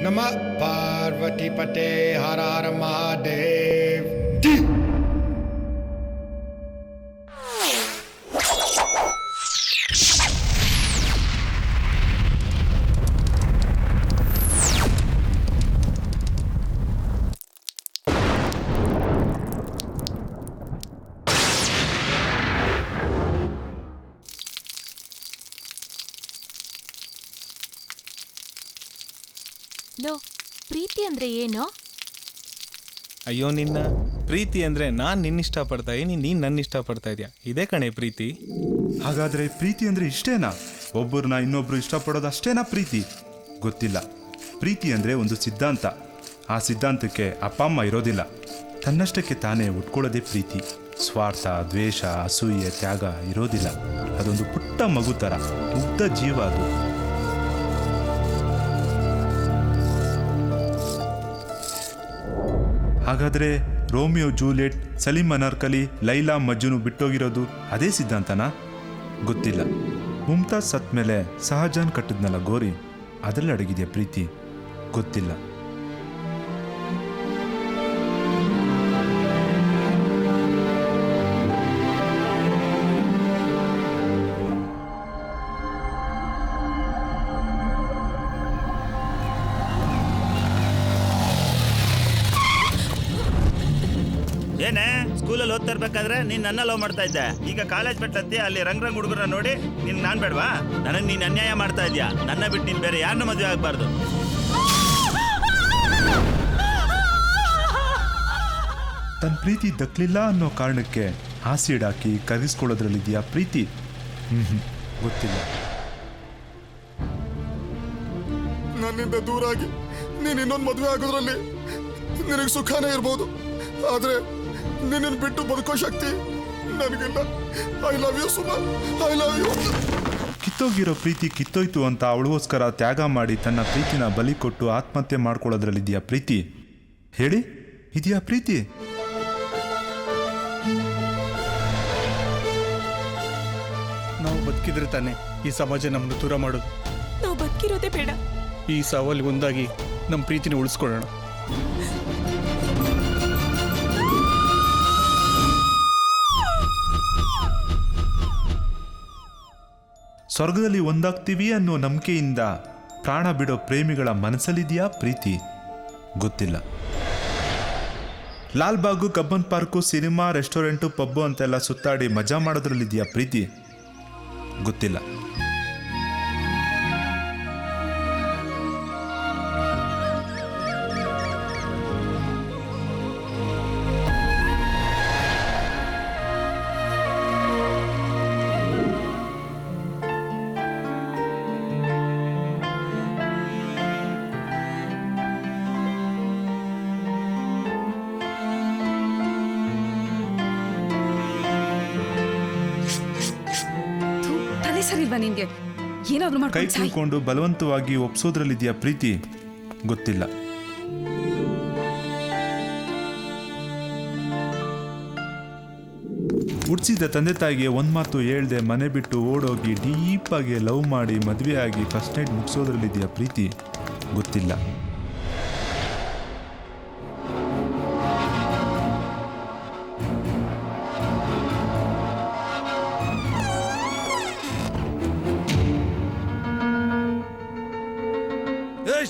नमः पार्वती पते हर हर महादेव। ಪ್ರೀತಿ ಅಂದ್ರೆ ಏನು? ಅಯ್ಯೋ ನಿನ್ನ ಪ್ರೀತಿ ಅಂದ್ರೆ ನಾನು ನಿನ್ನ ಇಷ್ಟಪಡ್ತಾ ಇದೀನಿ, ನೀನು ನನ್ನ ಇಷ್ಟಪಡ್ತಾ ಇದೆಯಾ, ಇದೇ ಕಣೆ ಪ್ರೀತಿ. ಹಾಗಾದ್ರೆ ಪ್ರೀತಿ ಅಂದ್ರೆ ಇಷ್ಟೇನಾ? ಒಬ್ಬರನ್ನ ಇನ್ನೊಬ್ರು ಇಷ್ಟಪಡೋದು ಅಷ್ಟೇನಾ ಪ್ರೀತಿ? ಗೊತ್ತಿಲ್ಲ. ಪ್ರೀತಿ ಅಂದ್ರೆ ಒಂದು ಸಿದ್ಧಾಂತ. ಆ ಸಿದ್ಧಾಂತಕ್ಕೆ ಅಪ್ಪ ಅಮ್ಮ ಇರೋದಿಲ್ಲ. ತನ್ನಷ್ಟಕ್ಕೆ ತಾನೇ ಉಟ್ಕೊಳ್ಳೋದೇ ಪ್ರೀತಿ. ಸ್ವಾರ್ಥ, ದ್ವೇಷ, ಅಸೂಯೆ, ತ್ಯಾಗ ಇರೋದಿಲ್ಲ. ಅದೊಂದು ಪುಟ್ಟ ಮಗು ಥರ ಮುಗ್ಧ ಜೀವ ಅದು. ಹಾಗಾದ್ರೆ ರೋಮಿಯೋ ಜೂಲಿಯೆಟ್, ಸಲೀಂ ಅನಾರ್ಕಲಿ, ಲೈಲಾ ಮಜ್ನು ಬಿಟ್ಟೋಗಿರೋದು ಅದೇ ಸಿದ್ಧಾಂತನಾ? ಗೊತ್ತಿಲ್ಲ. ಮುಮ್ತಾಜ್ ಸತ್ ಮೇಲೆ ಶಹಜಾನ್ ಕಟ್ಟಿದ್ನಲ್ಲ ಗೋರಿ, ಅದರಲ್ಲಿ ಅಡಗಿದೆಯಾ ಪ್ರೀತಿ? ಗೊತ್ತಿಲ್ಲ. ಏನೇ ಸ್ಕೂಲಲ್ಲಿ ಓದ್ತಾ ಇರ್ಬೇಕಾದ್ರೆ ನೀನ್ ನನ್ನ ಲವ್ ಮಾಡ್ತಾ ಇದ್ದೆ, ಈಗ ಕಾಲೇಜ್ ಬಿಟ್ಟತ್ತಿ ಅಲ್ಲಿ ರಂಗ್ ಹುಡುಗರನ್ನ ನೋಡಿ ನಿನ್ ನಾನ್ ಬೇಡವಾ? ನನಗ್ ನೀನ್ ಅನ್ಯಾಯ ಮಾಡ್ತಾ ಇದ್ಯಾ. ನನ್ನ ಬಿಟ್ಟು ನೀನ್ ಬೇರೆ ಯಾರನ್ನ ಮದುವೆ ಆಗ್ಬಾರ್ದು. ತನ್ನ ಪ್ರೀತಿ ದಕ್ಕಲಿಲ್ಲ ಅನ್ನೋ ಕಾರಣಕ್ಕೆ ಆಸಿಡ್ ಹಾಕಿ ಕರಗಿಸ್ಕೊಳ್ಳೋದ್ರಲ್ಲಿದೆಯಾ ಪ್ರೀತಿ? ಗೊತ್ತಿಲ್ಲ. ನನ್ನಿಂದ ದೂರಾಗಿ ನೀನು ಇನ್ನೊಂದು ಮದುವೆ ಆಗೋದ್ರಲ್ಲಿ ನಿನಗೆ ಸುಖನೇ ಇರ್ಬೋದು, ಆದ್ರೆ ನಿನ್ನನ್ನು ಬಿಟ್ಟು ಬದುಕೋ ಶಕ್ತಿ ನನಗಿಲ್ಲ. I love you Suma, I love you. ಕಿತ್ತೋಗಿರೋ ಪ್ರೀತಿ ಕಿತ್ತೋಯ್ತು ಅಂತ ಅವಳಿಗೋಸ್ಕರ ತ್ಯಾಗ ಮಾಡಿ ತನ್ನ ಪ್ರೀತಿನ ಬಲಿ ಕೊಟ್ಟು ಆತ್ಮಹತ್ಯೆ ಮಾಡ್ಕೊಳ್ಳೋದ್ರಲ್ಲಿದೆಯಾ ಪ್ರೀತಿ? ಹೇಳಿ, ಇದೆಯಾ ಪ್ರೀತಿ? ನಾವು ಬದುಕಿದ್ರೆ ತಾನೆ ಈ ಸಮಾಜ ನಮ್ಮನ್ನು ದೂರ ಮಾಡೋದು. ನಾವು ಬದುಕಿರೋದೇ ಬೇಡ. ಈ ಸವಾಲಿಗೆ ಒಂದಾಗಿ ನಮ್ಮ ಪ್ರೀತಿನ ಉಳಿಸ್ಕೊಳ್ಳೋಣ. ಸ್ವರ್ಗದಲ್ಲಿ ಒಂದಾಗ್ತೀವಿ ಅನ್ನೋ ನಂಬಿಕೆಯಿಂದ ಪ್ರಾಣ ಬಿಡೋ ಪ್ರೇಮಿಗಳ ಮನಸ್ಸಲ್ಲಿದೆಯಾ ಪ್ರೀತಿ? ಗೊತ್ತಿಲ್ಲ. Lalbagh, Cubbon park, cinema, restaurant, pub ಅಂತೆಲ್ಲ ಸುತ್ತಾಡಿ ಮಜಾ ಮಾಡೋದ್ರಲ್ಲಿದೆಯಾ ಪ್ರೀತಿ? ಗೊತ್ತಿಲ್ಲ. ಸರಿಲ್ವಾ ನಿನ್ಗೆ? ಏನಾದ್ರೂ ಕೈ ಕೂಕೊಂಡು ಬಲವಂತವಾಗಿ ಒಪ್ಸೋದ್ರಲ್ಲಿದೆಯಾ ಪ್ರೀತಿ? ಗೊತ್ತಿಲ್ಲ. ಹುಡ್ಸಿದ ತಂದೆ ತಾಯಿಗೆ ಒಂದ್ ಮಾತು ಹೇಳ್ದೆ ಮನೆ ಬಿಟ್ಟು ಓಡೋಗಿ ಡೀಪಾಗಿ ಲವ್ ಮಾಡಿ ಮದುವೆ ಆಗಿ ಫಸ್ಟ್ ನೈಟ್ ಮುಗಿಸೋದ್ರಲ್ಲಿದೆಯಾ ಪ್ರೀತಿ? ಗೊತ್ತಿಲ್ಲ.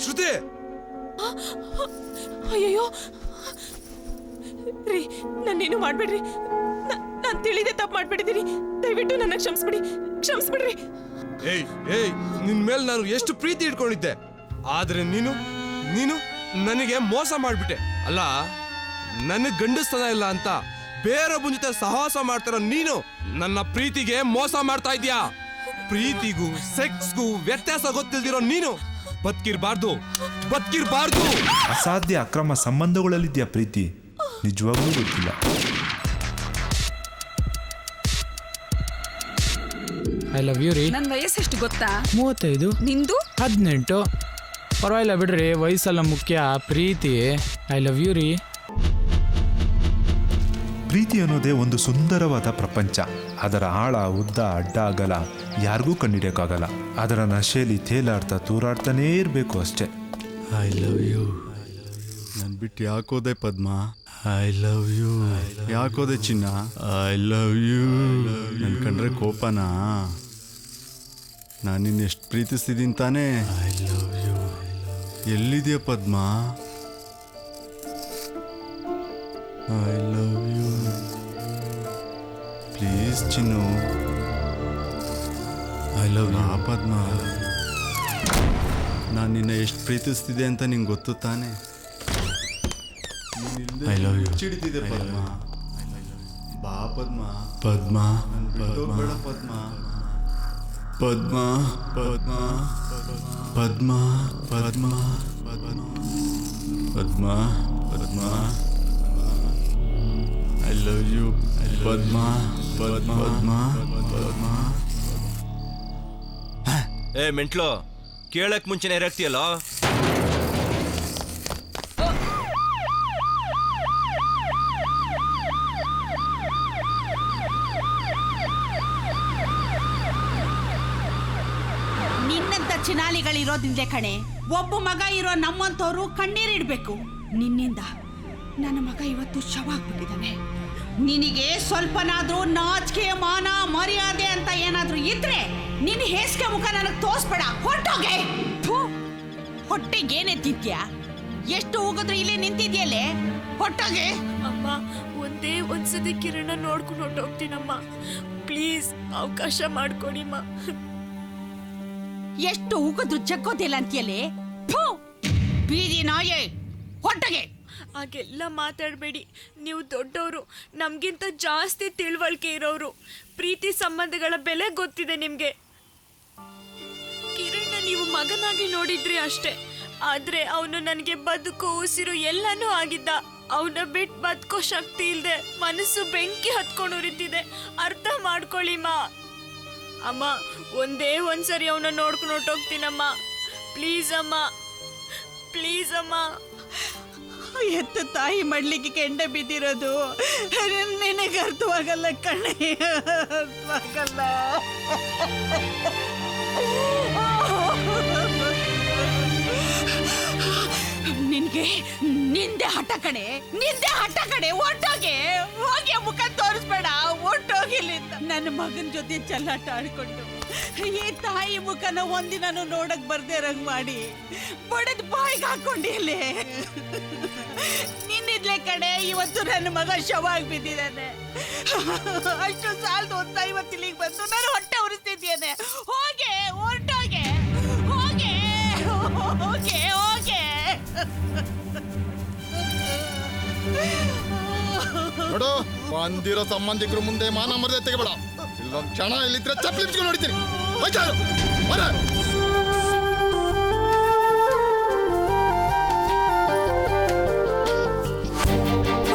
ಶ್ರುತಿ, ಅಯ್ಯಯ್ಯೋ ರೀ, ನನ್ನೇನು ಮಾಡ್ಬೇಡ್ರಿ. ನಾನು ತಿಳಿದೆ ತಪ್ಪು ಮಾಡ್ಬಿಟ್ಟಿದ್ದೀನಿ. ದಯವಿಟ್ಟು ನನ್ನ ಕ್ಷಮಿಸ್ಬಿಡ್ರಿ. ಏಯ್ ನಿನ್ ಮೇಲೆ ನಾನು ಎಷ್ಟು ಪ್ರೀತಿ ಇಟ್ಕೊಂಡಿದ್ದೆ, ಆದ್ರೆ ನೀನು ನನಗೆ ಮೋಸ ಮಾಡ್ಬಿಟ್ಟೆ. ಅಲ್ಲ, ನನಗೆ ಗಂಡಸ್ತನ ಇಲ್ಲ ಅಂತ ಬೇರೊಬ್ಬನ ಜೊತೆ ಸಹವಾಸ ಮಾಡ್ತಾರ ನೀನು ನನ್ನ ಪ್ರೀತಿಗೆ ಮೋಸ ಮಾಡ್ತಾ ಇದ್ಯಾ. ಪ್ರೀತಿಗೂ ಸೆಕ್ಸ್ಗೂ ವ್ಯತ್ಯಾಸ ಗೊತ್ತಿಲ್ದಿರೋ ನೀನು ಬದುಕಿರ್ಬಾರ್ದು. ಅಸಾಧ್ಯ ಅಕ್ರಮ ಸಂಬಂಧಗಳಲ್ಲಿದೆಯಾ ಪ್ರೀತಿ? ನಿಜವಾಗ್ಲೂ ಗೊತ್ತಿಲ್ಲ. ಐ ಲವ್ ಯು ರೀ. ನನ್ನ ವಯಸ್ಸೆಷ್ಟು ಗೊತ್ತಾ? 35. ನಿಂದು 18. ಪರವಾಗಿಲ್ಲ ಬಿಡ್ರಿ, ವಯಸ್ಸೆಲ್ಲ ಮುಖ್ಯ. ಪ್ರೀತಿ. ಐ ಲವ್ ಯು ರೀ. ಪ್ರೀತಿ ಅನ್ನೋದೇ ಒಂದು ಸುಂದರವಾದ ಪ್ರಪಂಚ. ಅದರ ಆಳ, ಉದ್ದ, ಅಡ್ಡ, ಅಗಲ ಯಾರಿಗೂ ಕಂಡಿಡಿಯೋಕ್ಕಾಗಲ್ಲ. ಅದರ ನಶೆಯಲ್ಲಿ ತೇಲಾಡ್ತಾ ತೂರಾಡ್ತಾನೇ ಇರಬೇಕು ಅಷ್ಟೆ. I love you. ನನ್ ಬಿಟ್ಟು ಯಾಕೋದೆ ಪದ್ಮ? I love you. ಯಾಕೋದೆ ಚಿನ್ನ? I love you. ನನ್ ಕಂಡ್ರೆ ಕೋಪನಾ? ನಾನು ನಿನ್ನ ಎಷ್ಟು ಪ್ರೀತಿಸ್ತಿದ್ದೀನಿ ತಾನೇ? I love you. ಎಲ್ಲಿದೆಯಾ Padma? I love you. Please ಚಿನ್ನು. I love you Padma. ನಾನು ನಿನ್ನ ಎಷ್ಟು ಪ್ರೀತಿಸ್ತಿದೆ ಅಂತ ನಿಂಗೆ ಗೊತ್ತು ತಾನೆ? I love you. ಚಿಡಿತಿದೆ ಪದ್ಮ. ಬಾ ಪದ್ಮ. ಪದ್ಮ ಬೇಡ Padma. Padma Padma Padma Padma Padma Padma I love you Padma Padma Padma ಪದ್ಮ. ಏ ಮೆಂಟ್ಲು, ಕೇಳಕ್ ಮುಂಚೆನೆ ಇರಕ್ತಿಯಲ್ಲೋ? ನಿನ್ನಂತ ಚಿನಾಲಿಗಳಿರೋದ್ರಿಂದಲೇ ಕಣೆ ಒಬ್ಬ ಮಗ ಇರೋ ನಮ್ಮಂತವ್ರು ಕಣ್ಣೀರಿಡ್ಬೇಕು. ನಿನ್ನಿಂದ ನನ್ನ ಮಗ ಇವತ್ತು ಶವ ಆಗ್ಬಿಟ್ಟಿದ್ದಾನೆ. ನಿನಗೆ ಸ್ವಲ್ಪನಾದ್ರೂ ನಾಚಿಕೆ ಮಾನ ಮರ್ಯಾದೆ ಅಂತ ಏನಾದ್ರೂ ಇದ್ರೆ ನಿನ್ನ ಹೇಸಿಗೆ ಮುಖ ನನಗೆ ತೋರಿಸ್ಬೇಡ. ಹೊಟ್ಟೋಗೆ. ಹೊಟ್ಟೆಗೆ ಏನೆತ್ತಿದ್ಯಾ? ಎಷ್ಟು ಹೋಗಿದ್ರು ಇಲ್ಲೇ ನಿಂತಿದ್ಯಲ್ಲೇ? ಹೊಟ್ಟೋಗೆ. ಅಮ್ಮ, ಒಂದೇ ಒಂದ್ಸತಿ ಕಿರಣ ನೋಡ್ಕೊಂಡು ಹೊಟ್ಟೋಗ್ತೀನಮ್ಮ. ಪ್ಲೀಸ್ ಅವಕಾಶ ಮಾಡ್ಕೊಡಿಮ್ಮ. ಎಷ್ಟು ಉಗಿದ್ರು ಜಗ್ಗೋದಿಲ್ಲ ಅಂತೀಯಲ್ಲೇ? ಬೀದಿ ನಾಯೇ, ಹೊಟ್ಟೆಗೆ. ಹಾಗೆಲ್ಲ ಮಾತಾಡಬೇಡಿ. ನೀವು ದೊಡ್ಡವರು, ನಮಗಿಂತ ಜಾಸ್ತಿ ತಿಳುವಳಿಕೆ ಇರೋರು. ಪ್ರೀತಿ ಸಂಬಂಧಗಳ ಬೆಲೆ ಗೊತ್ತಿದೆ ನಿಮಗೆ. ಕಿರಣ್ನ ನೀವು ಮಗನಾಗಿ ನೋಡಿದ್ರಿ ಅಷ್ಟೇ, ಆದ್ರೆ ಅವನು ನನಗೆ ಬದುಕು ಉಸಿರು ಎಲ್ಲನೂ ಆಗಿದ್ದ. ಅವನ ಬಿಟ್ಟು ಬದುಕೋ ಶಕ್ತಿ ಇಲ್ಲದೆ ಮನಸ್ಸು ಬೆಂಕಿ ಹತ್ಕೊಂಡು ಉರಿತಿದೆ. ಅರ್ಥ ಮಾಡ್ಕೊಳ್ಳಿಮ್ಮ. ಅಮ್ಮ, ಒಂದೇ ಒಂದ್ಸರಿ ಅವನ ನೋಡ್ಕೊಂಡು ಹೊಟ್ಟೋಗ್ತೀನಮ್ಮ. ಪ್ಲೀಸ್ ಅಮ್ಮ, ಪ್ಲೀಸ್ ಅಮ್ಮ. ಎತ್ತ ತಾಯಿ ಮಾಡ್ಲಿಕ್ಕೆ ಕೆಂಡ ಬಿದ್ದಿರೋದು ನಿನಗೆ ಅರ್ಥವಾಗಲ್ಲ ಕಣೆ, ಅರ್ಥವಾಗಲ್ಲ. ನಿನ್ಗೆ ನಿಂದೆ ಹಠ ಕಣೆ, ನಿಂದೆ ಹಠ ಕಣೆ. ಒಟ್ಟೋಗೆ ಹೋಗಿ ಮುಖ ತೋರಿಸ್ಬೇಡ, ಒಟ್ಟೋಗಿಲ್ಲಿಂದ. ನನ್ನ ಮಗನ ಜೊತೆ ಚೆಲ್ಲಾಟ ಆಡ್ಕೊಂಡು ಈ ತಾಯಿ ಮುಖನ ಒಂದಿನೂ ನೋಡಕ್ ಬರ್ದೇ ಇರಂಗ್ ಮಾಡಿ ಬಡದ್ ಬಾಯಿಗೆ ಹಾಕೊಂಡಿಲ್ಲೇ. ನಿನ್ನಿದ್ಲೆ ಕಡೆ ಇವತ್ತು ನನ್ನ ಮಗ ಶವ ಆಗಿ ಬಿದ್ದಿದ್ದಾನೆ. ಅಷ್ಟು ಸಾಲದು ಅಂತ ಇವತ್ತು ಇಲ್ಲಿಗೆ ಬಂದು ನಾನು ಹೊಟ್ಟೆ ಉರಿಸ್ತಿದ್ದೇನೆ. ಹೋಗೆ, ಹೊರಟೋಗೆ, ಹೋಗೆ ಹೋಗೆ ಹೋಗೆ. ನೋಡು, ಬಂದಿರೋ ಸಂಬಂಧಿಕರು ಮುಂದೆ ಮಾನ ಮರ್ಯಾದೆ ತೆಗಿಬೇಡ. ಇಲ್ಲೊಂದು ಕ್ಷಣ ಇಲ್ಲಿದ್ರೆ ಚಪ್ಪಲಿ ನೋಡ್ತೀನಿ.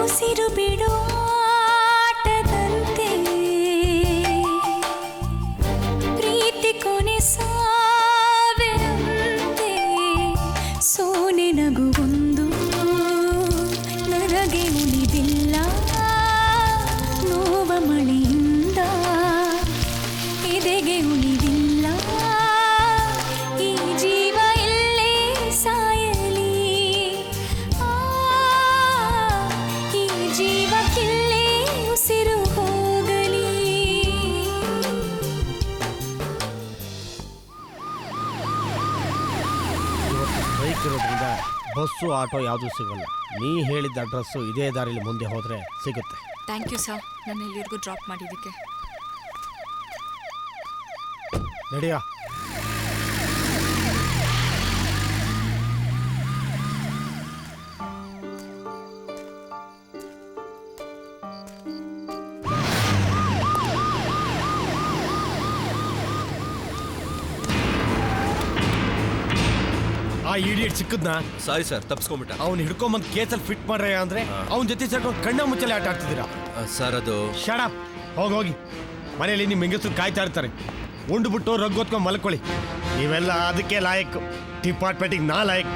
ಉಸಿರು ಬಿಡಾಟದಂತೆ ಪ್ರೀತಿ ಕೊನೆ ಸಾವಿರಂತೆ ಸೋನೆ ನಗುವೊಂದು ನನಗೆ ಉಳಿದಿಲ್ಲ. ನೋವ ಮಳೆಯಿಂದ ಎದೆಗೆ ಉಳಿದಿಲ್ಲ. ಈ ಜೀವ ಎಲ್ಲೇ ಸಾಯಲಿ, ಈ ಜೀವಕ್ಕಿಲ್ಲೇ ಉಸಿರು ಹೋಗಲಿ. ಬೈಕ್ ಇರೋದ್ರಿಂದ ಬಸ್ಸು ಆಟೋ ಯಾವುದೂ ಸಿಗಲ್ಲ. ನೀ ಹೇಳಿದ್ದ ಅಡ್ರೆಸ್ಸು ಇದೇ ದಾರಿಲಿ ಮುಂದೆ ಹೋದರೆ ಸಿಗುತ್ತೆ. ಥ್ಯಾಂಕ್ ಯು ಸರ್, ನನ್ನ ಇಲ್ಲಿವರೆಗೂ ಡ್ರಾಪ್ ಮಾಡಿದ್ದಕ್ಕೆ. ನಡಿಯಾ. ಆ ಇಡಿಯಟ್ ಸಿಕ್ಕದ್ನ? Sorry sir, ತಪ್ಪಿಸ್ಕೊಂಡ್ಬಿಟ್ಟ. ಅವ್ನು ಹಿಡ್ಕೊಂಬಂದು ಕೇಸಲ್ಲಿ ಫಿಟ್ ಮಾಡ್ರೆ ಅಂದ್ರೆ ಅವ್ನ ಜೊತೆ ಸೇರ್ಕೊಂಡು ಕಣ್ಣ ಮುಚ್ಚಲೆ ಆಟ ಆಡ್ತಿದ್ದೀರಾ. ಸರ್ ಅದು ಶಡಪ್. ಹೋಗಿ ಮನೆಯಲ್ಲಿ ನಿಮ್ಮ ಹೆಂಗಸರು ಕಾಯ್ತಾ ಇರ್ತಾರೆ. ಉಂಡ್ಬಿಟ್ಟು ರಗ್ಗೊತ್ಕೊಂಡು ಮಲ್ಕೊಳ್ಳಿ. ನೀವೆಲ್ಲ ಅದಕ್ಕೆ ಲಾಯಕ್. ಡಿಪಾರ್ಟ್ಮೆಂಟಿಗೆ ನಾ ಲಾಯಕ್.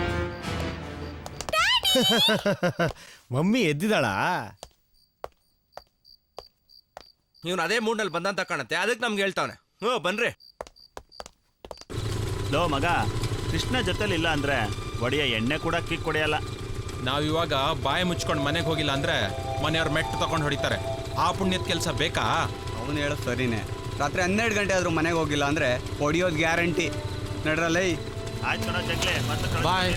ಮಮ್ಮಿ ಎದ್ದಿದ್ದಾಳ? ಇವನು ಅದೇ ಮೂಡ್ನಲ್ಲಿ ಬಂದಂತ ಕಾಣತ್ತೆ, ಅದಕ್ಕೆ ನಮ್ಗೆ ಹೇಳ್ತಾವನೆ. ಬನ್ರಿ. ಲೋ ಮಗ, ಕೃಷ್ಣ ಜೊತೆಲಿಲ್ಲ ಅಂದ್ರೆ ಒಡೆಯ ಎಣ್ಣೆ ಕೂಡ ಕಿಕ್ ಹೊಡೆಯಲ್ಲ. ನಾವಿವಾಗ ಬಾಯಿ ಮುಚ್ಕೊಂಡು ಮನೆಗೆ ಹೋಗಿಲ್ಲ ಅಂದ್ರೆ ಮನೆಯವ್ರ ಮೆಟ್ಟು ತಗೊಂಡು ಹೊಡಿತಾರೆ. ಆ ಪುಣ್ಯದ ಕೆಲಸ ಬೇಕಾ? ಅವನು ಹೇಳೋದು ಸರಿನೇ. ರಾತ್ರಿ 12 ಗಂಟೆ ಆದರೂ ಮನೆಗೆ ಹೋಗಿಲ್ಲ ಅಂದರೆ ಹೊಡಿಯೋದು ಗ್ಯಾರಂಟಿ. ನಡ್ರಲ್ಲ. ಆಯ್ತು ಕಣ ಜಗ್ಲೆ, ಮತ್ತೆ ಬಾಯ್.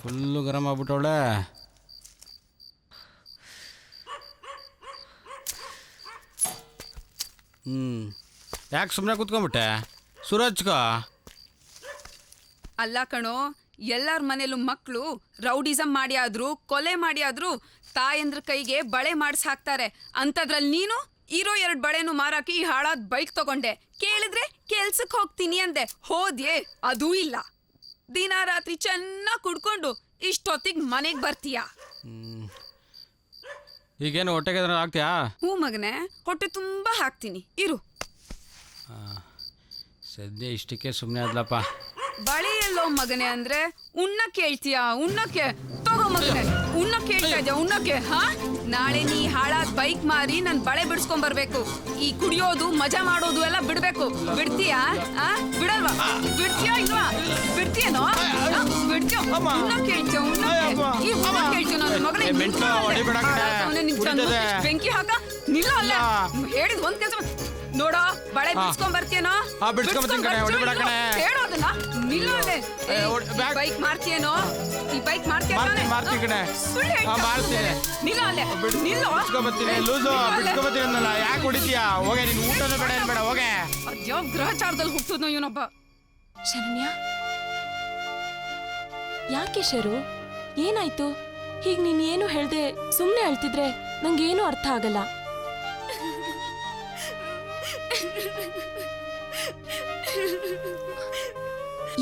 ಫುಲ್ಲು ಗರಂ ಆಗ್ಬಿಟ್ಟವಳೆ. ಯಾಕೆ ಸುಮ್ಮನೆ ಕೂತ್ಕೊಂಡ್ಬಿಟ್ಟೆ? ಸುರಜ್ಕ ಅಲ್ಲ ಕಣೋ, ಎಲ್ಲರ ಮನೇಲೂ ಮಕ್ಕಳು ರೌಡಿಸಮ್ ಮಾಡಿ ಆದ್ರೂ ಕೊಲೆ ಮಾಡಿ ಆದ್ರೂ ತಾಯಂದ್ರ ಕೈಗೆ ಬಳೆ ಮಾಡಿಸಿ ಹಾಕ್ತಾರೆ. ಅಂಥದ್ರಲ್ಲಿ ನೀನು ಇರೋ 2 ಬಳೆನೂ ಮಾರಾಕಿ ಈ ಹಾಳಾದ ಬೈಕ್ ತಗೊಂಡೆ. ಕೇಳಿದ್ರೆ ಕೆಲ್ಸಕ್ಕೆ ಹೋಗ್ತೀನಿ ಅಂದೆ, ಹೋದ್ಯೆ? ಅದೂ ಇಲ್ಲ. ದಿನ ರಾತ್ರಿ ಚೆನ್ನಾಗಿ ಕುಡ್ಕೊಂಡು ಇಷ್ಟೊತ್ತಿಗೆ ಮನೆಗೆ ಬರ್ತೀಯಾ? ಈಗೇನು ಹೊಟ್ಟೆಗೆ ಆಗ್ತೀಯಾ? ಹ್ಞೂ ಮಗನೇ, ಹೊಟ್ಟೆ ತುಂಬ ಹಾಕ್ತೀನಿ, ಇರು. ಸದ್ಯ ಇಷ್ಟಕ್ಕೆ ಸುಮ್ಮನೆ ಆದ್ಲಪ್ಪ. ಬಳೆ ಎಲ್ಲೋ ಮಗನೆ ಅಂದ್ರೆ ಉಣ್ಣಕ್ಕೆ ಹೇಳ್ತೀಯಾ? ಉಣ್ಣಕ್ಕೆ ತಗೋ ಮಗನೆ, ಉಣ್ಣಕ್ಕೆ ಹೇಳ್ತಾ ಇದ್ಯಾ? ಉಣ್ಣಕ್ಕೆ? ಹಾ, ನಾಳೆ ನೀ ಹಾಳಾದ ಬೈಕ್ ಮಾರಿ ನನ್ ಬಳೆ ಬಿಡಿಸ್ಕೊಂಡ್ ಬರ್ಬೇಕು. ಈ ಕುಡಿಯೋದು ಮಜಾ ಮಾಡೋದು ಎಲ್ಲ ಬಿಡ್ಬೇಕು. ಬಿಡ್ತೀಯಾ? ಬಿಡಲ್ವಾ? ಬಿಡ್ತೀಯಾ ಇಲ್ವಾ? ಬಿಡ್ತೀಯನೋ? ಬಿಡ್ತೀಯ? ಉಣ್ಣಕ್ಕೆ ಹೇಳ್ತೀಯ? ಉಣ್ಣಕ್ಕೆ ಈ ಉಣ್ಣಕ್ಕೆ ಹೇಳ್ತೀಯ? ನನ್ನ ಮಗನೇ ಬೆಂಕಿ ಹಾಕ. ನಿಲ್ಲ ಅಲ್ಲ, ಹೇಳಿದ್ ಒಂದ್ ಕೆಲಸ ನೋಡೋ, ಬಳೆ ಬಿಡ್ಸ್ಕೊಂಡ್ ಬರ್ತೀಯನೋ? ಹೇಳೋದನ್ನ ನಿಲ್ಲ. ಬೈಕ್ ಮಾಡ್ತೀಯನೋ? ಈ ಬೈಕ್ ಮಾಡ್ತೀಯ? ಸುಳ್ಳು ಹೇಳ್ತೀಯ? ನಿಲ್ಲ ಅಲ್ಲೇ, ನಿಲ್ಲೋ. ಯಾಕೆ ಹೊಡಿತೀಯಾ? ಹೋಗೆ, ನೀನು ಊಟನೂ ಬೇಡ ಬೇಡ, ಹೋಗೆ. ಅದ್ಯಾವ ಗ್ರಹಚಾರದಲ್ಲಿ ಹುಟ್ಟುದ್ನೋ ಇವನೊಬ್ಬ. ಶರಣ್ಯ, ಯಾಕೆ ಶರು? ಏನಾಯ್ತು? ಹೀಗೆ ನೀನು ಏನು ಹೇಳ್ದೆ ಸುಮ್ಮನೆ ಅಳ್ತಿದ್ರೆ ನಂಗೇನು ಅರ್ಥ ಆಗಲ್ಲ.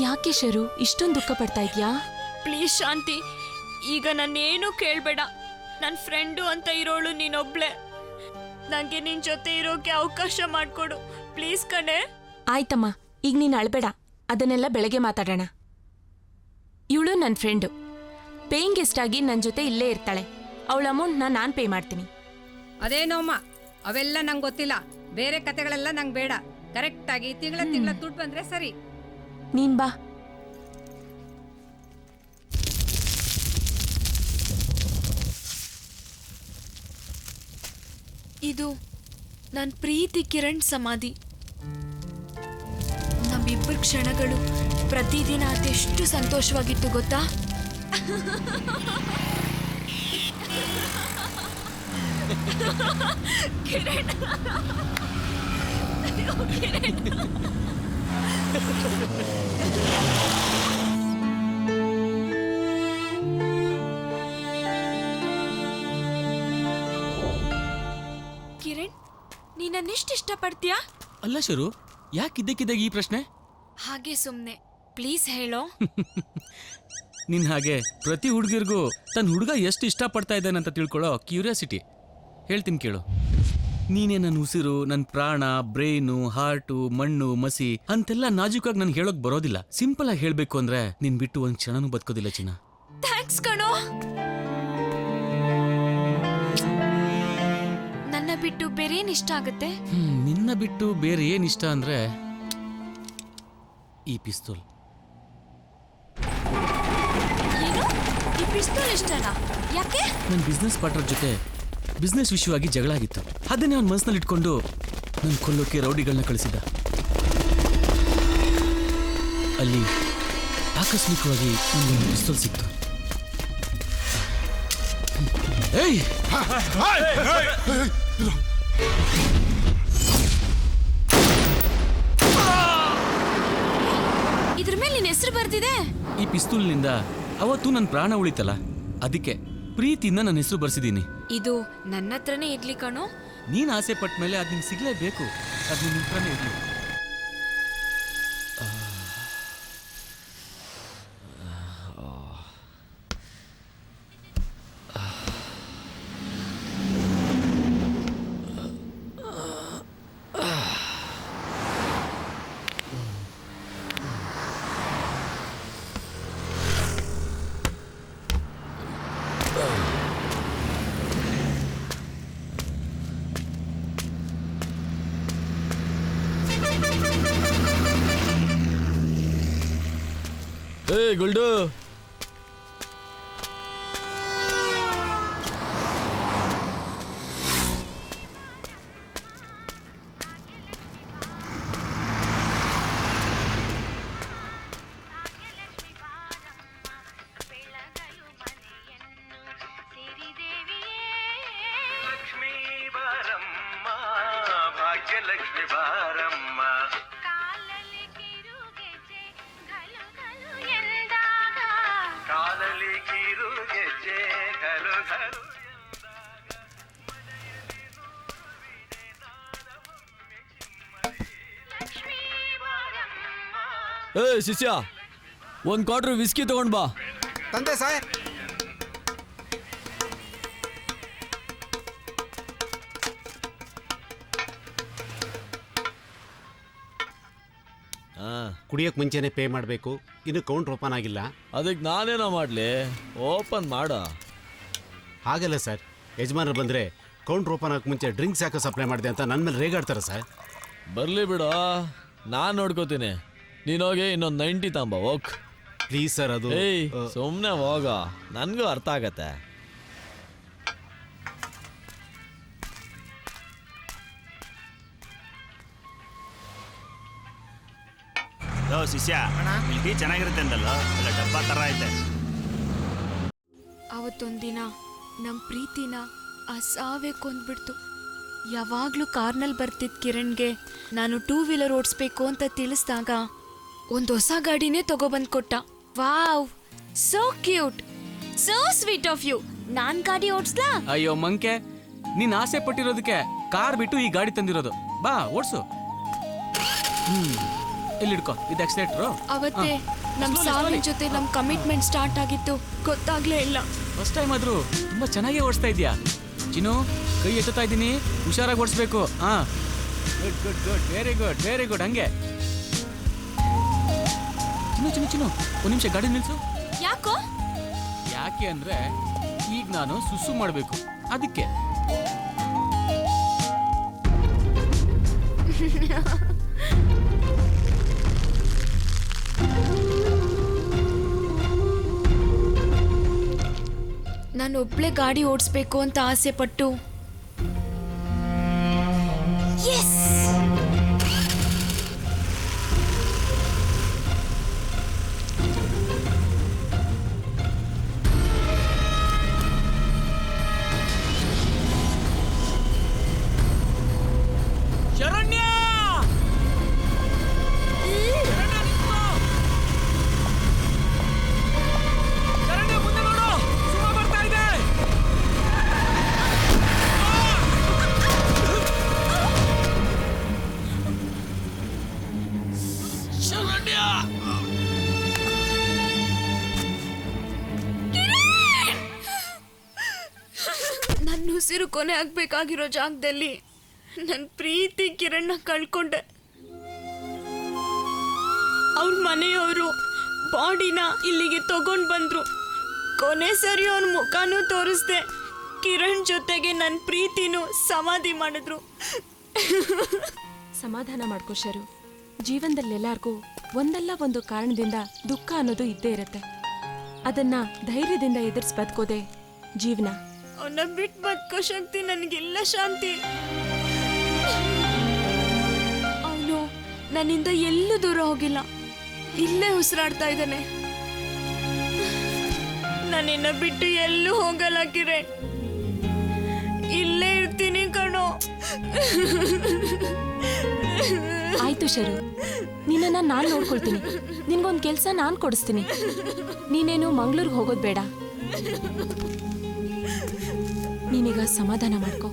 ಯಾಕೆ ಶರು ಇಷ್ಟೊಂದು ದುಃಖ ಪಡ್ತಾ ಇದ್ಯಾ? ಪ್ಲೀಸ್ ಶಾಂತಿ, ಈಗ ನಾನೇನು ಕೇಳಬೇಡ. ನನ್ನ ಫ್ರೆಂಡು ಅಂತ ಇರೋಳು ನೀನೊಬ್ಳೆ. ನನಗೆ ನಿನ್ನ ಜೊತೆ ಇರೋಕೆ ಅವಕಾಶ ಮಾಡಿಕೊಡು ಪ್ಲೀಸ್ ಕಣೆ. ಆಯ್ತಮ್ಮ, ಈಗ ನೀನು ಅಳ್ಬೇಡ. ಅದನ್ನೆಲ್ಲ ಬೆಳಗ್ಗೆ ಮಾತಾಡೋಣ. ಇವಳು ನನ್ನ ಫ್ರೆಂಡು, ಪೇಯಿಂಗ್ ಗೆಸ್ಟ್ ಆಗಿ ನನ್ನ ಜೊತೆ ಇಲ್ಲೇ ಇರ್ತಾಳೆ. ಅವಳ ಅಮೌಂಟ್ನ ನಾನು ಪೇ ಮಾಡ್ತೀನಿ. ಅದೇನೋಮ್ಮ, ಅವೆಲ್ಲ ನಂಗೆ ಗೊತ್ತಿಲ್ಲ. ಬೇರೆ ಕತೆಗಳೆಲ್ಲ ನಂಗೆ ಬೇಡ. ಕರೆಕ್ಟಾಗಿ ತಿಂಗಳ ದುಡ್ಡು ಬಂದ್ರೆ ಸರಿ. ನೀನ್ ಬಾ. ಇದು ನನ್ನ ಪ್ರೀತಿ ಕಿರಣ್ ಸಮಾಧಿ. ನಮ್ಮಿಬ್ಬರ ಕ್ಷಣಗಳು ಪ್ರತಿದಿನ ಅದೆಷ್ಟು ಸಂತೋಷವಾಗಿತ್ತು ಗೊತ್ತಾ? ಕಿರಣ್, ಕಿರಣ್, ನೀ ನನ್ನೆಷ್ಟು ಇಷ್ಟಪಡ್ತೀಯಾ? ಅಲ್ಲ ಶರು, ಯಾಕಿದ್ದಕ್ಕಿದ್ದಾಗ ಈ ಪ್ರಶ್ನೆ? ಹಾಗೆ ಸುಮ್ಮನೆ ಪ್ಲೀಸ್ ಹೇಳೋ. ನಿನ್ ಹಾಗೆ ಪ್ರತಿ ಹುಡುಗಿರ್ಗೂ ತನ್ನ ಹುಡುಗ ಎಷ್ಟು ಇಷ್ಟಪಡ್ತಾ ಇದ್ದಾನೆ ಅಂತ ತಿಳ್ಕೊಳ್ಳೋ ಕ್ಯೂರಿಯಾಸಿಟಿ. ಹೇಳ್ತೀನಿ ಕೇಳು. ನೀನೇ ನನ್ನ ಉಸಿರು, ನನ್ನ ಪ್ರಾಣ, ಬ್ರೈನು, ಹಾರ್ಟು, ಮಣ್ಣು, ಮಸಿ ಅಂತೆಲ್ಲ ನಾಜೂಕಾಗಿ ನನ್ಗೆ ಹೇಳೋಕ್ ಬರೋದಿಲ್ಲ. ಸಿಂಪಲ್ ಆಗಿ ಹೇಳ್ಬೇಕು ಅಂದ್ರೆ ನಿನ್ ಬಿಟ್ಟು ಒಂದ್ ಕ್ಷಣನೂ ಬದುಕೋದಿಲ್ಲ ಚಿನ್ನ. ಥ್ಯಾಂಕ್ಸ್ ಕಣೋ. ನನ್ನ ಬಿಟ್ಟು ಬೇರೆ ಏನ್ ಇಷ್ಟ ಆಗುತ್ತೆ? ನಿನ್ನ ಬಿಟ್ಟು ಬೇರೆ ಏನ್ ಇಷ್ಟ ಅಂದ್ರೆ ಈ ಪಿಸ್ತೂಲ್. ಏನು? ಈ ಪಿಸ್ತೂಲ್ ಇಷ್ಟನಾ? ಯಾಕೆ? ನನ್ನ ಬಿಸ್ನೆಸ್ ಪಾರ್ಟ್ನರ್ ಜೊತೆ ಬಿಸ್ನೆಸ್ ವಿಷಯವಾಗಿ ಜಗಳ ಆಗಿತ್ತು. ಅದನ್ನೇ ಅವ್ನ ಮನಸ್ಸಿನಲ್ಲಿ ಇಟ್ಕೊಂಡು ನನ್ನ ಕೊಲ್ಲೋಕೆ ರೌಡಿಗಳನ್ನ ಕಳಿಸಿದ್ದ. ಅಲ್ಲಿ ಆಕಸ್ಮಿಕವಾಗಿ ನನಗೊಂದು ಪಿಸ್ತೂಲ್ ಸಿಕ್ತು. ಏಯ್! ಇದ್ರ ಮೇಲೆ ನಿನ್ನ ಹೆಸರು ಬರ್ದಿದೆ. ಈ ಪಿಸ್ತೂಲ್ನಿಂದ ಅವತ್ತು ನನ್ನ ಪ್ರಾಣ ಉಳಿತಲ್ಲ, ಅದಕ್ಕೆ ಪ್ರೀತಿಯಿಂದ ನನ್ನ ಹೆಸರು ಬರ್ಸಿದ್ದೀನಿ. ಇದು ನನ್ನ ಹತ್ರನೇ ಇರ್ಲಿ ಕಣೋ. ನೀನ್ ಆಸೆ ಪಟ್ಟ ಮೇಲೆ ಅದು ನಿಂಗೆ ಸಿಗ್ಲೇಬೇಕು. ಅದು ನಿನ್ನ ಹತ್ರನೇ ಇರ್ಲಿ. ಗುಲ್ಡು ಭಾಗ್ಯಲಕ್ಷ್ಮಿ ಬಾರಮ್ಮ ಕಾಲಲಿ ಕಿರು ಗೆಜ್ಜೆ ಘಲು ಘಲು ಶಿಷ್ಯ ಒಂದ್ ಕ್ವಾರ್ಟರ್ ವಿಸ್ಕಿ ತಗೊಂಡ್ ಬಾ. ತಂದೆ ಸಾಯ್. ಕುಡಿಯೋಕೆ ಮುಂಚೆನೆ ಪೇ ಮಾಡಬೇಕು. ಇನ್ನು ಕೌಂಟ್ ಓಪನ್ ಆಗಿಲ್ಲ. ಅದಕ್ಕೆ ನಾನೇನೋ ಮಾಡಲಿ, ಓಪನ್ ಮಾಡ. ಹಾಗಲ್ಲ ಸರ್, ಯಜಮಾನರು ಬಂದರೆ ಕೌಂಟ್ ಓಪನ್ ಆಗಕ್ಕೆ ಮುಂಚೆ ಡ್ರಿಂಕ್ಸ್ ಯಾಕೆ ಸಪ್ಲೈ ಮಾಡಿದೆ ಅಂತ ನನ್ನ ಮೇಲೆ ರೇಗಾಡ್ತಾರೆ ಸರ್. ಬರಲಿ ಬಿಡು, ನಾನು ನೋಡ್ಕೋತೀನಿ. ನೀನೋಗಿ ಇನ್ನೊಂದು 90 ತಾಂಬ ಹೋಗ್ ಪ್ಲೀಸ್ ಸರ್. ಅದು ಸುಮ್ಮನೆ ಹೋಗ, ನನಗೂ ಅರ್ಥ ಆಗತ್ತೆ. ಶಿಷ್ಯ ಟೀ ಚೆನ್ನಾಗಿರುತ್ತೆ ಅಂದಲ್ಲ, ಎಲ್ಲ ಡಬ್ಬಾ ಥರ ಐತೆ. ಅವತ್ತೊಂದಿನ ನಮ್ಮ ಪ್ರೀತಿನ ಆ ಸಾವೇ ಕೊಂದ್ಬಿಡ್ತು. ಯಾವಾಗಲೂ ಕಾರ್ನಲ್ಲಿ ಬರ್ತಿದ್ದ ಕಿರಣ್ಗೆ ನಾನು 2 ವೀಲರ್ ಓಡಿಸ್ಬೇಕು ಅಂತ ತಿಳಿಸಿದಾಗ ಒಂದು ಹೊಸ ಗಾಡಿನೇ ತಗೊಬಂದು ಕೊಟ್ಟ. Wow, so cute, so sweet of you. ನಾನ್ ಗಾಡಿ ಓಡಿಸ್ಲಾ? ಅಯ್ಯೋ ಮಂಕೆ, ನೀನ್ ಆಸೆ ಪಟ್ಟಿರೋದಕ್ಕೆ ಕಾರ್ ಬಿಟ್ಟು ಈ ಗಾಡಿ ತಂದಿರೋದು. ಬಾ ಓಡಿಸು. ಇಲ್ಲಿಡ್ಕೋ, ಇದು ಎಕ್ಸಲೇಟ್ರು. ಅವತ್ತೇ ನಮ್ಮ ಸಾವಿನ ಜೊತೆ ನಮ್ಮ ಕಮಿಟ್ಮೆಂಟ್ ಸ್ಟಾರ್ಟ್ ಆಗಿತ್ತು, ಗೊತ್ತಾಗ್ಲೇ ಇಲ್ಲ. ಫಸ್ಟ್ ಟೈಮ್ ಆದ್ರೂ ತುಂಬಾ ಚೆನ್ನಾಗಿ ಓಡಿಸ್ತಾ ಇದೀಯಾ ಚಿನ್ನು. ಕೈ ಎತ್ತುತ್ತಾ ಇದ್ದೀನಿ, ಹುಷಾರಾಗಿ ಓಡಿಸ್ಬೇಕು. ಹಾ, good good good, very good very good. ಹಂಗೆ ಚಿನ್ನು ಚಿನ್ನು ಚಿನ್ನು, ಒಂದು ನಿಮಿಷ ಗಾಡಿ ನಿಲ್ಸು. ಯಾಕೋ? ಯಾಕೆ ಅಂದ್ರೆ ಈಗ ನಾನು ಸುಸು ಮಾಡಬೇಕು, ಅದಕ್ಕೆ. ನಾನು ಒಬ್ಳೆ ಗಾಡಿ ಓಡಿಸ್ಬೇಕು ಅಂತ ಆಸೆ ಪಟ್ಟು ಶರಣ್ಯ, ಮುಂದೆ ನೋಡು, ಸುಮ್ಮ ಬರ್ತಾ ಇದೆ. ಶರಣ್ಯ, ನನ್ನ ಉಸಿರು ಕೊನೆ ಆಗ್ಬೇಕಾಗಿರೋ ಜಾಗದಲ್ಲಿ ನನ್ನ ಪ್ರೀತಿ ಕಿರಣ್ನ ಕಳ್ಕೊಂಡೆ. ಅವನ ಮನೆಯವರು ಬಾಡಿನ ಇಲ್ಲಿಗೆ ತಗೊಂಡು ಬಂದ್ರು. ಕೊನೆ ಸರಿ ಅವನ ಮುಖನೂ ತೋರಿಸ್ದೆ. ಕಿರಣ್ ಜೊತೆಗೆ ನನ್ನ ಪ್ರೀತಿನೂ ಸಮಾಧಿ ಮಾಡಿದ್ರು. ಸಮಾಧಾನ ಮಾಡ್ಕೋ ಶರು. ಜೀವನದಲ್ಲಿ ಎಲ್ಲರಿಗೂ ಒಂದಲ್ಲ ಒಂದು ಕಾರಣದಿಂದ ದುಃಖ ಅನ್ನೋದು ಇದ್ದೇ ಇರುತ್ತೆ. ಅದನ್ನ ಧೈರ್ಯದಿಂದ ಎದುರಿಸಿ ಬದುಕೋದೆ ಜೀವನ. ಅವನ್ನ ಬಿಟ್ಟು ಬದುಕೋ ಶಕ್ತಿ ನನಗಿಲ್ಲ ಶಾಂತಿ. ಅವನು ನನ್ನಿಂದ ಎಲ್ಲೂ ದೂರ ಹೋಗಿಲ್ಲ, ಇಲ್ಲೇ ಉಸಿರಾಡ್ತಾ ಇದ್ದಾನೆ. ನನ್ನಿನ್ನ ಬಿಟ್ಟು ಎಲ್ಲೂ ಹೋಗಲ್ಲ ಕಿರಣ್, ಇಲ್ಲೇ ಇರ್ತೀನಿ ಕಣೋ. ಆಯ್ತು ಶರು, ನಿನ್ನನ್ನ ನಾನ್ ನೋಡ್ಕೊಳ್ತೀನಿ. ನಿನ್ಗೊಂದ್ ಕೆಲ್ಸ ನಾನ್ ಕೊಡಿಸ್ತೀನಿ. ನೀನೇನು ಮಂಗ್ಳೂರ್ಗೆ ಹೋಗೋದ್ ಬೇಡ. ನೀನೀಗ ಸಮಾಧಾನ ಮಾಡ್ಕೋ.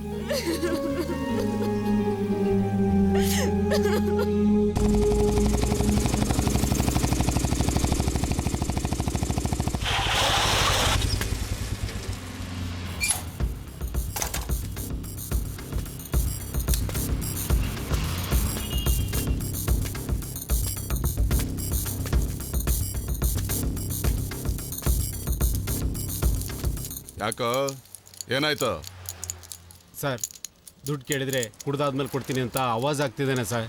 ಯಾಕೋ, ಏನಾಯ್ತು? ಸರ್, ದುಡ್ಡು ಕೇಳಿದ್ರೆ ಕುಡ್ದಾದ್ಮೇಲೆ ಕೊಡ್ತೀನಿ ಅಂತ ಆವಾಜ್ ಆಗ್ತಿದ್ದೇನೆ ಸರ್.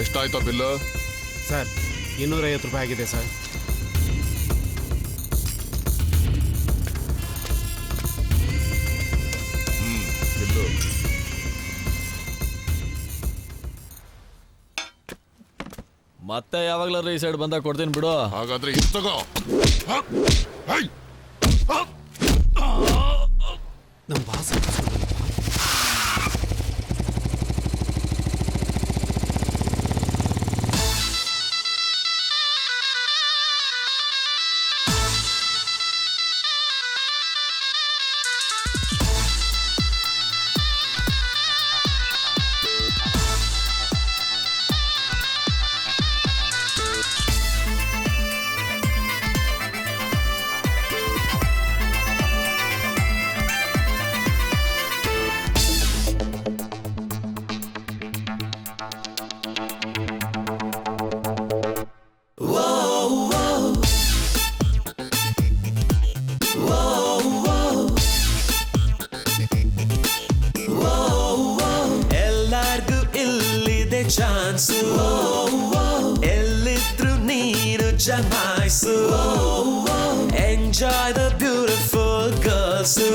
ಎಷ್ಟಾಯ್ತು ಬಿಲ್ಲು? ಸರ್, 250 ರೂಪಾಯಿ ಆಗಿದೆ ಸರ್. ಮತ್ತೆ ಯಾವಾಗ್ಲಾರು ಈ ಸೈಡ್ ಬಂದಾಗ ಕೊಡ್ತೀನಿ ಬಿಡು. ಹಾಗಾದ್ರೆ ಇದು ತಗೋ. ನಮ್ಮ ಬಾಸ್ ಎಲ್ಲಾರ್ಗೂ ಇಲ್ಲಿದೆ ಚಾನ್ಸು, ಎಲ್ಲಿದ್ರು ನೀರು ಜಮಾಯಿಸು. Enjoy the beautiful girls,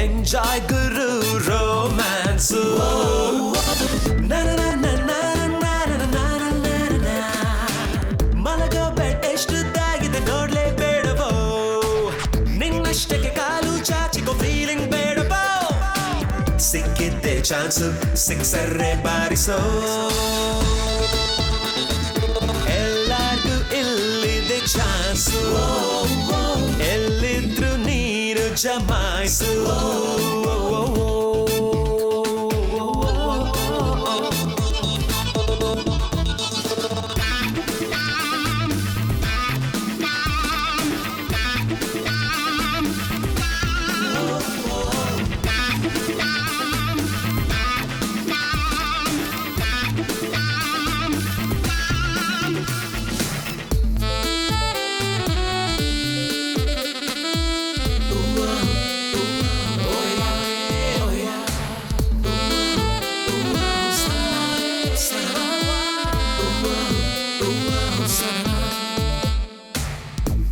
enjoy ಗುರು ರೋಮ್ಯಾನ್ಸು. ಮಲಗೋ ಬೆಡ್ ಎಷ್ಟುದ್ದಾಗಿದೆ ನೋಡ್ಲೇಬೇಡವೋ, ನಿನ್ನಷ್ಟಕ್ಕೆ ಕಾಲು ಚಾಚಿಕೋ ಫೀಲಿಂಗ್ ಬೇಡವೋ. ಸಿಕ್ಕಿದ್ದೆ ಚಾನ್ಸು ಸಿಕ್ಸರ್ರೆ ಬಾರಿಸೋ, ಎಲ್ಲಾರ್ಗೂ ಇಲ್ಲಿದೆ ಚಾನ್ಸು, ಎಲ್ಲಿದ್ರು ನೀರು ಜಮಾಯಿಸು.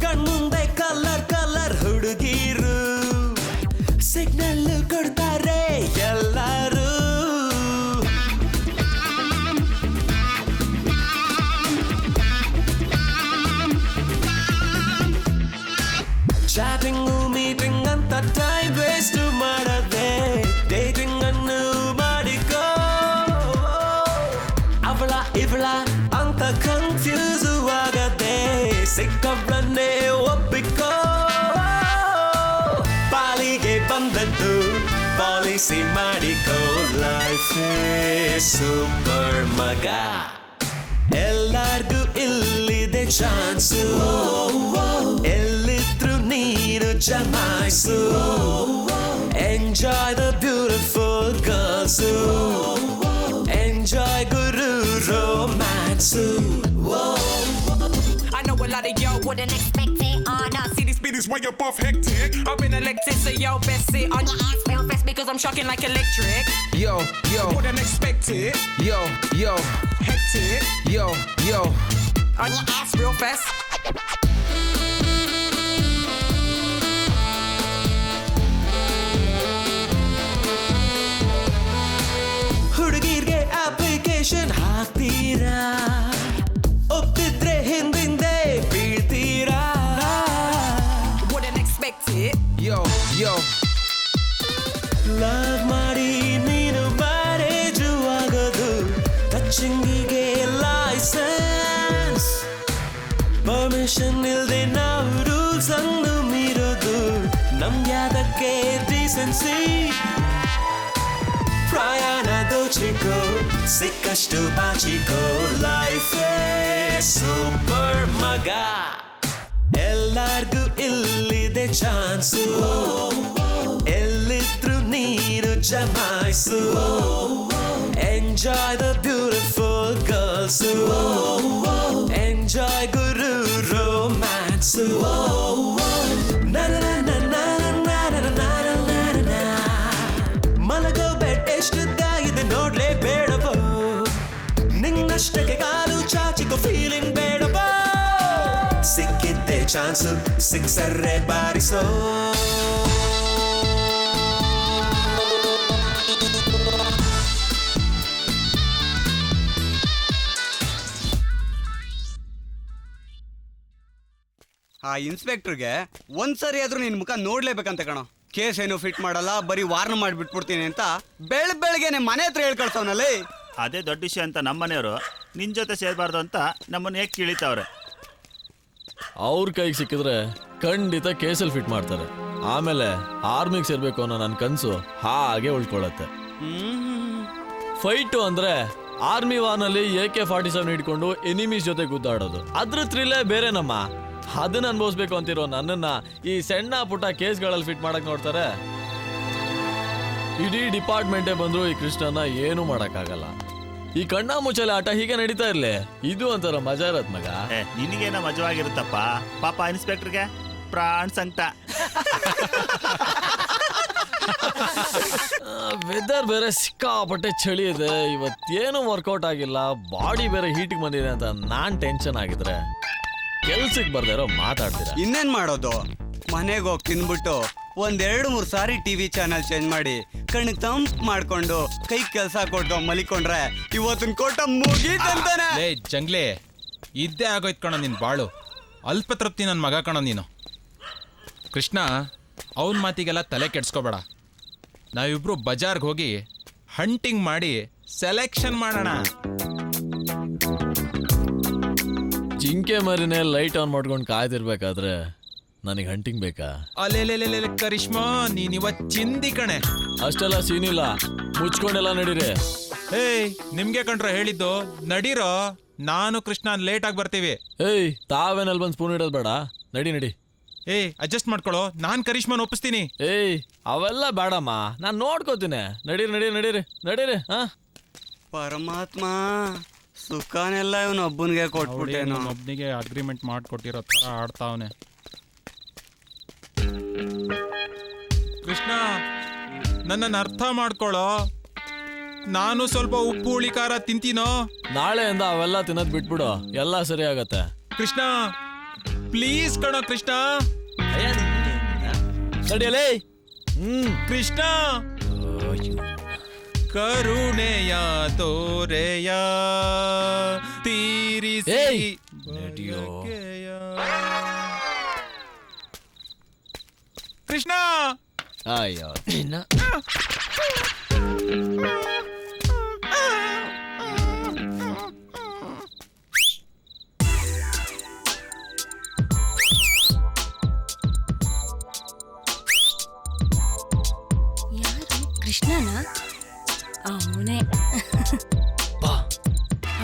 ಕಣ್ಮುಂದೆ ಕಲರ್ ಕಲರ್ ಹುಡುಗಿರು ಸಿಗ್ನಲ್ ಕೊಡ್ತಾರೆ ಎಲ್ಲರೂ. ಚಾಟಿಂಗು ಮೀಟಿಂಗ್ ಅಂತ ಟೈಮ್ ವೇಸ್ಟ್ ಮಾಡದೆ ಡೇಟಿಂಗ್ ಅನ್ನು ಮಾಡಿಕೋ. ಅವಳ ಇವಳ ಅಂತ ಕನ್ಫ್ಯೂಸ್ ಆಗದೆ ಸಿಕ್ಕವಳನ್ನೇ ಒಪ್ಪಿಕೋ. ಪಾಲಿಗೆ ಬಂದದ್ದು ಪಾಲಿಸಿ ಮಾಡಿಕೋ, ಲೈಫ್ ಸೂಪರ್ ಮಗ. ಎಲ್ಲಾರ್ಗೂ ಇಲ್ಲಿದೆ ಚಾನ್ಸು, ಎಲ್ಲಿದ್ರು ನೀರು ಜಮಾಯಿಸು. Enjoy the beautiful girls, enjoy ಗುರು romance. I know a lot of y'all wouldn't expect it. Now see these speedies why you're both hectic. I've been elected, so y'all best sit on your ass real fast because I'm shocking like electric. Yo, yo. Wouldn't expect it. Yo, yo. Hectic. Yo, yo. On your ass real fast. ಹುಡುಗಿರ್ಗೆ application ಹಾಕ್ತೀರಾ, ಒಪ್ಪಿದ್ರೆ ಹಿಂದಿಂದೆ ಬೀಳ್ತೀರಾ. Wouldn't expect it. Yo, yo. Love ಮಾಡಿ ನೀನು marriage ಆಗೋದು, ಟಚಿಂಗಿಗೆ licence, permission ಇಲ್ದೆ ನಾವು ರೂಲ್ಸ್ ಅನ್ನು ಮೀರೋದು, ನಮ್ಗ್ಯಾದಕ್ಕೆ ಡೀಸೆನ್ಸಿ. ಪ್ರಯಾಣ ದೋಚಿಕೋ ಸಿಕ್ಕಷ್ಟು ಬಾಚಿಕೋ, ಲೈಫ್ ಸೂಪರ್ ಮಗ. ಎಲ್ಲಾರ್ಗೂ ಇಲ್ಲಿದೆ ಚಾನ್ಸು, ಎಲ್ಲಿದ್ರು ನೀರು ಜಮಾಯಿಸು. Enjoy the beautiful girls, enjoy ಗುರು ರೋಮ್ಯಾನ್ಸು. ಮಲಗೋ ಬೆಡ್ ಎಷ್ಟುದ್ದಾಗಿದೆ ನೋಡ್ಲೇಬೇಡವೋ, ನಿನ್ನಷ್ಟಕ್ಕೆ ಕಾಲು ಚಾಚಿಕೋ ಫೀಲಿಂಗ್ ಬೇಡವೋ. ಸಿಕ್ಕಿದ್ದೆ ಚಾನ್ಸು ಸಿಕ್ಸರ್ರೆ ಬಾರಿಸೋ. ಆ ಇನ್ಸ್ಪೆಕ್ಟರ್ಗೆ ಒಂದ್ಸರಿ ಆದ್ರೂ ನಿನ್ ಮುಖ ನೋಡ್ಲೇಬೇಕಂತ ಕಣೋ. ಕೇಸ್ ಏನು ಫಿಟ್ ಮಾಡಲ್ಲ, ಬರೀ ವಾರ್ನ್ ಮಾಡಿಬಿಟ್ಬಿಡ್ತೀನಿ ಅಂತ ಬೆಳಗ್ಗೆನೆ ಮನೆ ಹತ್ರ ಹೇಳ್ಕೊಳ್ತಾವನಲ್ಲಿ. ಅದೇ ದೊಡ್ಡ ವಿಷಯ ಅಂತ ನಮ್ಮನೆಯವರು ನಿನ್ ಜೊತೆ ಸೇರ್ಬಾರ್ದು ಅಂತ ನಮ್ಮನ್ನ ಹೇಗೆ ಕೀಳಿತಾವ್ರೆ. ಅವ್ರ ಕೈಗೆ ಸಿಕ್ಕಿದ್ರೆ ಖಂಡಿತ ಕೇಸಲ್ಲಿ ಫಿಟ್ ಮಾಡ್ತಾರೆ. ಆಮೇಲೆ ಆರ್ಮಿಗೆ ಸೇರ್ಬೇಕು ಅನ್ನೋ ನನ್ನ ಕನಸು ಹಾಗೆ ಉಳ್ಕೊಳ್ಳತ್ತೆ. ಫೈಟು ಅಂದ್ರೆ ಆರ್ಮಿ ವಾನಲ್ಲಿ AK-47 ಹಿಡ್ಕೊಂಡು ಎನಿಮೀಸ್ ಜೊತೆ ಗುದ್ದಾಡೋದು, ಅದ್ರ ಥ್ರಿಲ್ಲೇ ಬೇರೆ ನಮ್ಮ. ಅದನ್ನ ಅನ್ಭವಿಸ್ಬೇಕು ಅಂತಿರೋ ನನ್ನನ್ನ ಈ ಸಣ್ಣ ಪುಟ್ಟ ಕೇಸ್ಗಳಲ್ಲಿ ಫಿಟ್ ಮಾಡಕ್ ನೋಡ್ತಾರೆ. ಇಡೀ ಡಿಪಾರ್ಟ್ಮೆಂಟೇ ಬಂದ್ರು ಈ ಕೃಷ್ಣನ ಏನು ಮಾಡಕ್ಕಾಗಲ್ಲ. ಈ ಕಣ್ಣ ಮುಚ್ಚಲೆ ಆಟ ಹೀಗೆ ನಡೀತಾ ಇರ್ಲಿ, ಇದು ಒಂಥರ ಮಜಾ ಇರತ್ ಮಗ. ನಿನಗೇನೋ ಮಜವಾಗಿರುತ್ತಪ್ಪ, ಪಾಪ ಇನ್ಸ್ಪೆಕ್ಟರ್ಗೆ ಪ್ರಾಣ ಸಂಕಟ. ವೆದರ್ ಬೇರೆ ಸಿಕ್ಕಾಪಟ್ಟೆ ಚಳಿ ಇದೆ, ಇವತ್ತೇನು ವರ್ಕೌಟ್ ಆಗಿಲ್ಲ, ಬಾಡಿ ಬೇರೆ ಹೀಟಿಗೆ ಬಂದಿದೆ ಅಂತ ನಾನ್ ಟೆನ್ಷನ್ ಆಗಿದ್ರೆ ಕೆಲ್ಸಕ್ಕೆ ಬರ್ದಿರೋ ಮಾತಾಡ್ತೀರಾ. ಇನ್ನೇನ್ ಮಾಡೋದು, ಮನೆಗೆ ಹೋಗಿ ತಿನ್ಬಿಟ್ಟು 1-2-3 ಸಾರಿ ಟಿವಿ ಚಾನಲ್ ಚೇಂಜ್ ಮಾಡಿ ಕಣ್ಣಿಗೆ ತಂಪ್ ಮಾಡ್ಕೊಂಡು ಕೈ ಕೆಲಸ ಕೊಟ್ಟು ಮಲಿಕೊಂಡ್ರೆ ಇವತ್ತಿನ ಕೋಟ ಮುಗೀತಂತಾನೆ. ಲೇ ಜಂಗ್ಲೆ, ಇದ್ದೇ ಆಗೋಯ್ತು ಕಣೋ ನಿನ್ ಬಾಳು. ಅಲ್ಪ ತೃಪ್ತಿ ನನ್ನ ಮಗ ಕಣೋ ನೀನು. ಕೃಷ್ಣ, ಅವನ ಮಾತಿಗೆಲ್ಲ ತಲೆ ಕೆಡ್ಸ್ಕೋಬೇಡ. ನಾವಿಬ್ರು ಬಜಾರ್ಗೆ ಹೋಗಿ ಹಂಟಿಂಗ್ ಮಾಡಿ ಸೆಲೆಕ್ಷನ್ ಮಾಡೋಣ. ಜಿಂಕೆ ಮರಿನೇ ಲೈಟ್ ಆನ್ ಮಾಡ್ಕೊಂಡು ಕಾಯ್ದಿರ್ಬೇಕಾದ್ರೆ ನನಗೆ ಹಂಟಿಂಗ್ ಬೇಕಾ? ಅಲ್ಲೇ ಕರಿಷ್ಮಾ, ನೀನಿವತ್ತು ಚಿಂದಿ ಕಣೆ. ಅಷ್ಟೆಲ್ಲ ಸೀನಿಲ್ಲ, ಮುಚ್ಕೊಂಡೆಲ್ಲ ನಡೀರಿ. ಏಯ್, ನಿಮ್ಗೆ ಕಂಡ್ರ ಹೇಳಿದ್ದು, ನಡೀರೋ. ನಾನು ಕೃಷ್ಣ ಲೇಟ್ ಆಗಿ ಬರ್ತೀವಿ. ಏಯ್, ತಾವೇನಲ್ಲಿ ಬಂದು ಸ್ಪೂನ್ ಇಡೋದು ಬೇಡ, ನಡಿ. ಏಯ್, ಅಡ್ಜಸ್ಟ್ ಮಾಡ್ಕೊಳ್ಳೋ, ನಾನ್ ಕರಿಷ್ಮಾನ್ ಒಪ್ಪಿಸ್ತೀನಿ. ಏಯ್, ಅವೆಲ್ಲ ಬೇಡಮ್ಮ, ನಾನು ನೋಡ್ಕೋತೀನಿ. ನಡೀರಿ. ಹಾ, ಪರಮಾತ್ಮ ಸುಖನೆಲ್ಲ ಇವನೊಬ್ಬನಿಗೆ ಕೊಟ್ಬಿಟ್ಟೇನು. ಒಬ್ಬನಿಗೆ ಅಗ್ರಿಮೆಂಟ್ ಮಾಡ್ಕೊಟ್ಟಿರೋ ತರ ಆಡ್ತಾವನೆ. ಕೃಷ್ಣ, ನನ್ನನ್ನು ಅರ್ಥ ಮಾಡ್ಕೊಳ್ಳೋ. ನಾನು ಸ್ವಲ್ಪ ಉಪ್ಪು ಹುಳಿ ಖಾರ ತಿಂತೀನೋ. ನಾಳೆಯಿಂದ ಅವೆಲ್ಲ ತಿನ್ನೋದ್ ಬಿಟ್ಬಿಡು, ಎಲ್ಲ ಸರಿ ಆಗತ್ತೆ. ಕೃಷ್ಣ ಪ್ಲೀಸ್ ಕಣೋ. ಕೃಷ್ಣ ನಡಿಯಲೇ. ಕೃಷ್ಣ, ಕರುಣೆಯ ತೋರೆಯ ತೀರಿಸಿ. ಕೃಷ್ಣ, ಅಯ್ಯೋ ಕೃಷ್ಣನ ಅವನೇ.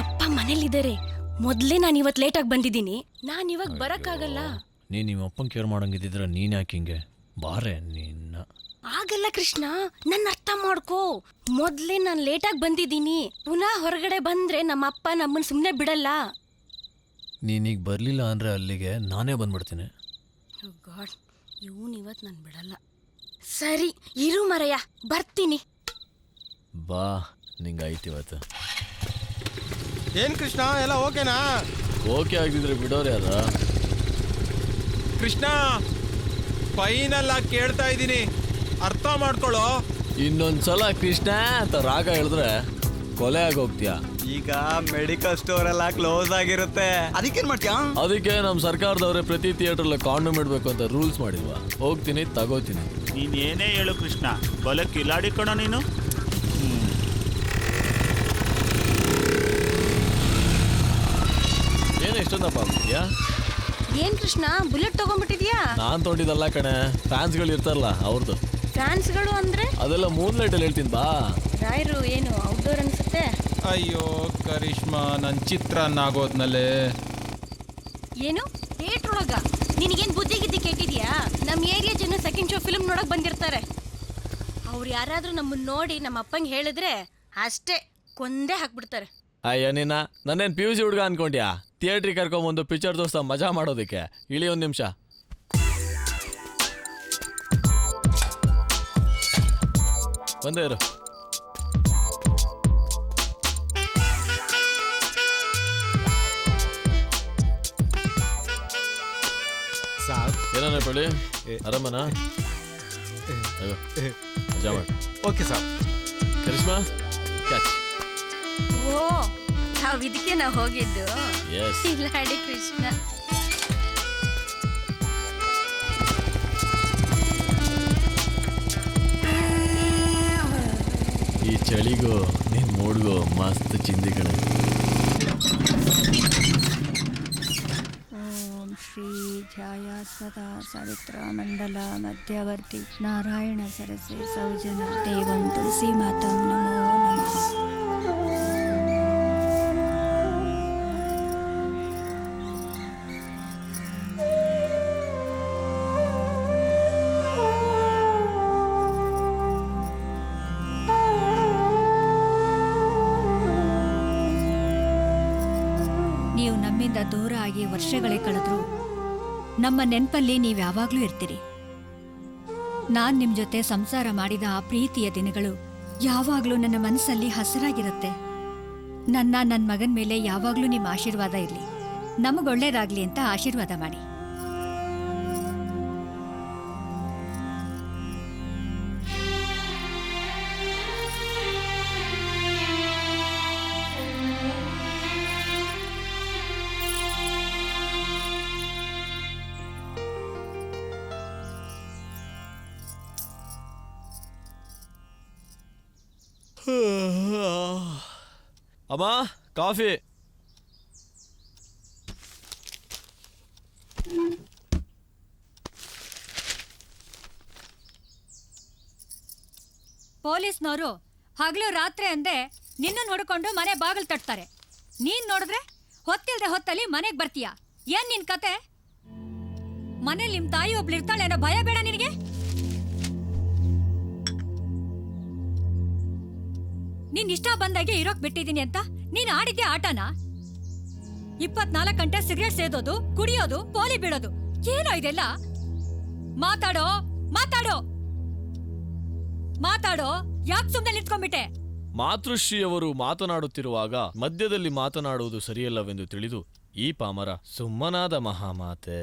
ಅಪ್ಪ ಮನೇಲಿದ್ದಾರೆ. ಮೊದ್ಲೇ ನಾನು ಇವತ್ತು ಲೇಟಾಗಿ ಬಂದಿದ್ದೀನಿ. ನಾನು ಇವಾಗ ಬರಕ್ಕಾಗಲ್ಲ. ನೀನ್ ನಿಮ್ಮ ಅಪ್ಪನ್ ಕೇರ್ ಮಾಡಂಗಿದ್ರೆ ನೀನ್ ಯಾಕೆ ಹಿಂಗೆ ಬಾರೆ ನಿನ್ನ. ಆಗಲ್ಲ ಕೃಷ್ಣ, ನನ್ನ ಅರ್ಥ ಮಾಡ್ಕೋ. ಮೊದ್ಲೇ ನಾನು ಲೇಟಾಗಿ ಬಂದಿದ್ದೀನಿ. ಪುನಃ ಹೊರಗಡೆ ಬಂದ್ರೆ ನಮ್ಮ ಅಪ್ಪ ನಮ್ಮನ್ನ ಸುಮ್ಮನೆ ಬಿಡಲ್ಲ. ನೀನೀಗ ಬರ್ಲಿಲ್ಲ ಅಂದ್ರೆ ಅಲ್ಲಿಗೆ ನಾನೇ ಬಂದ್ಬಿಡ್ತೀನಿ. ಗಾಡ್, ಇವನು ಇವತ್ತು ನಾನು ಬಿಡಲ್ಲ. ಸರಿ ಇರು ಮರಯ್ಯ, ಬರ್ತೀನಿ. ಬಾ, ನಿಂಗಾಯ್ತು ಇವತ್ತು. ಏನ್ ಕೃಷ್ಣ, ಎಲ್ಲ ಓಕೆನಾ? ಓಕೆ ಆಗಿದ್ರೆ ಬಿಡೋರು ಯಾರ? ಕೃಷ್ಣ, ಫೈನಲ್ ಆಗಿ ಕೇಳ್ತಾ ಇದ್ದೀನಿ, ಅರ್ಥ ಮಾಡ್ಕೊಳ್ಳೋ. ಇನ್ನೊಂದ್ಸಲ ಕೃಷ್ಣ ಅಂತ ರಾಗ ಹೇಳಿದ್ರೆ ಕೊಲೆ ಆಗೋಗ್ತೀಯ. ಈಗ ಮೆಡಿಕಲ್ ಸ್ಟೋರ್ ಎಲ್ಲ ಕ್ಲೋಸ್ ಆಗಿರುತ್ತೆ, ಅದಕ್ಕೇನ್ ಮಾಡ್ತೀಯ? ಅದಕ್ಕೆ ನಮ್ಮ ಸರ್ಕಾರದವ್ರೆ ಪ್ರತಿ ಥಿಯೇಟರ್ಲಿ ಕಾಂಡೋಮ್ ಇಡ್ಬೇಕು ಅಂತ ರೂಲ್ಸ್ ಮಾಡಿಲ್ವಾ? ಹೋಗ್ತೀನಿ, ತಗೋತೀನಿ. ನೀನ್ ಏನೇ ಹೇಳು ಕೃಷ್ಣ, ಬಲೆ ಕಿಲಾಡಿ ಕಣೋ ನೀನು. ಏನೇ ಇಷ್ಟೊಂದಪ್ಪ ಆಗ್ತಿದ್ಯಾ? ಏನ್ ಕೃಷ್ಣ, ಬುಲೆಟ್ ತಗೊಂಡ್ಬಿಟ್ಟಿದ್ಯಾ? ನಾನ್ ತೊಗೊಂಡಿದ್ದಲ್ಲ ಕಣೆ, ಫ್ಯಾನ್ಸ್ಗಳು ಇರ್ತಾರಲ್ಲ ಅವ್ರದ್ದು. ಫ್ಯಾನ್ಸ್ಗಳು ಅಂದ್ರೆ? ಅದೆಲ್ಲ ಮೂನ್ ಲೈಟಲ್ಲಿ ಹೇಳ್ತೀನಿ ಬಾ. ರಾಯರು ಏನು ಔಟ್ಡೋರ್ ಅನ್ಸುತ್ತೆ. ಅಯ್ಯೋ ಕರಿಷ್ಮಾ, ನನ್ನ ಚಿತ್ರಾನ್ನ ಆಗೋದ್ನಲ್ಲೇ. ಏನು ಥಿಯೇಟರ್ ಒಳಗ? ನಿನಗೇನು ಬುದ್ಧಿ ಗಿದ್ದಿ ಕೆಟ್ಟಿದ್ಯಾ? ನಮ್ಮ ಏರಿಯಾ ಜನ ಸೆಕೆಂಡ್ ಶೋ ಫಿಲ್ಮ್ ನೋಡಕ್ ಬಂದಿರ್ತಾರೆ. ಅವ್ರು ಯಾರಾದ್ರೂ ನಮ್ಮನ್ನ ನೋಡಿ ನಮ್ಮ ಅಪ್ಪಂಗೆ ಹೇಳಿದ್ರೆ ಅಷ್ಟೇ ಕೊಂದೇ ಹಾಕ್ಬಿಡ್ತಾರೆ. ಅಯ್ಯ ನೀನ ನನ್ನೇನು PUC ಹುಡುಗ ಅನ್ಕೊಂಡ್ಯಾ? ಥಿಯೇಟ್ರಿಗೆ ಕರ್ಕೊಂಬಂದು ಪಿಕ್ಚರ್ ದೋಸ್ತ ಮಜಾ ಮಾಡೋದಕ್ಕೆ. ಇಳಿ ಒಂದು ನಿಮಿಷ. ಬಂದೇ ಇರು. ಏನೇ ಪಳ್ಳಿ, ಆರಾಮನಾ? ಮಜಾ ಮಾಡಿ. ಓಕೆ ಸಾಬ್. ಕರಿಷ್ಮಾ, ಕ್ಯಾಚ್. ಓ, ನಾವು ಇದಕ್ಕೆ ನಾವು ಹೋಗಿದ್ದು. Yes. ಇಲ್ಲಾಡಿ ಕೃಷ್ಣ. ಚಳಿಗೂ ನಿನ್ ಮೂಡ್ಗೋ ಮಸ್ತ್ ಚಿಂದಿ ಕಣೆ. ಓಂ ಶ್ರೀ ಛಾಯಾ ಸದಾ ಸಾವಿತ್ರ ಮಂಡಲ ಮಧ್ಯವರ್ತಿ ನಾರಾಯಣ ಸರಸೆ ಸೌಜನ ದೇವಂ ತುಳಸಿ ಮಾತಂ ನಮೋ ನಮಃ. ನೀವು ನಮ್ಮಿಂದ ದೂರ ಆಗಿ ವರ್ಷಗಳೇ ಕಳೆದ್ರು ನಮ್ಮ ನೆನಪಲ್ಲಿ ನೀವು ಯಾವಾಗಲೂ ಇರ್ತೀರಿ. ನಾನು ನಿಮ್ಮ ಜೊತೆ ಸಂಸಾರ ಮಾಡಿದ ಆ ಪ್ರೀತಿಯ ದಿನಗಳು ಯಾವಾಗಲೂ ನನ್ನ ಮನಸ್ಸಲ್ಲಿ ಹಸಿರಾಗಿರುತ್ತೆ. ನನ್ನ ಮಗನ ಮೇಲೆ ಯಾವಾಗಲೂ ನಿಮ್ಮ ಆಶೀರ್ವಾದ ಇರಲಿ, ನಮಗೊಳ್ಳೇದಾಗ್ಲಿ ಅಂತ ಆಶೀರ್ವಾದ ಮಾಡಿ. ಅಮ್ಮ ಕಾಫಿ. ಪೊಲೀಸ್ನವರು ಹಗಲು ರಾತ್ರಿ ಅಂದೆ ನಿನ್ನ ನೋಡಿಕೊಂಡು ಮನೆ ಬಾಗಿಲು ತಟ್ತಾರೆ. ನೀನ್ ನೋಡಿದ್ರೆ ಹೊತ್ತಿಲ್ದೆ ಹೊತ್ತಲ್ಲಿ ಮನೆಗೆ ಬರ್ತೀಯ. ಏನ್ ನಿನ್ ಕತೆ? ಮನೇಲಿ ನಿಮ್ ತಾಯಿ ಒಬ್ಳು ಇರ್ತಾಳೆ ಅನ್ನೋ ಭಯ ಬೇಡ ನಿನಗೆ? ನೀನ್ ಇಷ್ಟ ಬಂದಾಗೆ ಇರೋಕ್ ಬಿಟ್ಟಿದೀನಿ ಅಂತ ನೀನ್ ಆಡಿದ್ದೆ ಆಟನ? 24 ಗಂಟೆ ಸಿಗರೇಟ್ ಸೇದೋದು, ಕುಡಿಯೋದು, ಪೋಲಿ ಬಿಡೋದು, ಏನೋ ಇದೆಲ್ಲ? ಮಾತಾಡೋ ಮಾತಾಡೋ ಮಾತಾಡೋ, ಯಾಕೆ ಸುಮ್ಮನೆ ನಿಂತ್ಕೊಂಡ್ಬಿಟ್ಟೆ? ಮಾತೃಶ್ರೀ ಅವರು ಮಾತನಾಡುತ್ತಿರುವಾಗ ಮಧ್ಯದಲ್ಲಿ ಮಾತನಾಡುವುದು ಸರಿಯಲ್ಲವೆಂದು ತಿಳಿದು ಈ ಪಾಮರ ಸುಮ್ಮನಾದ ಮಹಾಮಾತೆ.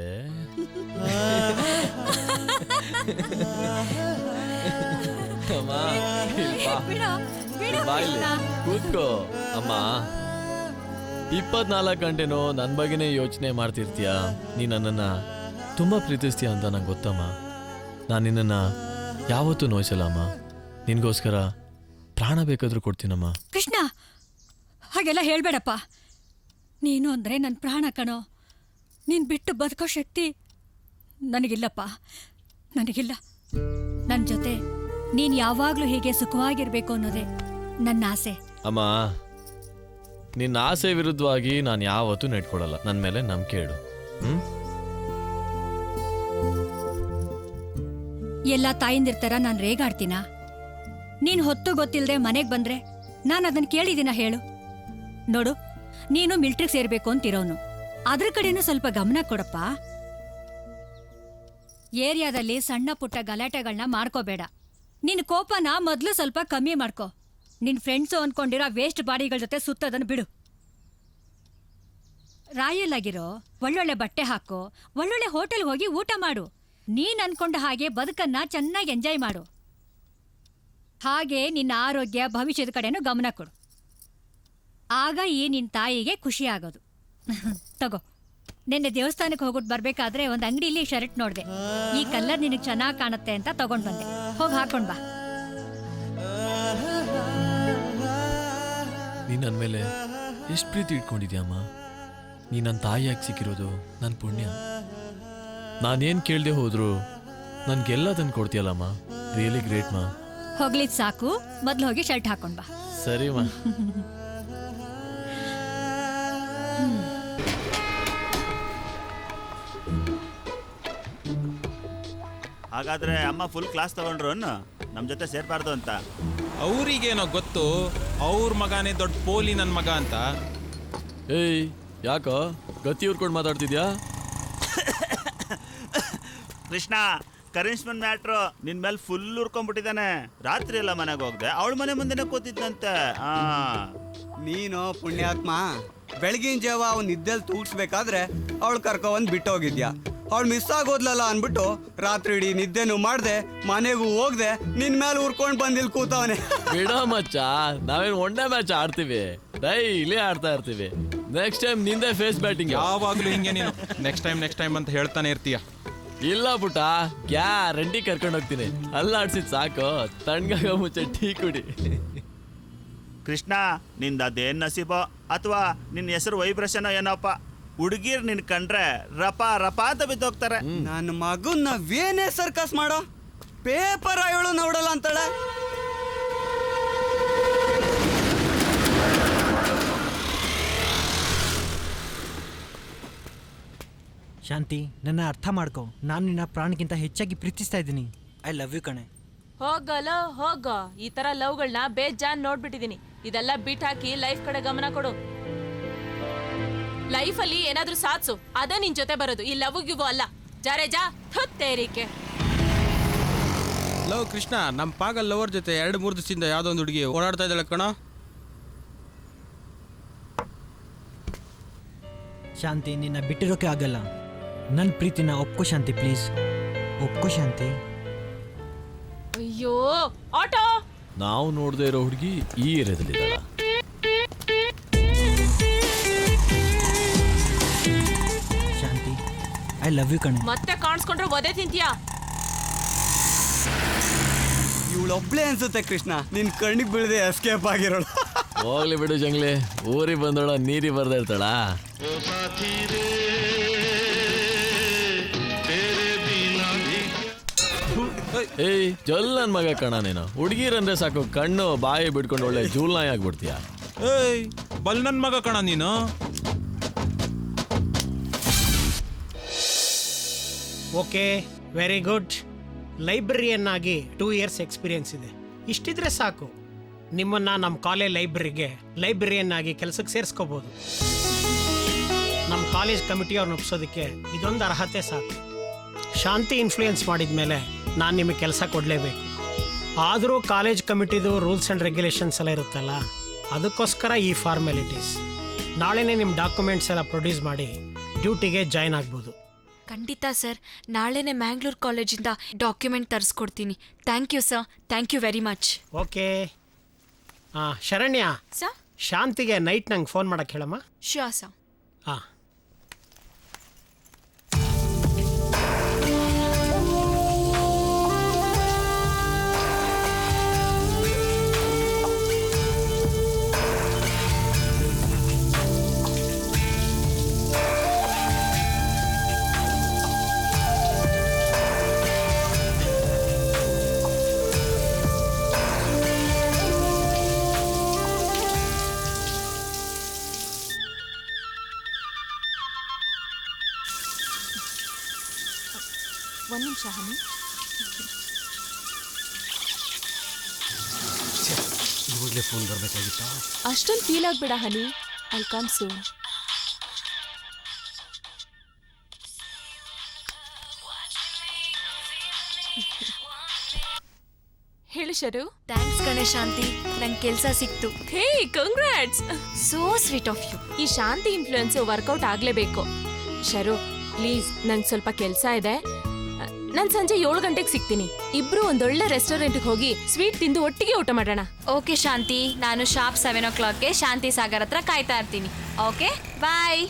ಕೂತ್ಕೋ ಅಮ್ಮ. 24 ಗಂಟೆನೋ ನನ್ನ ಬಗ್ಗೆನೇ ಯೋಚನೆ ಮಾಡ್ತಿರ್ತೀಯ. ನೀ ನನ್ನನ್ನ ತುಂಬಾ ಪ್ರೀತಿಸ್ತೀಯ ಅಂತ ನಂಗೆ ಗೊತ್ತಮ್ಮ. ನಾನು ನಿನ್ನನ್ನ ಯಾವತ್ತೂ ನೋಯಿಸಲ್ಲಮ್ಮ. ನಿನ್ಗೋಸ್ಕರ ಪ್ರಾಣ ಬೇಕಾದ್ರೂ ಕೊಡ್ತೀನಮ್ಮ. ಕೃಷ್ಣ, ಹಾಗೆಲ್ಲ ಹೇಳ್ಬೇಡಪ್ಪ. ನೀನು ಅಂದ್ರೆ ನನ್ನ ಪ್ರಾಣ ಕಣೋ. ನೀನ್ ಬಿಟ್ಟು ಬದುಕೋ ಶಕ್ತಿ ನನಗಿಲ್ಲಪ್ಪ, ನನಗಿಲ್ಲ. ನನ್ನ ಜೊತೆ ನೀನ್ ಯಾವಾಗ್ಲೂ ಹೀಗೆ ಸುಖವಾಗಿರ್ಬೇಕು ಅನ್ನೋದೇ ನನ್ನ ಆಸೆ. ಅಮ್ಮ, ನಿನ್ನ ಆಸೆ ವಿರುದ್ಧವಾಗಿ ನಾನು ಯಾವತ್ತೂ ನೆಟ್ಕೊಡಲ್ಲ. ನನ್ನ ಮೇಲೆ ನಂಬಿಕೆ ಇಡು. ಎಲ್ಲ ತಾಯಿಂದಿರ್ತಾರ ನಾನು ರೇಗಾಡ್ತೀನ? ನೀನ್ ಹೊತ್ತು ಗೊತ್ತಿಲ್ಲದೆ ಮನೆಗೆ ಬಂದ್ರೆ ನಾನು ಅದನ್ನ ಕೇಳಿದಿನ ಹೇಳು? ನೋಡು, ನೀನು ಮಿಲ್ಟ್ರಿಗೆ ಸೇರ್ಬೇಕು ಅಂತಿರೋನು, ಅದ್ರ ಕಡೆನೂ ಸ್ವಲ್ಪ ಗಮನ ಕೊಡಪ್ಪ. ಏರಿಯಾದಲ್ಲಿ ಸಣ್ಣ ಪುಟ್ಟ ಗಲಾಟೆಗಳನ್ನ ಮಾಡ್ಕೋಬೇಡ. ನಿನ್ ಕೋಪನ ಮೊದ್ಲು ಸ್ವಲ್ಪ ಕಮ್ಮಿ ಮಾಡ್ಕೋ. ನಿನ್ ಫ್ರೆಂಡ್ಸು ಅನ್ಕೊಂಡಿರೋ ವೇಸ್ಟ್ ಬಾಡಿಗಳ ಜೊತೆ ಸುತ್ತೋದನ್ನು ಬಿಡು. ರಾಯಲ್ಲಾಗಿರೋ, ಒಳ್ಳೊಳ್ಳೆ ಬಟ್ಟೆ ಹಾಕೋ, ಒಳ್ಳೊಳ್ಳೆ ಹೋಟೆಲ್ ಹೋಗಿ ಊಟ ಮಾಡು. ನೀನ್ ಅನ್ಕೊಂಡ ಹಾಗೆ ಬದುಕನ್ನ ಚೆನ್ನಾಗಿ ಎಂಜಾಯ್ ಮಾಡು. ಹಾಗೆ ನಿನ್ನ ಆರೋಗ್ಯ, ಭವಿಷ್ಯದ ಕಡೆನೂ ಗಮನ ಕೊಡು. ಆಗ ಈ ನಿನ್ನ ತಾಯಿಗೆ ಖುಷಿ ಆಗೋದು. ತಗೋ, ನಿನ್ನೆ ದೇವಸ್ಥಾನಕ್ಕೆ ಹೋಗ್ಬಿಟ್ಟು ಬರ್ಬೇಕಾದ್ರೆ ಒಂದು ಅಂಗಡಿಲಿ ಶರ್ಟ್ ನೋಡಿದೆ. ಈ ಕಲರ್ ನಿನಗೆ ಚೆನ್ನಾಗಿ ಕಾಣುತ್ತೆ ಅಂತ ತಗೊಂಡ್ ಬಂದೆ. ಹೋಗಿ ಹಾಕೊಂಡ್ ಬಾ. ನೀನು ನನ್ನ ಮೇಲೆ ಎಷ್ಟು ಪ್ರೀತಿ ಇಟ್ಕೊಂಡಿದ್ಯಮ್ಮ. ನೀ ನನ್ನ ತಾಯಿಯಾಗಿ ಸಿಕ್ಕಿರೋದು ನನ್ನ ಪುಣ್ಯ. ನಾನೇನು ಕೇಳದೆ ಹೋದ್ರು ನನ್ಗೆಲ್ಲ ತಂದು ಕೊಡ್ತೀಯಲ್ಲಮ್ಮ. ರಿಯಲಿ ಗ್ರೇಟ್ ಮಾ. ಹೋಗ್ಲಿದ್ ಸಾಕು, ಮೊದ್ಲು ಹೋಗಿ ಶರ್ಟ್ ಹಾಕೊಂಡ್ ಬಾ. ಸರಿ ಮಾ. ಹಾಗಾದ್ರೆ ಅಮ್ಮ ಫುಲ್ ಕ್ಲಾಸ್ ತಗೊಂಡ್ರು ನಮ್ಮ ಜೊತೆ ಸೇರ್ಬಾರ್ದು ಅಂತ. ಅವ್ರಿಗೇನೋ ಗೊತ್ತು, ಅವ್ರ ಮಗನೇ ದೊಡ್ಡ ಪೋಲಿ ನನ್ನ ಮಗ ಅಂತ. ಏಯ್, ಯಾಕೋ ಗತಿ ಉರ್ಕೊಂಡು ಮಾತಾಡ್ತಿದ್ಯಾ? ಕೃಷ್ಣ, ಕರಿಷ್ಮನ್ ಮ್ಯಾಟ್ರು ನಿನ್ ಮೇಲೆ ಫುಲ್ ಉರ್ಕೊಂಡ್ಬಿಟ್ಟಿದ್ದಾನೆ. ರಾತ್ರಿ ಎಲ್ಲ ಮನೆಗೆ ಹೋಗ್ದೆ, ಅವಳ ಮನೆ ಮುಂದೆನೆ ಕೂತಿದ್ದಂತೆ. ನೀನು ಪುಣ್ಯಾತ್ಮ, ಬೆಳಗಿನ ಜಾವ ಅವ್ನು ನಿದ್ದೆಲ್ಲಿ ತೂಗಿಸ್ಬೇಕಾದ್ರೆ ಅವಳು ಕರ್ಕೊಂಡ್ ಬಿಟ್ಟು ಹೋಗಿದ್ಯಾ. ಅವಳು ಮಿಸ್ ಆಗೋದ್ಲಲ್ಲ ಅನ್ಬಿಟ್ಟು ರಾತ್ರಿ ಇಡೀ ನಿದ್ದೆನು ಮಾಡ್ದೆ, ಮನೆಗೂ ಹೋಗ್ದೆ, ನಿನ್ ಮೇಲೆ ಉರ್ಕೊಂಡ್ ಬಂದಿಲ್ ಕೂತವನೆ. ಬಿಡ ಮಚ್ಚ, ನಾವೇನು ಒಳ್ಳೆ ಮ್ಯಾಚ್ ಆಡ್ತೀವಿ, ಡೈಲಿ ಆಡ್ತಾ ಇರ್ತೀವಿ. ನೆಕ್ಸ್ಟ್ ಟೈಮ್ ನಿಂದೆ ಫೇಸ್ ಬ್ಯಾಟಿಂಗ್. ಯಾವಾಗ್ಲೂ ಹಿಂಗೆ ನೀನು ನೆಕ್ಸ್ಟ್ ಟೈಮ್ ಅಂತ ಹೇಳ್ತಾನೆ ಇರ್ತೀಯ. ಇಲ್ಲ ಪುಟ, ಗ್ಯಾರಂಟಿ ಕರ್ಕೊಂಡು ಹೋಗ್ತೀನಿ. ಅಲ್ಲಾಡ್ಸಿದ್ ಸಾಕು, ತಣ್ಣಗಾಗ ಮುಂಚೆ ಟೀ ಕುಡಿ. ಕೃಷ್ಣ ನಿಂದ ಅದೇನ್ ನಸೀಬೋ ಅಥವಾ ನಿನ್ನ ಹೆಸರು ವೈಬ್ರೇಷನ್ ಏನೋಪ್ಪ, ಹುಡುಗಿರ್ ನಿನ್ ಕಂಡ್ರೆ ರಪ ರಪ ಅಂತ ಬಿದ್ದೋಗ್ತಾರೆ. ನನ್ನ ಮಗನ್ ನಾವೇನೇ ಸರ್ಕಸ್ ಮಾಡೋ ಪೇಪರ್ ಆಯೋಳು ನೋಡಲ್ಲ ಅಂತಾಳೆ. ಶಾಂತಿ, ನನ್ನ ಅರ್ಥ ಮಾಡ್ಕೊ. ನಾನು ನಿನ್ನ ಪ್ರಾಣಕ್ಕಿಂತ ಹೆಚ್ಚಾಗಿ ಪ್ರೀತಿಸ್ತಾ ಇದ್ದೀನಿ. ಐ ಲವ್ ಯು ಕಣೆ. ಹೋಗಲ್ಲ ಹೋಗ. ಈ ತರ ಲವ್ಗಳನ್ನ ಬೇಜಾನ್ ನೋಡ್ಬಿಟ್ಟಿದೀನಿ. ಇದೆಲ್ಲ ಬಿಟ್ ಹಾಕಿ ಲೈಫ್ ಕಡೆ ಗಮನ ಕೊಡು. ಲೈಫಲ್ಲಿ ಏನಾದ್ರೂ ಸಾಧ್ಸು, ಅದೇ ನಿನ್ ಜೊತೆ ಬರೋದು. ಈ ಲವ್ ಗಿವ್ ಅಲ್ಲ. ಜಾರೆ ಜಾ ತೇರಿಕೆ. ಲವ್ ಕೃಷ್ಣ, ನಮ್ಮ ಪಾಗಲ್ ಲವರ್ ಜೊತೆ 2-3 ದಿವಸದಿಂದ ಯಾವುದೋ ಒಂದು ಹುಡುಗಿ ಓಡಾಡ್ತಾ ಇದ್ದಾಳೆ ಕಣ. ಶಾಂತಿ, ನಿನ್ನ ಬಿಟ್ಟಿರೋಕೆ ಆಗಲ್ಲ. ನನ್ನ ಪ್ರೀತಿನ ಒಪ್ಕೋ ಶಾಂತಿ, ಪ್ಲೀಸ್ ಒಪ್ಕೋ ಶಾಂತಿ. ಅಯ್ಯೋ ಆಟೋ. ನಾವು ನೋಡದೆ ಇರೋ ಹುಡುಗಿ ಈ ಏರಿಯಾದಲ್ಲಿದ್ದಾಳ. ಶಾಂತಿ, ಐ ಲವ್ ಯು ಕಣೆ. ಮತ್ತೆ ಕಾಣಿಸ್ಕೊಂಡ್ರೆ ಒದೆ ತಿಂತೀಯಾ? ಇವಳೊಬ್ಳೆ ಅನ್ಸುತ್ತೆ ಕೃಷ್ಣ, ನಿನ್ ಕಣ್ಣಿಗೆ ಬೀಳದೆ ಎಸ್ಕೇಪ್ ಆಗಿರೋಳು. ಹೋಗ್ಲಿ ಬಿಡು ಜಂಗ್ಲಿ, ಊರಿಗೆ ಬಂದೋಳ ನೀರಿ ಬರ್ತಾ ಇರ್ತಾಳ. ಏಯ್ ಜಲ್ ನನ್ ಮಗ ಕಣ ನೀನು. ಹುಡುಗಿರಂದ್ರೆ ಸಾಕು ಕಣ್ಣು ಬಾಯಿ ಬಿಡ್ಕೊಂಡು ಒಳ್ಳೆ ಜೂಲ್ನಾಯಿ ಆಗ್ಬಿಡ್ತೀಯ. ಏಯ್ ಬಲ್ ನನ್ ಮಗ ಕಣ ನೀನು. Okay, very good. ಲೈಬ್ರರಿಯನ್ನಾಗಿ 2 years ಎಕ್ಸ್ಪೀರಿಯನ್ಸ್ ಇದೆ. ಇಷ್ಟಿದ್ರೆ ಸಾಕು, ನಿಮ್ಮನ್ನ ನಮ್ಮ ಕಾಲೇಜ್ ಲೈಬ್ರರಿಯನ್ನಾಗಿ ಕೆಲಸಕ್ಕೆ ಸೇರಿಸ್ಕೋಬೋದು. ನಮ್ಮ ಕಾಲೇಜ್ ಕಮಿಟಿಯವ್ರನ್ನ ಒಪ್ಸೋದಕ್ಕೆ ಇದೊಂದು ಅರ್ಹತೆ ಸಾಕು. ಶಾಂತಿ ಇನ್ಫ್ಲೂಯೆನ್ಸ್ ಮಾಡಿದ ಮೇಲೆ ನಾನು ನಿಮಗೆ ಕೆಲಸ ಕೊಡಲೇಬೇಕು. ಆದರೂ ಕಾಲೇಜ್ ಕಮಿಟಿದು ರೂಲ್ಸ್ ಆ್ಯಂಡ್ ರೆಗ್ಯುಲೇಷನ್ಸ್ ಎಲ್ಲ ಇರುತ್ತಲ್ಲ, ಅದಕ್ಕೋಸ್ಕರ ಈ ಫಾರ್ಮ್ಯಾಲಿಟೀಸ್. ನಾಳೆನೇ ನಿಮ್ಮ ಡಾಕ್ಯುಮೆಂಟ್ಸ್ ಎಲ್ಲ ಪ್ರೊಡ್ಯೂಸ್ ಮಾಡಿ ಡ್ಯೂಟಿಗೆ ಜಾಯ್ನ್ ಆಗ್ಬೋದು. ಖಂಡಿತ ಸರ್, ನಾಳೆನೇ ಮ್ಯಾಂಗ್ಳೂರ್ ಕಾಲೇಜಿಂದ ಡಾಕ್ಯುಮೆಂಟ್ ತರಿಸ್ಕೊಡ್ತೀನಿ. Thank you sir, thank you very much. Okay. Sharanya, sir ಶಾಂತಿಗೆ ನೈಟ್ ನಂಗೆ ಫೋನ್ ಮಾಡಕ್ಕೆ ಹೇಳಮ್ಮ. Sure sir. ಹಾಂ. ಒಂದ್ ನಿಮಿಷ ಹನಿ. ಇವಾಗಲೇ ಫೋನ್ ಬರಬೇಕಾಗಿತ್ತಾ? ಅಷ್ಟೊಂದು ಫೀಲ್ ಆಗ್ಬೇಡ ಹನಿ. I come soon. ಹೇಳು ಶರು. ಥ್ಯಾಂಕ್ಸ್ ಕಣೆ ಶಾಂತಿ, ನಂಗೆ ಕೆಲಸ ಸಿಕ್ತು. Hey congrats, so sweet of you. ಈ ಶಾಂತಿ ಇನ್ಫ್ಲೂಯೆನ್ಸ್ ವರ್ಕೌಟ್ ಆಗ್ಲೇಬೇಕು. ಶರು ಪ್ಲೀಸ್, ನಂಗೆ ಸ್ವಲ್ಪ ಕೆಲಸ ಇದೆ. ನಾನು ಸಂಜೆ 7 ಗಂಟೆಗೆ ಸಿಗ್ತೀನಿ. ಇಬ್ರು ಒಂದೊಳ್ಳೆ ರೆಸ್ಟೋರೆಂಟ್ಗೆ ಹೋಗಿ ಸ್ವೀಟ್ ತಿಂದು ಒಟ್ಟಿಗೆ ಊಟ ಮಾಡೋಣ. ಓಕೆ ಶಾಂತಿ, ನಾನು ಶಾರ್ಪ್ 7 o'clockಗೆ ಶಾಂತಿ ಸಾಗರ್ ಹತ್ರ ಕಾಯ್ತಾ ಇರ್ತೀನಿ. Okay bye.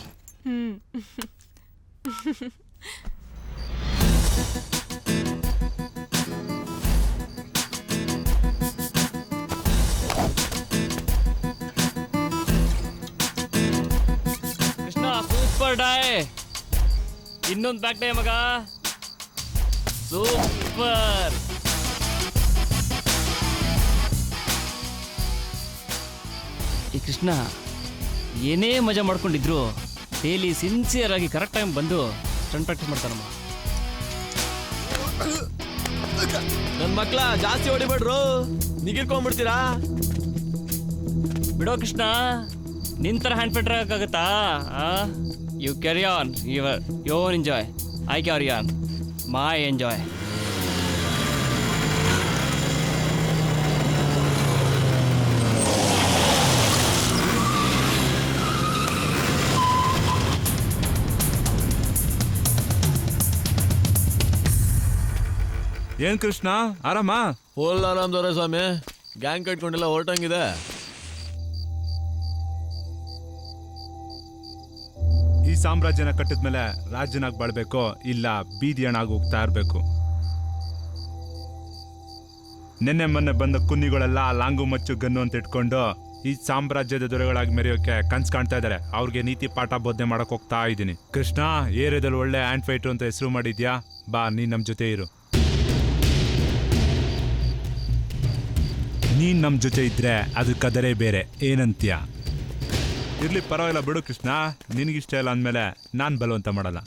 ಕೃಷ್ಣ ಸೂಪರ್ ಡಾಯ್. ಇನ್ನೊಂದು ಬ್ಯಾಕ್ ಡೇ ಮಗ, ಸೂಪರ್. ಈ ಕೃಷ್ಣ ಏನೇ ಮಜಾ ಮಾಡ್ಕೊಂಡಿದ್ರು ಡೈಲಿ ಸಿನ್ಸಿಯರ್ ಆಗಿ ಕರೆಕ್ಟ್ ಟೈಮ್ ಬಂದು ಸ್ಟಂಟ್ ಪ್ರಾಕ್ಟೀಸ್ ಮಾಡ್ತಾನಮ್ಮ. ನನ್ ಮಕ್ಳ ಜಾಸ್ತಿ ಹೊಡಿಬೇಡ್ರು, ನಿಗಿರ್ಕೊಂಡ್ಬಿಡ್ತೀರಾ. ಬಿಡೋ ಕೃಷ್ಣ, ನಿಂತರ ಹ್ಯಾಂಡ್ ಪೆಟ್ರ್ ಆಗುತ್ತಾ? You carry on your own enjoy. I carry on my enjoy. ಏನ್ ಕೃಷ್ಣ ಆರಾಮ? ಫುಲ್ ಆರಾಮ್ ದೊರೆ ಸ್ವಾಮಿ. ಗ್ಯಾಂಗ್ ಕಟ್ಕೊಂಡೆಲ್ಲ ಹೊರಟಂಗಿದೆ. ಈ ಸಾಮ್ರಾಜ್ಯನ ಕಟ್ಟಿದ್ಮೇಲೆ ರಾಜ್ಯನಾಗಿ ಬಾಳ್ಬೇಕು, ಇಲ್ಲ ಬೀದಿಯಣ್ಣಾಗಿ ಹೋಗ್ತಾ ಇರ್ಬೇಕು. ನಿನ್ನೆ ಮೊನ್ನೆ ಬಂದ ಕುನ್ನಿಗಳೆಲ್ಲ ಲಾಂಗು ಮಚ್ಚು ಗನ್ನು ಅಂತ ಇಟ್ಕೊಂಡು ಈ ಸಾಮ್ರಾಜ್ಯದ ದೊರೆಗಳಾಗಿ ಮೆರೆಯೋಕೆ ಕನ್ಸ್ ಕಾಣ್ತಾ ಇದ್ದಾರೆ. ಅವ್ರಿಗೆ ನೀತಿ ಪಾಠ ಬೋಧನೆ ಮಾಡಕ್ ಹೋಗ್ತಾ ಇದ್ದೀನಿ. ಕೃಷ್ಣ, ಏರಿಯಾದಲ್ಲಿ ಒಳ್ಳೆ ಹ್ಯಾಂಡ್ ಫೈಟರ್ ಅಂತ ಹೆಸರು ಮಾಡಿದ್ಯಾ, ಬಾ ನೀನ್ ನಮ್ ಜೊತೆ ಇರು. ನೀನ್ ನಮ್ ಜೊತೆ ಇದ್ರೆ ಅದಕ್ಕೆ ಅದರೇ ಬೇರೆ, ಏನಂತ್ಯ? ಇರ್ಲಿ, ಪರವಾಗಿಲ್ಲ ಬಿಡು ಕೃಷ್ಣ, ನಿನಗಿಷ್ಟ ಇಲ್ಲ ಅಂದಮೇಲೆ ನಾನು ಬಲವಂತ ಮಾಡಲ್ಲ.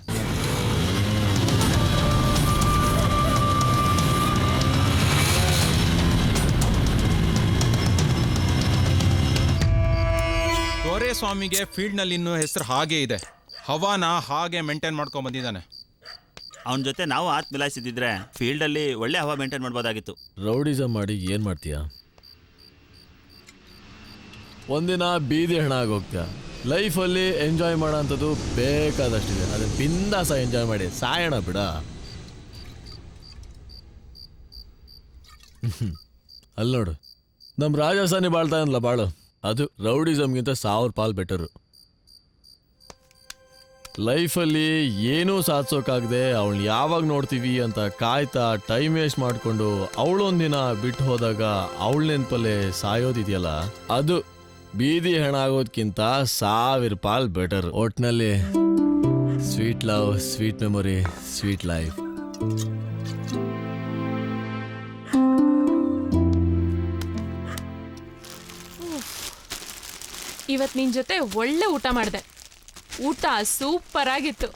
ದೊರೆ ಸ್ವಾಮಿಗೆ ಫೀಲ್ಡ್ನಲ್ಲಿ ಇನ್ನೂ ಹೆಸರು ಹಾಗೇ ಇದೆ. ಹವಾನ ಹಾಗೆ ಮೇಂಟೈನ್ ಮಾಡ್ಕೊಂಡ್ ಬಂದಿದ್ದಾನೆ. ಅವನ ಜೊತೆ ನಾವು ಆತ್ ಮಿಲಾಯಿಸಿದ್ರೆ ಫೀಲ್ಡಲ್ಲಿ ಒಳ್ಳೆ ಹವಾ ಮೇಂಟೈನ್ ಮಾಡ್ಬೋದಾಗಿತ್ತು. ರೌಡಿಸಮ್ ಮಾಡಿ ಏನು ಮಾಡ್ತೀಯ? ಒಂದಿನ ಬೀದಿ ಹೆಣ ಆಗೋಗ್ತೀಯ. ಲೈಫಲ್ಲಿ ಎಂಜಾಯ್ ಮಾಡೋ ಅಂಥದ್ದು ಬೇಕಾದಷ್ಟಿದೆ. ಅದನ್ನ ಬಿಂದಾಸ ಎಂಜಾಯ್ ಮಾಡಿ ಸಾಯೋಣ ಬಿಡ. ಅಲ್ಲಿ ನೋಡು, ನಮ್ಮ ರಾಜಸ್ಥಾನಿ ಬಾಳ್ತಾ ಇರಲ್ಲ ಬಾಳು, ಅದು ರೌಡಿಸಮ್ಗಿಂತ 1000 ಪಾಲ್ ಬೆಟರು. ಲೈಫಲ್ಲಿ ಏನೂ ಸಾಧಿಸೋಕ್ಕಾಗದೆ ಅವಳನ್ನ ಯಾವಾಗ ನೋಡ್ತೀವಿ ಅಂತ ಕಾಯ್ತಾ ಟೈಮ್ ವೇಸ್ಟ್ ಮಾಡಿಕೊಂಡು ಅವಳೊಂದಿನ ಬಿಟ್ಟು ಹೋದಾಗ ಅವಳ ನೆನಪಲ್ಲೇ ಸಾಯೋದಿದೆಯಲ್ಲ, ಅದು ಬೀದಿ ಹೆಣ ಆಗೋದ್ಕಿಂತ 1000 ಪಾಲ್ ಬೆಟರ್. ಒಟ್ನಲ್ಲಿ sweet love, sweet memory, sweet life. ಇವತ್ತು ನಿನ್ನ ಜೊತೆ ಒಳ್ಳೆ ಊಟ ಮಾಡಿದೆ. ಊಟ ಸೂಪರ್ ಆಗಿತ್ತು,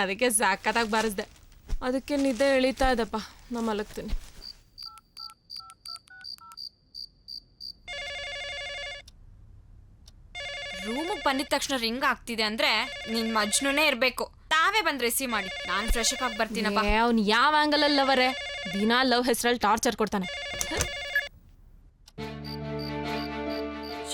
ಅದಕ್ಕೆ ಸಾಕತ್ತಾಗಿ ಬಾರಿಸ್ದೆ. ಅದಕ್ಕೆ ನಿದ್ದೆ ಎಳೀತಾ ಇದಪ್ಪ, ನಾ ಮಲಗ್ತೀನಿ. ರೂಮಿಗೆ ಬಂದಿದ ತಕ್ಷಣ ರಿಂಗ್ ಆಗ್ತಿದೆ ಅಂದ್ರೆ ನಿನ್ ಮಜ್ನುನೇ ಇರ್ಬೇಕು. ತಾವೇ ಬಂದ್ ರಿಸೀವ್ ಮಾಡಿ, ನಾನು ಫ್ರೆಶ್ ಅಪ್ ಆಗಿ ಬರ್ತೀನಪ್ಪ. ಅವ್ನು ಯಾವ ಆಂಗಲಲ್ಲಿ ಲವರೇ, ದಿನಾ ಲವ್ ಹೆಸರಲ್ಲಿ ಟಾರ್ಚರ್ ಕೊಡ್ತಾನೆ.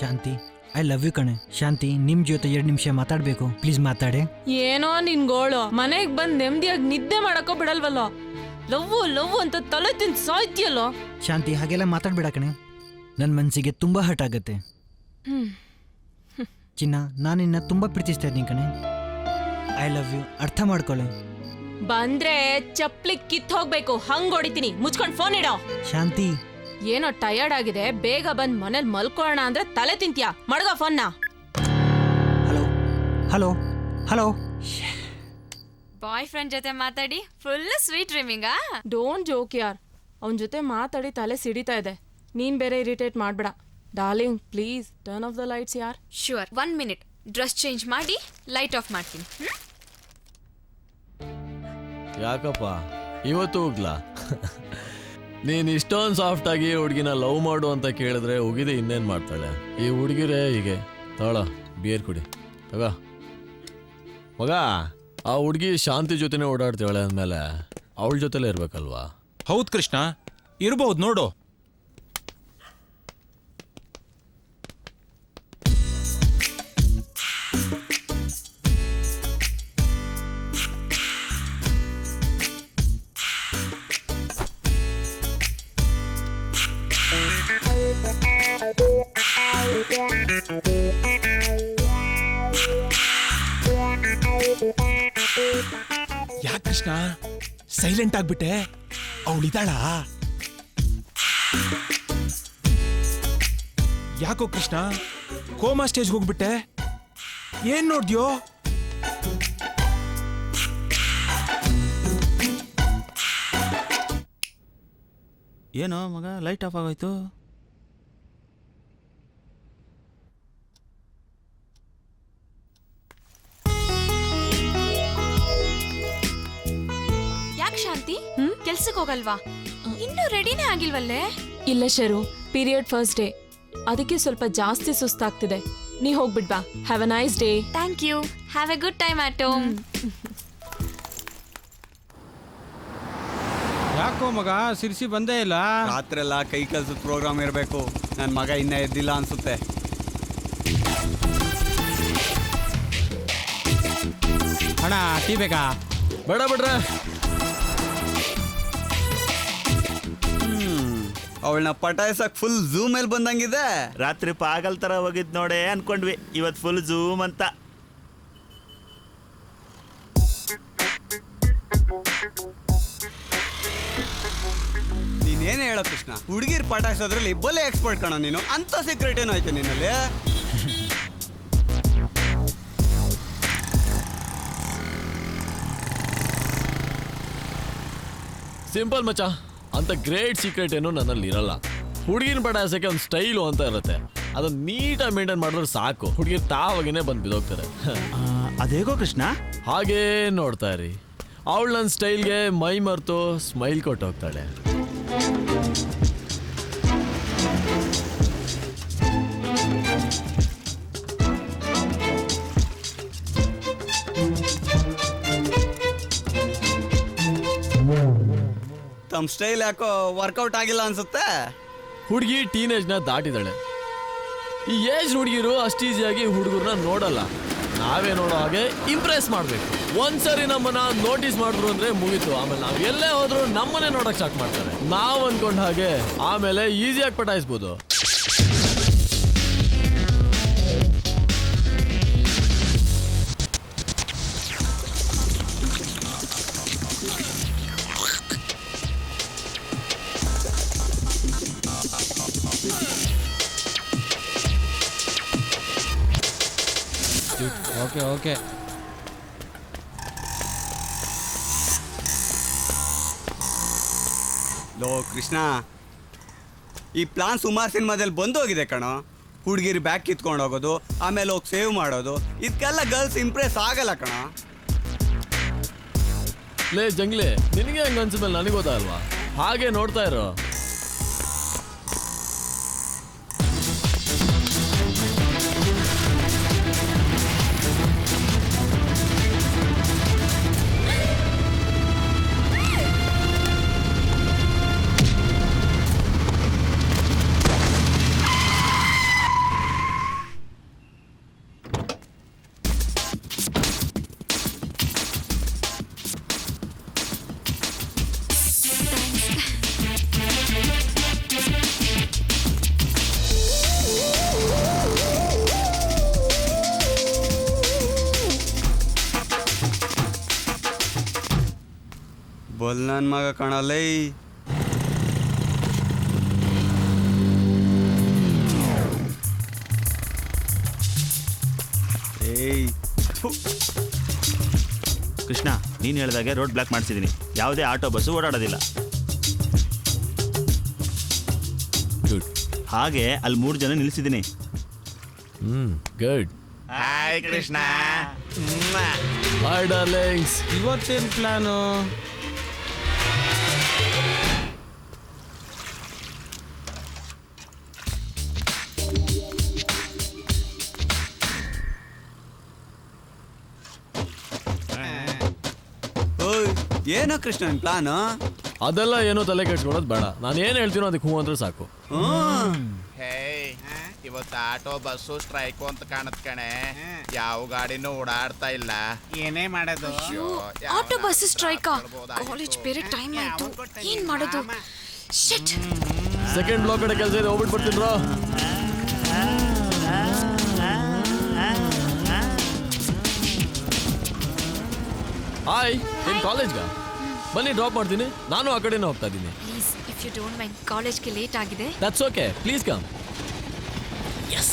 ಶಾಂತಿ, ಐ ಲವ್ ಯು ಕಣೆ. ಶಾಂತಿ, ನಿಮ್ ಜೊತೆ 2 ನಿಮಿಷ ಮಾತಾಡ್ಬೇಕು, ಪ್ಲೀಸ್ ಮಾತಾಡೆ. ಏನೋ ನಿನ್ ಗೋಳು, ಮನೆಗೆ ಬಂದು ನೆಮ್ಮದಿಯಾಗಿ ನಿದ್ದೆ ಮಾಡಕ್ಕೋ ಬಿಡಲ್ವಲ್ಲೋ. ಲವ್ ಅಂತ ತಲೆ ತಿಂದು ಸಾಯ್ತಿಯಲ್ಲೋ. ಶಾಂತಿ, ಹಾಗೆಲ್ಲ ಮಾತಾಡ್ಬೇಡ ಕಣೆ, ನನ್ನ ಮನಸ್ಸಿಗೆ ತುಂಬಾ ಹರ್ಟ್ ಆಗುತ್ತೆ. ಚಿನ್ನ, ನಾನು ನಿನ್ನ ತುಂಬಾ ಪ್ರೀತಿಸ್ತಾ ಇದ್ದೀನಿ ಕಣೆ. ಐ ಲವ್ ಯು, ಅರ್ಥ ಮಾಡ್ಕೊಳ್ಳೆ. ಬಂದ್ರೆ ಚಪ್ಲಿ ಕಿತ್ ಹೋಗ್ಬೇಕು, ಹಂಗ್ ಹೊಡಿತೀನಿ. ಮುಚ್ಕೊಂಡ್ ಫೋನ್ ಇಡೋ. ಶಾಂತಿ, ಏನೋ ಟಯರ್ಡ್ ಆಗಿದೆ, ಬೇಗ ಬಂದ್ ಮನೇಲಿ ಮಲ್ಕೊಳ್ಳೋಣ ಅಂದ್ರೆ ತಲೆ ತಿಂತ್ಯಾ. ಮಡ್ಗ ಫೋನ್ನ. Hello hello. ಬಾಯ್ ಫ್ರೆಂಡ್ ಜೊತೆ ಮಾತಾಡಿ ಫುಲ್ ಸ್ವೀಟ್ ಡ್ರೀಮಿಂಗಾ? ಡೋಂಟ್ ಜೋಕ್ ಯಾರ್, ಅವನ ಜೊತೆ ಮಾತಾಡಿ ತಲೆ ಸಿಡಿತಾ ಇದೆ. ನೀನ್ ಬೇರೆ ಇರಿಟೇಟ್ ಮಾಡ್ಬೇಡ. Darling, please turn off the lights ಯಾರ್. Sure, 1 minute. ಡ್ರೆಸ್ ಚೇಂಜ್ ಮಾಡಿ ಲೈಟ್ ಆಫ್ ಮಾಡ್ತೀನಿ. ಯಾಕಪ್ಪ ಇವತ್ತು ಹೋಗ್ಲಾ? ನೀನು ಇಷ್ಟೊಂದು ಸಾಫ್ಟ್ ಆಗಿ ಹುಡುಗಿನ ಲವ್ ಮಾಡು ಅಂತ ಕೇಳಿದ್ರೆ ಉಗಿದೆ ಇನ್ನೇನು ಮಾಡ್ತಾಳೆ ಈ ಹುಡುಗಿರೇ. ಹೀಗೆ ತಗೊಳ, ಬಿಯರ್ ಕುಡಿ ತಗ ಮಗ. ಆ ಹುಡುಗಿ ಶಾಂತಿ ಜೊತೆನೇ ಓಡಾಡ್ತಾಳೆ ಅಂದಮೇಲೆ ಅವಳ ಜೊತೆಲೇ ಇರ್ಬೇಕಲ್ವಾ? ಹೌದು ಕೃಷ್ಣ, ಇರ್ಬೋದು ನೋಡು. ಯಾಕೆ ಕೃಷ್ಣ ಸೈಲೆಂಟ್ ಆಗ್ಬಿಟ್ಟೆ? ಅವಳಿದ್ದಾಳ? ಯಾಕೋ ಕೃಷ್ಣ ಕೋಮಾ ಸ್ಟೇಜ್ ಹೋಗ್ಬಿಟ್ಟೆ? ಏನ್ ನೋಡ್ದ್ಯೋ? ಏನೋ ಮಗ, ಲೈಟ್ ಆಫ್ ಆಗೋಯ್ತು. ಯಾಕೆ ಶಾಂತಿ, ಕೆಲ್ಸಕ್ಕೆ ಹೋಗಲ್ವಾ? ಇನ್ನೂ ರೆಡಿನೇ ಆಗಿಲ್ವಲ್ಲೇ? ಇಲ್ಲ ಶರು, ಪೀರಿಯಡ್ ಫಸ್ಟ್ ಡೇ, ಅದಕ್ಕೆ ಸ್ವಲ್ಪ ಜಾಸ್ತಿ ಸುಸ್ತಾಗ್ತಿದೆ. ನೀ ಹೋಗ್ಬಿಡ್ಬಾ. Have a nice day. Thank you. Have a good time at home. ಯಾಕೋ ಮಗ ಸಿರ್ಸಿ ಬಂದೇ ಇಲ್ಲ? ರಾತ್ರಿ ಎಲ್ಲ ಕೈ ಕೆಲ್ಸದ ಪ್ರೋಗ್ರಾಮ್ ಇರಬೇಕು. ನನ್ನ ಮಗ ಇನ್ನೂ ಎದ್ದಿಲ್ಲ ಅನ್ಸುತ್ತೆ. ಅಣ್ಣ ಟೀ ಬೇಕಾ? ಬೇಡ ಬಿಡ್ರೆ. ಅವಳನ್ನ ಪಟಾಯಿಸಕ್ ಫುಲ್ ಝೂಮ್ ಮೇಲೆ ಬಂದಂಗಿದೆ. ರಾತ್ರಿ ಪಾಗಲ್ ತರ ಹೋಗಿದ್ ನೋಡೆ ಅನ್ಕೊಂಡ್ವಿ, ಇವತ್ತು ಫುಲ್ ಝೂಮ್ ಅಂತ. ನೀನ್ ಏನೇ ಹೇಳೋ ಕೃಷ್ಣ, ಹುಡುಗಿರ್ ಪಟಾಯಿಸೋದ್ರಲ್ಲಿ ಬಲೆ ಎಕ್ಸ್ಪರ್ಟ್ ಕಣ ನೀನು. ಅಂತ ಸೀಕ್ರೆಟ್ ಏನೋ ಐತೆ ನಿನ್ನಲ್ಲಿ. ಸಿಂಪಲ್ ಮಚ್ಚ, ಅಂತ ಗ್ರೇಟ್ ಸೀಕ್ರೆಟ್ ಏನು ನನ್ನಲ್ಲಿ ಇರಲ್ಲ. ಹುಡುಗಿನ ಪಟಾಯಿಸೋಕೆ ಒಂದು ಸ್ಟೈಲು ಅಂತ ಇರುತ್ತೆ, ಅದನ್ನ ನೀಟಾಗಿ ಮೇಂಟೈನ್ ಮಾಡಿದ್ರೆ ಸಾಕು. ಹುಡುಗಿರು ತಾವಾಗಿನೇ ಬಂದು ಬಿದ್ದೋಗ್ತಾರೆ. ಅದೇಗೋ ಕೃಷ್ಣ? ಹಾಗೇ ನೋಡ್ತಾ ಇರಿ, ಅವಳು ನನ್ನ ಸ್ಟೈಲ್ಗೆ ಮೈ ಮರೆತು ಸ್ಮೈಲ್ ಕೊಟ್ಟು ಹೋಗ್ತಾಳೆ. ತಮ್ಮ ಸ್ಟೈಲ್ ಯಾಕೋ ವರ್ಕೌಟ್ ಆಗಿಲ್ಲ ಅನ್ಸುತ್ತೆ. ಹುಡುಗಿ ಟೀನೇಜ್ನ ದಾಟಿದಾಳೆ. ಈ ಏಜ್ ಹುಡುಗಿರು ಅಷ್ಟು ಈಸಿಯಾಗಿ ಹುಡುಗರನ್ನ ನೋಡಲ್ಲ. ನಾವೇ ನೋಡೋ ಹಾಗೆ ಇಂಪ್ರೆಸ್ ಮಾಡಬೇಕು. ಒಂದ್ಸರಿ ನಮ್ಮನ್ನ ನೋಟಿಸ್ ಮಾಡಿದ್ರು ಅಂದ್ರೆ ಮುಗೀತು. ಆಮೇಲೆ ನಾವು ಎಲ್ಲೇ ಹೋದ್ರು ನಮ್ಮನ್ನೇ ನೋಡಕ್ ಸ್ಟಾರ್ಟ್ ಮಾಡ್ತಾರೆ. ನಾವು ಅನ್ಕೊಂಡ ಹಾಗೆ ಆಮೇಲೆ ಈಸಿಯಾಗಿ ಪಟಾಯಿಸ್ಬೋದು. Okay okay. ಲೋ ಕೃಷ್ಣ, ಈ ಪ್ಲಾನ್ ಸುಮಾರು ಸಿನಿಮಾದಲ್ಲಿ ಬಂದೋಗಿದೆ ಕಣೋ. ಹುಡುಗಿರು ಬ್ಯಾಗ್ ಕಿತ್ಕೊಂಡು ಹೋಗೋದು, ಆಮೇಲೆ ಹೋಗಿ ಸೇವ್ ಮಾಡೋದು, ಇದಕ್ಕೆಲ್ಲ ಗರ್ಲ್ಸ್ ಇಂಪ್ರೆಸ್ ಆಗಲ್ಲ ಕಣ. ಲೇ ಜಂಗ್ಲೆ, ನಿನಗೆ ಹಂಗ ಅನ್ಸಿದ್ಮೇಲೆ ನನಗೆ ಗೊತ್ತಾಗಲ್ವಾ? ಹಾಗೆ ನೋಡ್ತಾ ಇರೋ. ಬಲ್ ನನ್ನ ಮಗ ಕಾಣಲ್ಲ. ಏಯ್ ಕೃಷ್ಣ, ನೀನು ಹೇಳಿದಾಗೆ ರೋಡ್ ಬ್ಲಾಕ್ ಮಾಡಿಸಿದ್ದೀನಿ. ಯಾವುದೇ ಆಟೋ ಬಸ್ಸು ಓಡಾಡೋದಿಲ್ಲ. ಹಾಗೆ ಅಲ್ಲಿ 3 ಜನ ನಿಲ್ಲಿಸಿದ್ದೀನಿ. Good. Hi Krishna. Hi darlings. ಇವತ್ತೇನು ಪ್ಲಾನು? ಏನೋ ಕೃಷ್ಣನ್ ಪ್ಲಾನು? ಅದೆಲ್ಲ ಏನೋ ತಲೆ ಕೆಡ್ಸ್ಕೊಳ್ಳೋದು ಬೇಡ. ನಾನು ಏನು ಹೇಳ್ತೀನೋ ಅದಕ್ಕೆ ಹೂ ಅಂದ್ರೆ ಸಾಕು. ಇವತ್ತು ಆಟೋ ಬಸ್ಸು ಸ್ಟ್ರೈಕು ಅಂತ ಕಾಣತ್ ಕಣೆ. ಯಾವ ಗಾಡಿನೂ ಓಡಾಡ್ತಾ ಇಲ್ಲ. ಏನೇ ಮಾಡೋದು? ಆಟೋ ಬಸ್ ಸ್ಟ್ರೈಕಾ? ಕಾಲೇಜ್ ಬೇರೆ ಟೈಮ್ ಆಯ್ತು, ಏನ್ ಮಾಡೋದು? ಶಿಟ್. ಸೆಕೆಂಡ್ ಬ್ಲಾಕ್ ಕಡೆ ಕೆಲಸ ಇದೆ, ಹೋಗ್ಬಿಟ್ಟು ಬರ್ತೀನ್ರೋ. ಹಾಯ್, ಏನ್ ಕಾಲೇಜ್ಗ? ಬನ್ನಿ ಡ್ರಾಪ್ ಮಾಡ್ತೀನಿ. ನಾನು ಆ ಕಡೆನೇ ಹೋಗ್ತಾ ಇದ್ದೀನಿ. Please, if you don't mind, ಕಾಲೇಜ್ಗೆ ಲೇಟ್ ಆಗಿದೆ. That's okay, please come. Yes.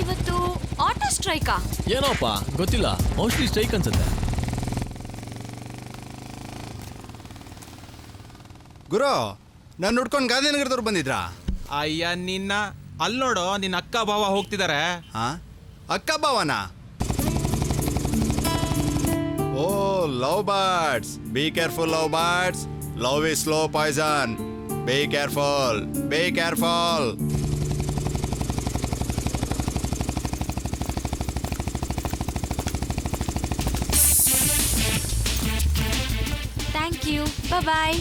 ಇವತ್ತು ಆಟೋ ಸ್ಟ್ರೈಕಾ? ಏನೋಪ್ಪ ಗೊತ್ತಿಲ್ಲ, ಮೋಸ್ಟ್ಲಿ ಸ್ಟ್ರೈಕ್ ಅನ್ಸುತ್ತೆ. ಗುರು, ನಾನು ನೋಡ್ಕೊಂಡು ಗಾಂಧಿನಗರದವ್ರು ಬಂದಿದ್ರಾ? ಅಯ್ಯ ನಿನ್ನ, ಅಲ್ಲಿ ನೋಡು, ನಿನ್ನ ಅಕ್ಕ ಭಾವ ಹೋಗ್ತಿದ್ದಾರೆ. ಅಕ್ಕ ಭಾವನಾ? Oh, love birds. Be careful love birds. Love is slow poison. Be careful, be careful. Thank you, bye.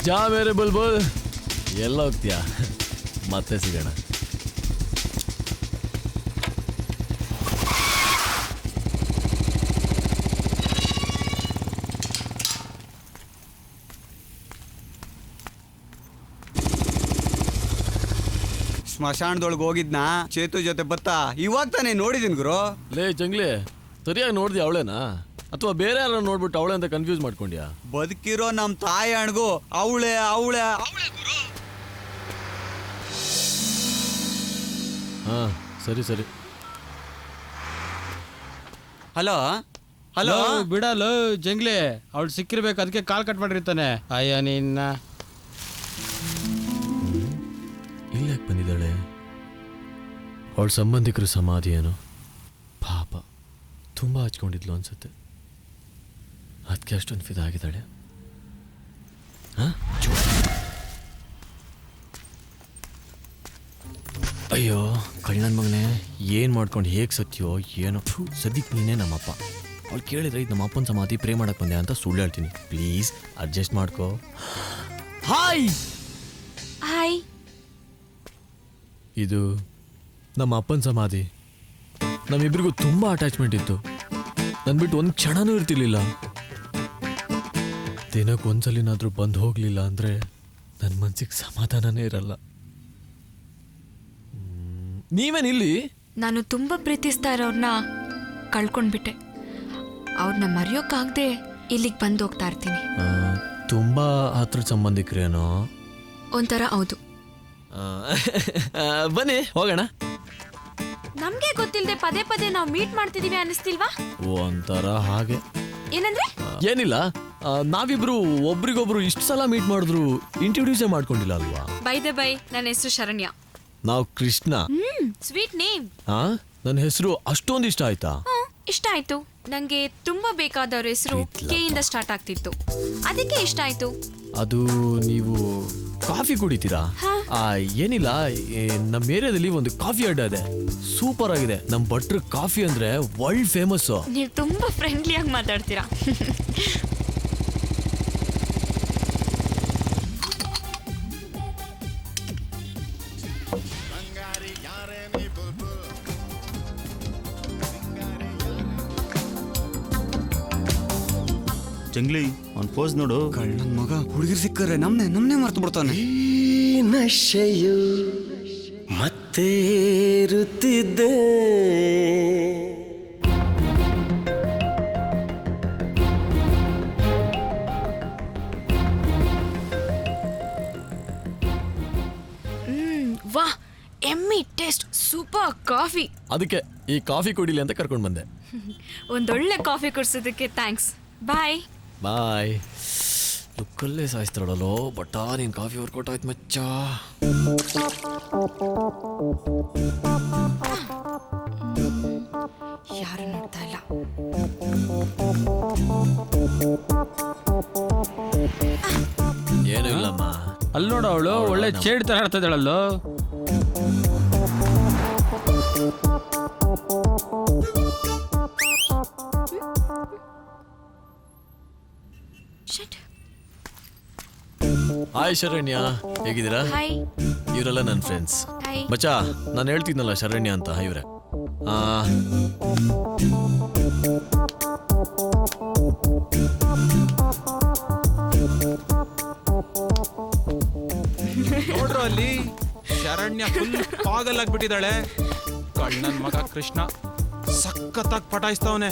ಜಾ ಮೇರೆ ಬುಲ್ಬುಲ್, ಎಲ್ಲ ಹೋಗ್ತೀಯಾ? ಮತ್ತೆ ಸಿಗೋಣ. ಸ್ಮಶಾನದೊಳಗೆ ಹೋಗಿದ್ನಾ ಚೇತು ಜೊತೆ ಬತ್ತಾ, ಇವಾಗ ತಾನೇ ನೋಡಿದೀನಿ ಗುರು. ಲೇ ಜಂಗ್ಲಿ, ಸರಿಯಾಗಿ ನೋಡ್ದಿ ಅವಳೇನಾ? ಅಥವಾ ಬೇರೆ ಯಾರು ನೋಡ್ಬಿಟ್ಟು ಅವಳೆ ಅಂತ ಕನ್ಫ್ಯೂಸ್ ಮಾಡ್ಕೊಂಡ್ಯಾ? ಬದುಕಿರೋ ನಮ್ಮ ತಾಯಿ ಅಣ್ಗೂ ಅವಳೆ ಅವಳೆ ಅವಳೆ ಗುರು. ಹಾ ಸರಿ ಸರಿ. ಹಲೋ ಹಲೋ ಬಿಡಲು ಜಂಗ್ಲಿ, ಅವಳು ಸಿಕ್ಕಿರ್ಬೇಕು, ಅದಕ್ಕೆ ಕಾಲ್ ಕಟ್ ಮಾಡಿರ್ತಾನೆ. ಅಯ್ಯ ನಿನ್ನ ಇಲ್ಲ ಯಾಕೆ ಬಂದಿದ್ದಾಳೆ? ಅವಳ ಸಂಬಂಧಿಕರ ಸಮಾಧಿ ಏನು ಪಾಪ, ತುಂಬ ಹಚ್ಕೊಂಡಿದ್ಲು ಅನ್ಸುತ್ತೆ, ಅದಕ್ಕೆ ಅಷ್ಟೊಂದು ಫಿದಾಗಿದ್ದಾಳೆ. ಅಯ್ಯೋ ಕಳ್ಳನ ಮಗನೇ, ಏನು ಮಾಡ್ಕೊಂಡು ಹೇಗೆ ಸತ್ಯೋ ಏನೋ. ಸದ್ಯಕ್ಕೆ ನೀನೇ ನಮ್ಮಪ್ಪ. ಅವ್ಳು ಕೇಳಿದ್ರೆ ಇದು ನಮ್ಮ ಅಪ್ಪನ ಸಮಾಧಿ ಪ್ರೇ ಮಾಡಕ್ಕೆ ಬಂದೆ ಅಂತ ಸುಳ್ಳು ಹೇಳ್ತೀನಿ. ಪ್ಲೀಸ್ ಅಡ್ಜಸ್ಟ್ ಮಾಡ್ಕೋ. Hi hi. ಇದು ನಮ್ಮ ಅಪ್ಪನ ಸಮಾಧಿ. ನಮ್ಮಿಬ್ರಿಗೂ ತುಂಬ ಅಟ್ಯಾಚ್ಮೆಂಟ್ ಇತ್ತು. ನಾನು ಬಿಟ್ಟು ಒಂದು ಕ್ಷಣನೂ ಇರ್ತಿರ್ಲಿಲ್ಲ. ದಿನಕ್ಕೆ ಒಂದ್ಸಲಿನಾದ್ರೂ ಬಂದು ಹೋಗಲಿಲ್ಲ ಅಂದರೆ ನನ್ನ ಮನ್ಸಿಗೆ ಸಮಾಧಾನನೇ ಇರಲ್ಲ. ನೀವೇನಿಲ್ಲಿ? ನಾನು ತುಂಬ ಪ್ರೀತಿಸ್ತಾ ಇರೋರ್ನ ಕಳ್ಕೊಂಡ್ಬಿಟ್ಟೆ. ಅವ್ರನ್ನ ಮರೆಯೋಕ್ಕಾಗದೆ ಇಲ್ಲಿಗೆ ಬಂದು ಹೋಗ್ತಾ ಇರ್ತೀನಿ. ತುಂಬ ಹತ್ರ ಸಂಬಂಧಿಕರೇನೋ? ಒಂಥರ ಹೌದು. ಬನ್ನಿ ಹೋಗೋಣ. ನಮ್ಗೆ ಗೊತ್ತಿಲ್ಲದೆ ಪದೇ ಪದೇ ನಾವು ಮೀಟ್ ಮಾಡ್ತಿದೀವಿ ಅನಿಸ್ತಿಲ್ವಾ? ಒಂಥರ ಹಾಗೆ. ಏನಂದ್ರೆ? ಏನಿಲ್ಲ, ನಾವಿಬ್ರು ಒಬ್ರಿಗೊಬ್ರು ಇಷ್ಟು ಸಲ ಮೀಟ್ ಮಾಡಿದ್ರು ಇಂಟ್ರೊಡ್ಯೂಸೇ ಮಾಡ್ಕೊಂಡಿಲ್ಲ ಅಲ್ವಾ? ಬೈ ದ ಬೈ, ನನ್ನ ಹೆಸರು ಶರಣ್ಯ. ನಾವು ಕೃಷ್ಣ. Sweet name. ನನ್ನ ಹೆಸರು ಅಷ್ಟೊಂದು ಇಷ್ಟ ಆಯ್ತಾ? ಇಷ್ಟ ಆಯ್ತು. ನಂಗೆ ತುಂಬಾ ಬೇಕಾದವ್ರ ಹೆಸರು ಕೆ ಇಂದ ಸ್ಟಾರ್ಟ್ ಆಗ್ತಿತ್ತು, ಅದಕ್ಕೆ ಇಷ್ಟ ಆಯ್ತು. ಅದು ನೀವು ಕಾಫಿ ಕುಡಿತೀರಾ? ಏನಿಲ್ಲ, ನಮ್ಮ ಏರಿಯಾದಲ್ಲಿ ಒಂದು ಕಾಫಿ ಅಡ್ಡ ಇದೆ, ಸೂಪರ್ ಆಗಿದೆ. ನಮ್ಮ ಭಟ್ರ ಕಾಫಿ ಅಂದ್ರೆ ವರ್ಲ್ಡ್ ಫೇಮಸ್. ನೀವು ತುಂಬಾ ಫ್ರೆಂಡ್ಲಿಯಾಗಿ ಮಾತಾಡ್ತೀರಾ. ಜಂಗ್ಲಿ ಅವ್ನ್ ಪೋಸ್ ನೋಡು. ಕಳ್ಳನ್ ಮಗ ಹುಡುಗಿರ್ ಸಿಕ್ಕರೆ ನಮ್ನೆ ಮರ್ತು ಬಿಡ್ತಾನೆ. ಈ ನಶೆಯು ಮತ್ತೆ ಏರುತ್ತಿದ್ದೆ, ವಾ, ಎಮ್ಮಿ ಟೇಸ್ಟ್, ಸೂಪರ್ ಕಾಫಿ. ಅದಕ್ಕೆ ಈ ಕಾಫಿ ಕುಡಿಲಿ ಅಂತ ಕರ್ಕೊಂಡು ಬಂದೆ. ಒಂದೊಳ್ಳೆ ಕಾಫಿ ಕುಡ್ಸೋದಕ್ಕೆ ಥ್ಯಾಂಕ್ಸ್. Bye bye. ಲುಕ್ಕಲ್ಲೇ ಸಾಯಿಸ್ತಾಳಲ್ಲೋ ಬಟ್ ನೀನು ಕಾಫಿ ವರ್ಕೌಟ್ ಆಯ್ತು ಮಚ್ಚ. ಯಾರು ನೋಡ್ತಾ ಇಲ್ಲ. ಏನೂ ಇಲ್ಲಮ್ಮ. ಅಲ್ಲಿ ನೋಡು, ಅವಳು ಒಳ್ಳೆ ಚೇಡ್ ತರ ಆಡ್ತಾ ಇದ್ದಾಳಲ್ಲೋ. ಹಾಯ್ ಶರಣ್ಯ, ಹೇಗಿದ್ದೀರಾ? ಹಾಯ್. ಇವರೆಲ್ಲ ನನ್ನ ಫ್ರೆಂಡ್ಸ್. ಹಾಯ್. ಮಚ್ಚಾ, ನಾನು ಹೇಳ್ತಿದ್ನಲ್ಲ ಶರಣ್ಯ ಅಂತ, ಇವರೇ. ನೋಡ್ರು ಅಲ್ಲಿ ಶರಣ್ಯ ಫುಲ್ ಪಾಗಲ್ ಆಗ್ಬಿಟ್ಟಿದ್ದಾಳೆ. ಕಣ್ಣನ್ ಮಗ ಕೃಷ್ಣ ಸಖತ್ತಾಗಿ ಪಟಾಯಿಸ್ತವನೆ.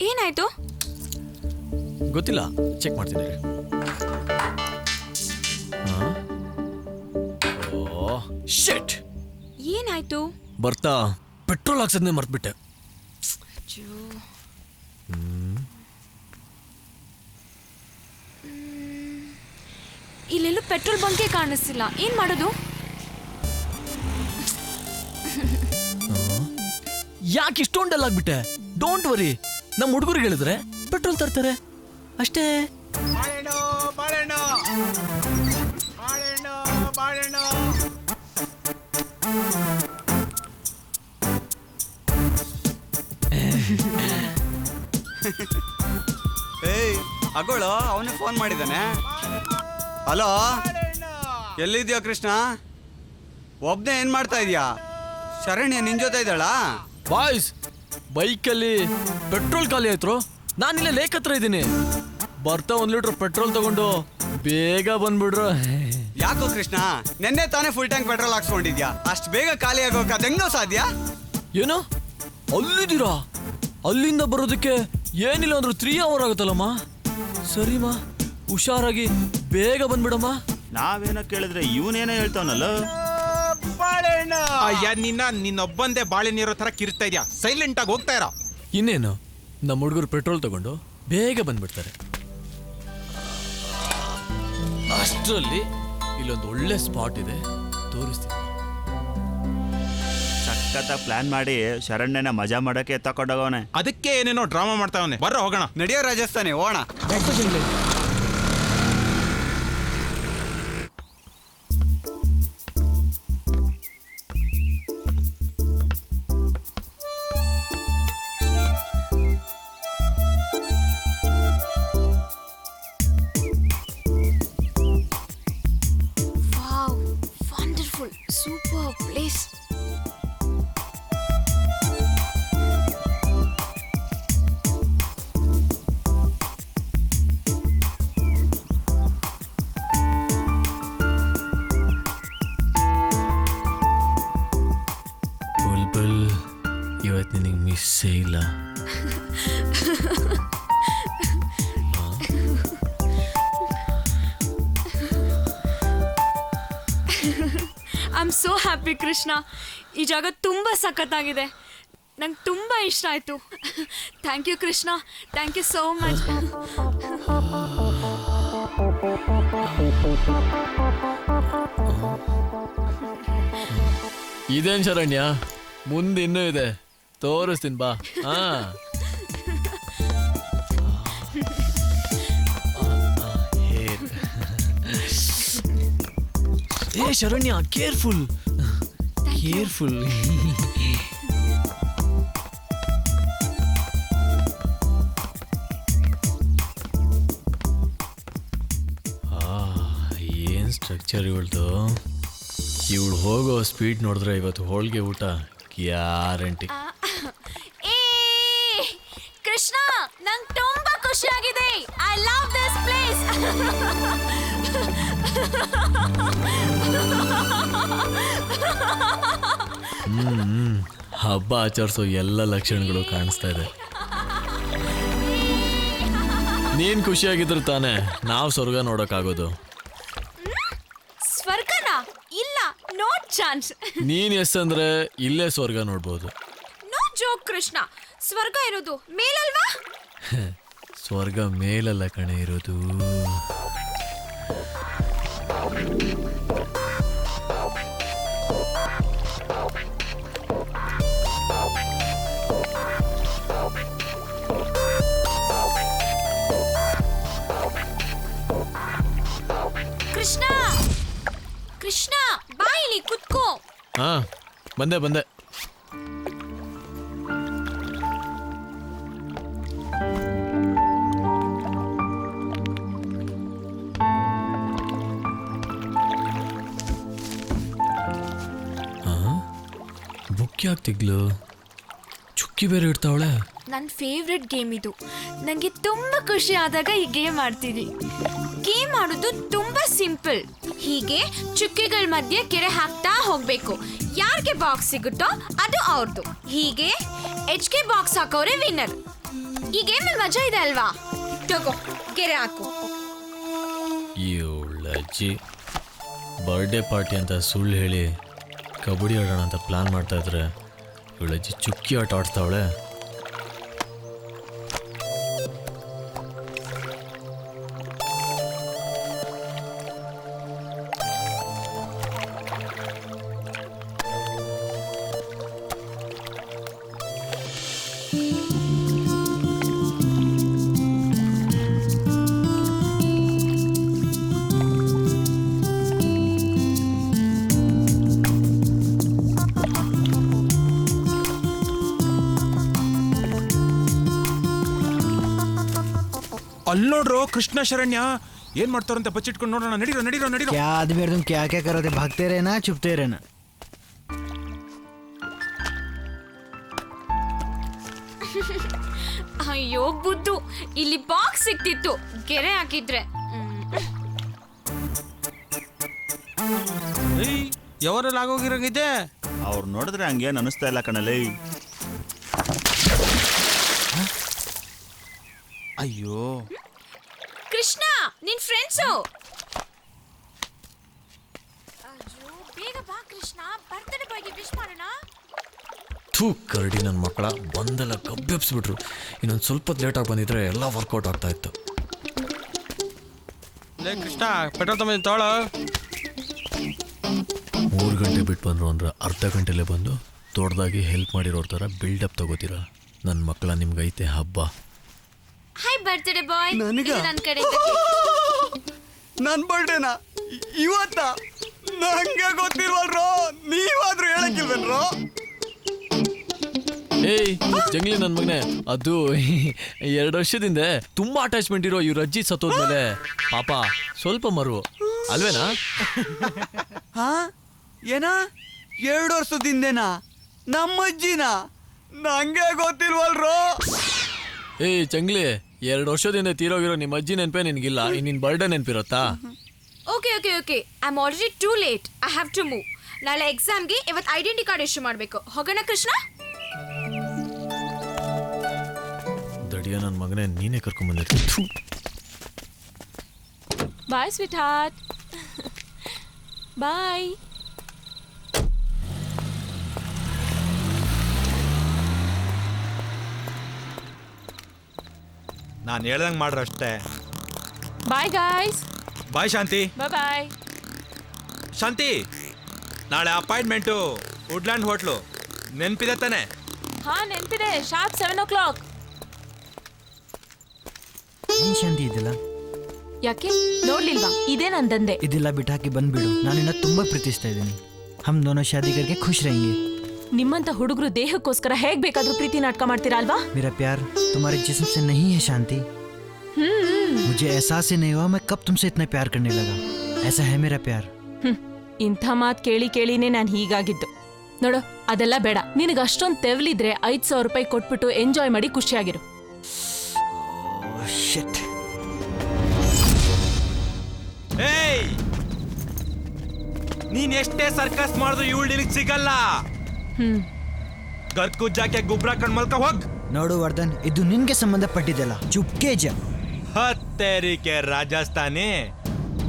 ಏನಾಯ್ತು? ಗೊತ್ತಿಲ್ಲ, ಚೆಕ್ ಮಾಡ್ತೀನಿ. ಶಿಟ್, ಏನಾಯ್ತು? ಬರ್ತಾ ಪೆಟ್ರೋಲ್ ಹಾಕ್ಸೋದನ್ನೇ ಮರ್ತ್ಬಿಟ್ಟೆ. ಇಲ್ಲೆಲ್ಲೂ ಪೆಟ್ರೋಲ್ ಬಂಕೇ ಕಾಣಿಸ್ತಿಲ್ಲ, ಏನ್ ಮಾಡೋದು? ಯಾಕೆ ಇಷ್ಟೊಂಡೆಲ್ಲ ಆಗ್ಬಿಟ್ಟೆ? ಡೋಂಟ್ ವರಿ, ನಮ್ಮ ಹುಡುಗರಿಗೆ ಹೇಳಿದ್ರೆ ಪೆಟ್ರೋಲ್ ತರ್ತಾರೆ ಅಷ್ಟೇ. ಏಯ್ ಅಗೋಳು, ಅವನೇ ಫೋನ್ ಮಾಡಿದ್ದಾನೆ. ಹಲೋ, ಎಲ್ಲಿದ್ಯಾ ಕೃಷ್ಣ? ಒಬ್ನೇ ಏನ್ ಮಾಡ್ತಾ ಇದೀಯಾ? ಶರಣ್ಯ ನಿನ್ ಜೊತೆ ಇದ್ದಾಳಾ? ಬಾಯ್ಸ್, ಬೈಕಲ್ಲಿ ಪೆಟ್ರೋಲ್ ಖಾಲಿ ಆಯ್ತು. ನಾನಿಲ್ಲ ಲೇಕ್ ಹತ್ರ ಇದ್ದೀನಿ. ಬರ್ತಾ 1 ಲೀಟರ್ ಪೆಟ್ರೋಲ್ ತಗೊಂಡು ಬೇಗ ಬಂದ್ಬಿಡ್ರು. ಯಾಕೋ ಕೃಷ್ಣ, ನೆನ್ನೆ ತಾನೇ ಫುಲ್ ಟ್ಯಾಂಕ್ ಪೆಟ್ರೋಲ್ ಹಾಕ್ಸ್ಕೊಂಡಿದ್ಯಾ, ಅಷ್ಟು ಬೇಗ ಖಾಲಿ ಆಗೋಕೆ ಅದು ಹೆಂಗೋ ಸಾಧ್ಯ? ಏನೋ ಅಲ್ಲಿದ್ದೀರಾ? ಅಲ್ಲಿಂದ ಬರೋದಕ್ಕೆ ಏನಿಲ್ಲ ಅಂದ್ರೂ 3 hour ಆಗುತ್ತಲ್ಲಮ್ಮ. ಸರಿಮಾ, ಹುಷಾರಾಗಿ ಬೇಗ ಬಂದ್ಬಿಡಮ್ಮ. ನಾವೇನೋ ಕೇಳಿದ್ರೆ ಇವನೇನೋ ಹೇಳ್ತಾವನಲ್ಲ. ಅಯ್ಯ ನಿನ್ನೊಬ್ಬಂದೇ ಬಾಳೆ ನೀರೋ ತರ ಕಿರ್ತಾ ಇದೆಯಾ? ಸೈಲೆಂಟ್ ಆಗಿ ಹೋಗ್ತಾ ಇರ. ಇನ್ನೇನು, ನಮ್ಮ ಹುಡುಗರು ಪೆಟ್ರೋಲ್ ತಗೊಂಡು ಬೇಗ ಬಂದ್ಬಿಡ್ತಾರೆ. ಅಷ್ಟರಲ್ಲಿ ಇಲ್ಲೊಂದು ಒಳ್ಳೆ ಸ್ಪಾಟ್ ಇದೆ, ತೋರಿಸ್ತೀನಿ. ಸಖತ್ತಾಗಿ ಪ್ಲಾನ್ ಮಾಡಿ ಶರಣ್ಯನ ಮಜಾ ಮಾಡಕ್ಕೆ ತಕೊಂಡೋಗವನೆ. ಅದಕ್ಕೆ ಏನೇನೋ ಡ್ರಾಮಾ ಮಾಡ್ತಾವನೆ. ಬರ್ರ ಹೋಗೋಣ. ನಡೆಯೋ ರಾಜಸ್ಥಾನಿ ಹೋಗೋಣ. Wow, wonderful, super place. ಬುಲ್ಬುಲ್, ಇವತ್ತು ನಿನಗೆ ಮಿಸ್ಸೇ ಇಲ್ಲ. I am so happy Krishna. ಈ ಜಾಗ ತುಂಬ ಸಖತ್ತಾಗಿದೆ, ನಂಗೆ ತುಂಬ ಇಷ್ಟ ಆಯಿತು. Thank you Krishna, thank you so much. ಇದೇನ್ ಶರಣ್ಯ, ಮುಂದೆ ಇನ್ನೂ ಇದೆ, ತೋರಿಸ್ತೀನಿ ಬಾ. ಹಾ, ಏ ಶರಣ್ಯ, ಕೇರ್ಫುಲ್ ಕೇರ್ಫುಲ್. ಏನ್ ಸ್ಟ್ರಕ್ಚರ್ ಇವಳ್ದು. ಇವಳು ಹೋಗೋ ಸ್ಪೀಡ್ ನೋಡಿದ್ರೆ ಇವತ್ತು ಹೋಳಿಗೆ ಊಟ ಗ್ಯಾರಂಟಿ. ಏ ಕೃಷ್ಣ, ನಂಗೆ ತುಂಬ ಖುಷಿಯಾಗಿದೆ. I love this place. ಹಬ್ಬ ಆಚರಿಸೋ ಎಲ್ಲ ಲಕ್ಷಣಗಳು ಕಾಣಿಸ್ತಾ ಇದೆ. ನೀನ್ ಖುಷಿಯಾಗಿದ್ರೆ ತಾನೇ ನಾವು ಸ್ವರ್ಗ ನೋಡೋಕ್ಕಾಗೋದು. ಸ್ವರ್ಗನ? ಇಲ್ಲ, ನೋ ಚಾನ್ಸ್. ನೀನ್ ಎಸ್ ಅಂದ್ರೆ ಇಲ್ಲೇ ಸ್ವರ್ಗ ನೋಡ್ಬೋದು. ನೋ ಜೋಕ್ ಕೃಷ್ಣ, ಸ್ವರ್ಗ ಇರೋದು ಮೇಲಲ್ವಾ? ಸ್ವರ್ಗ ಮೇಲಲ್ಲ ಕಣೆ ಇರೋದು. ಕೃಷ್ಣ, ಕೃಷ್ಣ ಬಾ ಇಲ್ಲಿ ಕುತ್ಕೋ. ಹಾ, ಬಂದೆ ಬಂದೆ. ಬುಕ್ ಯಾಕೆ ತೆಗ್ಲು? ಚುಕ್ಕಿ ಬೇರೆ ಇಡ್ತಾವಳೆ. ನನ್ನ ಫೇವ್ರೆಟ್ ಗೇಮ್ ಇದು. ನನಗೆ ತುಂಬ ಖುಷಿ ಆದಾಗ ಈ ಗೇಮ್ ಆಡ್ತೀನಿ. ಗೇಮ್ ಆಡೋದು ತುಂಬ ಸಿಂಪಲ್. ಹೀಗೆ ಚುಕ್ಕಿಗಳ ಮಧ್ಯೆ ಕೆರೆ ಹಾಕ್ತಾ ಹೋಗ್ಬೇಕು. ಯಾರಿಗೆ ಬಾಕ್ಸ್ ಸಿಗುತ್ತೋ ಅದು ಅವ್ರದ್ದು. ಹೀಗೆ HK ಬಾಕ್ಸ್ ಹಾಕೋರೆ ವಿನ್ನರ್. ಈ ಗೇಮಲ್ಲಿ ಮಜಾ ಇದೆ ಅಲ್ವಾ? ತಗೋ, ಕೆರೆ ಹಾಕು. ಇವಳಜ್ಜಿ ಬರ್ಡೇ ಪಾರ್ಟಿ ಅಂತ ಸುಳ್ಳು ಹೇಳಿ ಕಬಡ್ಡಿ ಆಡೋಣ ಅಂತ ಪ್ಲಾನ್ ಮಾಡ್ತಾ ಇದ್ರೆ ಇವಳಜ್ಜಿ ಚುಕ್ಕಿ ಆಟ ಆಡ್ತಾವಳೆ. ಅಲ್ಲಿ ನೋಡ್ರು ಕೃಷ್ಣ ಶರಣ್ಯ ಏನ್ ಮಾಡ್ತಾರಂತೆ ಬಚ್ಚಿಟ್ಕೊಂಡು ನೋಡೋಣ. ನಡೀರೋ ನಡೀರೋ ನಡೀರೋ. क्या आदमी तुम क्या क्या करो थे? भागते रहना, छुपते रहना. ಅಯ್ಯೋ ಬುದ್ದು, ಇಲ್ಲಿ ಬಾಕ್ಸ್ ಸಿಕ್ತಿತ್ತು, ಗೆರೆ ಹಾಕಿದ್ರೆ. ಯಾವರೆಲ್ಲ ಆಗೋಗಿರಂಗಿದೆ. ಅವ್ರು ನೋಡಿದ್ರೆ ಹಂಗೇನು ಅನಿಸ್ತಾ ಇಲ್ಲ ಕಣಲೇ. ಅಯ್ಯೋ ಕೃಷ್ಣ, ನಿನ್ ಫ್ರೆಂಡ್ಸು. ಬೇಗ ಬಾ ಕೃಷ್ಣ, ಬರ್ತ್ಡೇ ಬಾಯ್ಗೆ ವಿಶ್ ಮಾಡೋಣ. ಥೂ ಕರಡಿ ನನ್ನ ಮಕ್ಕಳ ಬಂದೆಲ್ಲ ಕಬ್ಬೆಬ್ಸ್ಬಿಟ್ರು. ಇನ್ನೊಂದು ಸ್ವಲ್ಪ ಲೇಟಾಗಿ ಬಂದಿದ್ರೆ ಎಲ್ಲ ವರ್ಕೌಟ್ ಆಗ್ತಾ ಇತ್ತು. ಲೇ ಕೃಷ್ಣ, ಪೆಟ್ರೋಲ್ ತಗೊಂಡು ತಗೊಳ್ಳೋ. 3 ಗಂಟೆ ಬಿಟ್ಟು ಬಂದರು ಅಂದ್ರೆ ಅರ್ಧ ಗಂಟೆಲೇ ಬಂದು ದೊಡ್ಡದಾಗಿ ಹೆಲ್ಪ್ ಮಾಡಿರೋರ ಥರ ಬಿಲ್ಡಪ್ ತಗೋತೀರ. ನನ್ನ ಮಕ್ಕಳ ನಿಮ್ಗೈತೆ ಹಬ್ಬ. ಹಾಯ್ ಬರ್ತ್ಡೇ ಬಾಯ್. ನನಗೆ ನನ್ನ ಕಡೆ ನನ್ನ ಬರ್ಡೇನಾ ಇವತ್ತ? ನಂಗೆ ಗೊತ್ತಿಲ್ವಲ್ರೋ, ನೀವಾದ್ರೂ ಹೇಳಕ್ಕಿಲ್ವೇನ್ರೋ? ಏಯ್ ಜಂಗ್ಲಿ ನನ್ನ ಮಗನೇ, ಅದು 2 ವರ್ಷದಿಂದ ತುಂಬಾ ಅಟ್ಯಾಚ್ಮೆಂಟ್ ಇರೋ ಇವ್ರ ಅಜ್ಜಿ ಸತ್ತೋದ್ಮೇಲೆ ಪಾಪ ಸ್ವಲ್ಪ ಮರು ಅಲ್ವೇನಾ? ಹಾ ಏನ 2 ವರ್ಷದಿಂದೇನಾ? ನಮ್ಮಜ್ಜಿನ? ನಂಗೆ ಗೊತ್ತಿಲ್ವಲ್ರೋ. ಏಯ್ ಚಂಗ್ಲಿ, 2 ವರ್ಷದಿಂದ ತೀರೋಗಿರೋ ನಿಮ್ಮ ಅಜ್ಜಿ ನೆನಪೇ ನಿನ್ಗಿಲ್ಲ, ನಿನ್ ಬರ್ಡೇ ನೆನಪಿರುತ್ತಾ? Okay okay okay, I am already too late. I have to move. ನಾಳೆ ಎಕ್ಸಾಮ್ಗೆ ಇವತ್ತು ಐಡೆಂಟಿ ಕಾರ್ಡ್ ಇಶ್ಯೂ ಮಾಡಬೇಕು. ಹೋಗೋಣ ಕೃಷ್ಣ? ದಡಿಯ ನನ್ನ ಮಗನೇ, ನೀನೇ ಕರ್ಕೊಂಡ್ಬಂದಿರ್ತೀನಿ. ಬಾಯ್ ಸ್ವೀಟ್ ಹಾರ್ಟ್. ಬಾಯ್. ನಾನು ಹೇಳ್ದಂಗೆ ಮಾಡ್ರ ಅಷ್ಟೇ. Bye guys. ಬಾಯ್ ಶಾಂತಿ. ಬಾಯ್ ಬಾಯ್. ಶಾಂತಿ, ನಾಳೆ ಅಪಾಯಿಂಟ್ಮೆಂಟು ವುಡ್ಲ್ಯಾಂಡ್ ಹೋಟ್ಲು ನೆನಪಿದೆ ತಾನೆ? ಹಾ ನೆನಪಿದೆ. Sharp 7 o'clock. ಏನ್ ಶಾಂತಿ ಇದಿಲ್ಲ? ಯಾಕೆ ನೋಡ್ಲಿಲ್ವಾ? ಇದೇ ನಂದಂದೆ. ಇದೆಲ್ಲ ಬಿಟ್ಟಾಕಿ ಬಂದ್ಬಿಡು. ನಾನಿನ್ನ ತುಂಬಾ ಪ್ರೀತಿಸ್ತಾ ಇದ್ದೀನಿ. ಹಮ್ ದೋನೋ ಶಾದಿ ಕರ್ಕೆ ಖುಷ್ रहेंगे. ನಿಮ್ಮಂತ ಹುಡುಗರು ದೇಹಕ್ಕೋಸ್ಕರ ಹೇಗ್ ಬೇಕಾದ್ರೂ ಪ್ರೀತಿ ನಾಟಕ ಮಾಡ್ತೀರಾ ಅಲ್ವಾ? मेरा प्यार तुम्हारे जिस्म से नहीं है शांति. मुझे एहसास ही नहीं हुआ मैं कब तुमसे इतना प्यार करने लगा. ऐसा है मेरा प्यार. ಇಂಥ ಮಾತು ಕೇಳಿ ಕೇಳಿನೇ ನಾನು ಹೀಗಾಗಿದ್ದು. ನೋಡು, ಅದೆಲ್ಲ ಬೇಡ. ನಿನಗೆ ಅಷ್ಟೊಂದು ತೆವಲಿದ್ರೆ 5,000 ರೂಪಾಯಿ ಕೊಟ್ಬಿಟ್ಟು ಎಂಜಾಯ್ ಮಾಡಿ ಖುಷಿಯಾಗಿರು. ಏಯ್, ನೀನ್ ಎಷ್ಟೇ ಸರ್ಕಸ್ ಮಾಡಿದ್ರು ಇವಳು ನಿನಗೆ ಸಿಗಲ್ಲ. ಗರ್ಕುಜ್ಜಾಕೆ ಗುಬ್ರ ಕಣ್ ಮಲ್ಕ ಹೋಗ್. ನೋಡು ವರ್ಧನ್, ಇದು ನಿನ್ಗೆ ಸಂಬಂಧಪಟ್ಟಿದ್ದಲ್ಲ. ಚುಪ್ಕೆ ಜ. ಹತ್ತೇರಿಕೆ ರಾಜಸ್ಥಾನಿ,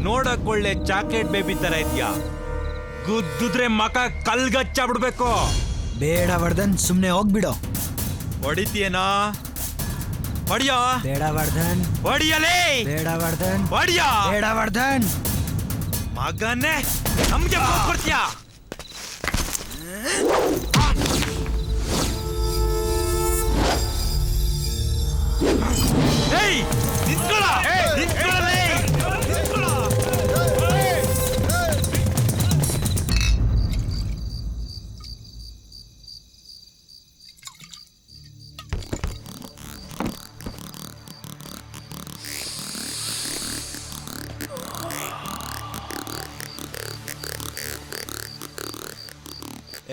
ನೋಡಕ್ ಒಳ್ಳೆ ಚಾಕ್ಲೇಟ್ ಬೇಬಿ ತರ ಇದ್ಯಾ. ಗುದ್ದುದ್ರೆ ಮಕ ಕಲ್ಗಚ್ಚ ಬಿಡ್ಬೇಕು. ಬೇಡ ವರ್ಧನ್, ಸುಮ್ನೆ ಹೋಗ್ಬಿಡೋ. ಹೊಡಿತೀಯನೋ? ಹೊಡಿಯೋ. ಬೇಡ ವರ್ಧನ್. ಹೊಡಿಯಲೇ. ಬೇಡ ವರ್ಧನ್. ಹೊಡಿಯೋ. ಬೇಡ ವರ್ಧನ್. ಮಗನೇ, ನಮ್ಗೆ ಕೊಡ್ತೀಯಾ? ಏಯ್, ನಿಂತ್ಕೊಳ್ಳ. ನಿಂತ್ಕೊಳ್ಳಲೇ. ನಿಂತ್ಕೊಳ್ಳ.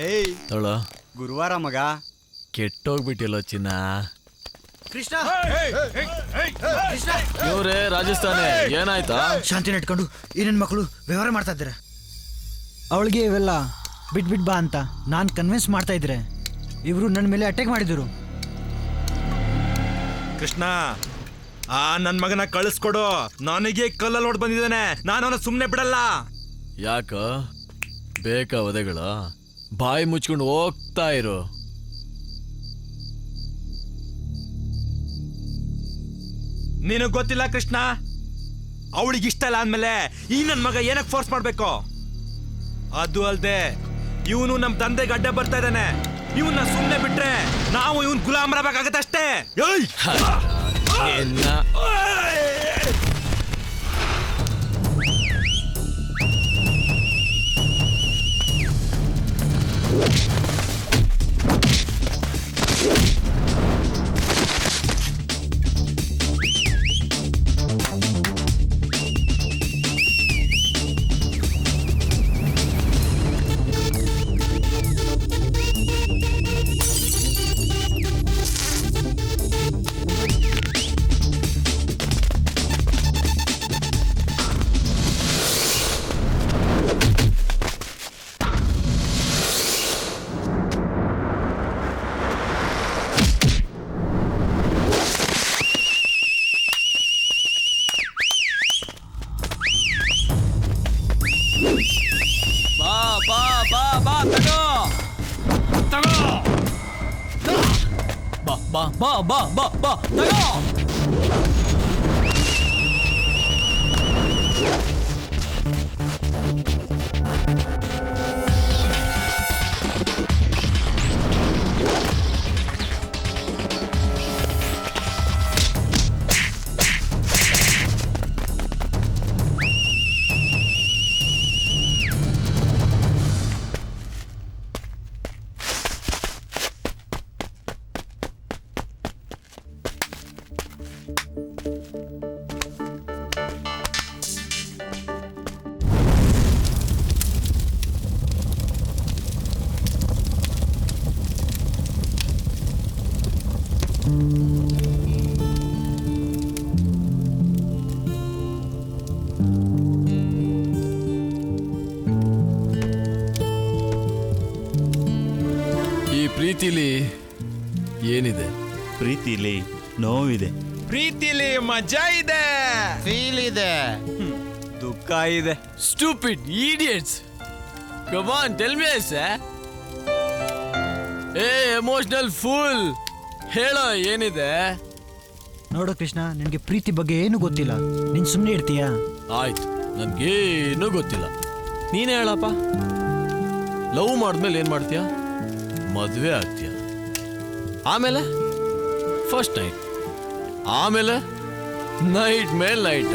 ಏಯ್ ತಳ ಗುರುವಾರ ಮಗ. ಕೆಟ್ಟೋಗ್ಬಿಟ್ಟಿಲ್ಲ ಚಿನ್ನ. ಕೃಷ್ಣ, ಇವ್ರೇ ರಾಜಸ್ಥಾನಿ, ಏನಾಯ್ತಾ? ಶಾಂತಿ ನೆಟ್ಕೊಂಡು ಈ ನನ್ನ ಮಕ್ಕಳು ವ್ಯವಹಾರ ಮಾಡ್ತಾ ಇದ್ದಾರೆ. ಅವಳಿಗೆ ಇವೆಲ್ಲ ಬಿಟ್ ಬಾ ಅಂತ ನಾನು ಕನ್ವಿನ್ಸ್ ಮಾಡ್ತಾ ಇದ್ರೆ ಇವರು ನನ್ನ ಮೇಲೆ ಅಟ್ಯಾಕ್ ಮಾಡಿದ್ರು. ಕೃಷ್ಣ, ಆ ನನ್ ಮಗನ ಕಳಿಸ್ಕೊಡು. ನನಗೆ ಕಲ್ಲಲ್ಲಿ ಹೊಡ್ ಬಂದಿದ್ದಾನೆ, ನಾನು ಅವನ ಸುಮ್ಮನೆ ಬಿಡಲ್ಲ. ಯಾಕ ಬೇಕಾ ವಧೆಗಳ? ಬಾಯಿ ಮುಚ್ಕೊಂಡು ಹೋಗ್ತಾ ಇರು. ನಿನಗ್ ಗೊತ್ತಿಲ್ಲ ಕೃಷ್ಣ, ಅವಳಿಗೆ ಇಷ್ಟ ಇಲ್ಲ ಅಂದ್ಮೇಲೆ ಈ ನನ್ ಮಗ ಏನಕ್ಕೆ ಫೋರ್ಸ್ ಮಾಡ್ಬೇಕು? ಅದು ಅಲ್ದೆ ಇವನು ನಮ್ ತಂದೆಗೆ ಅಡ್ಡ ಬರ್ತಾ ಇದ್ದಾನೆ. ಇವನ್ನ ಸುಮ್ಮನೆ ಬಿಟ್ರೆ ನಾವು ಇವನ್ ಗುಲಾಮರಾಗತ್ತಷ್ಟೇ. ಬಾ ತಗೋ ತಗೋ ಬಾ ಬಾ ಬಾ ಬಾ ಬಾ ಬಾ ತಗೋ. ಈ ಪ್ರೀತಿಲಿ ಏನಿದೆ? ಪ್ರೀತಿಲಿ ನೋವಿದೆ, ಪ್ರೀತಿಲಿ ಮಜಾ ಇದೆ, ಫೀಲ್ ಇದೆ, ದುಃಖ ಇದೆ. Stupid idiots, come on tell me ಏ ಎಮೋಷನಲ್ ಫುಲ್, ಹೇಳೋ ಏನಿದೆ? ನೋಡು ಕೃಷ್ಣ, ನಿನಗೆ ಪ್ರೀತಿ ಬಗ್ಗೆ ಏನು ಗೊತ್ತಿಲ್ಲ, ನೀನು ಸುಮ್ಮನೆ ಇರ್ತೀಯಾ? ಆಯ್ತು, ನನ್ಗೇನೂ ಗೊತ್ತಿಲ್ಲ, ನೀನೇ ಹೇಳಪ್ಪ. ಲವ್ ಮಾಡಿದ್ಮೇಲೆ ಏನು ಮಾಡ್ತೀಯ? ಮದುವೆ ಆಗ್ತೀಯ, ಆಮೇಲೆ ಫಸ್ಟ್ ನೈಟ್, ಆಮೇಲೆ ನೈಟ್ ಮೇಲೆ ನೈಟ್.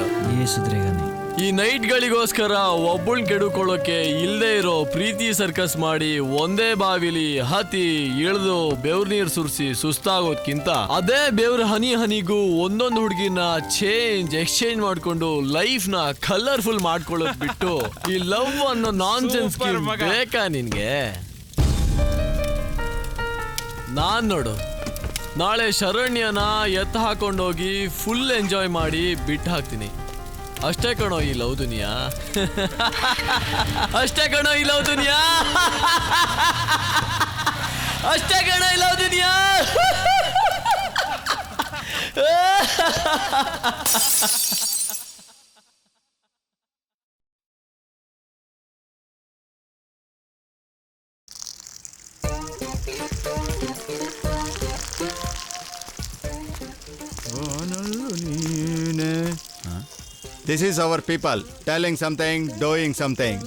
ಈ ನೈಟ್ಗಳಿಗೋಸ್ಕರ ಒಬ್ಬಳ್ ಕೆಡುಕೊಳ್ಳೋಕೆ ಇಲ್ಲದೆ ಇರೋ ಪ್ರೀತಿ ಸರ್ಕಸ್ ಮಾಡಿ ಒಂದೇ ಬಾವಿಲಿ ಹತ್ತಿ ಇಳಿದು ಬೆವ್ರ ನೀರು ಸುರಿಸಿ ಸುಸ್ತಾಗೋದ್ಕಿಂತ ಅದೇ ಬೆವ್ರ ಹನಿ ಹನಿಗೂ ಒಂದೊಂದು ಹುಡುಗಿನ ಎಕ್ಸ್ಚೇಂಜ್ ಮಾಡ್ಕೊಂಡು ಲೈಫ್ ನ ಕಲರ್ಫುಲ್ ಮಾಡ್ಕೊಳ್ಳೋದ್ ಬಿಟ್ಟು ಈ ಲವ್ ಅನ್ನೋ ನಾನ್ಸೆನ್ಸ್ ಬೇಕಾ ನಿನ್ಗೆ? ನಾನ್ ನೋಡು, ನಾಳೆ ಶರಣ್ಯನ ಎತ್ತ ಹಾಕೊಂಡೋಗಿ ಫುಲ್ ಎಂಜಾಯ್ ಮಾಡಿ ಬಿಟ್ಟು ಹಾಕ್ತೀನಿ. ಅಷ್ಟೇ ಕಣೋ ಈ ಲವ್ ದುನಿಯಾ, ಅಷ್ಟೇ ಕಣೋ ಈ ಲವ್ ದುನಿಯಾ, ಅಷ್ಟೇ ಕಣೋ ಈ love Duniya. This is our people telling something, doing something.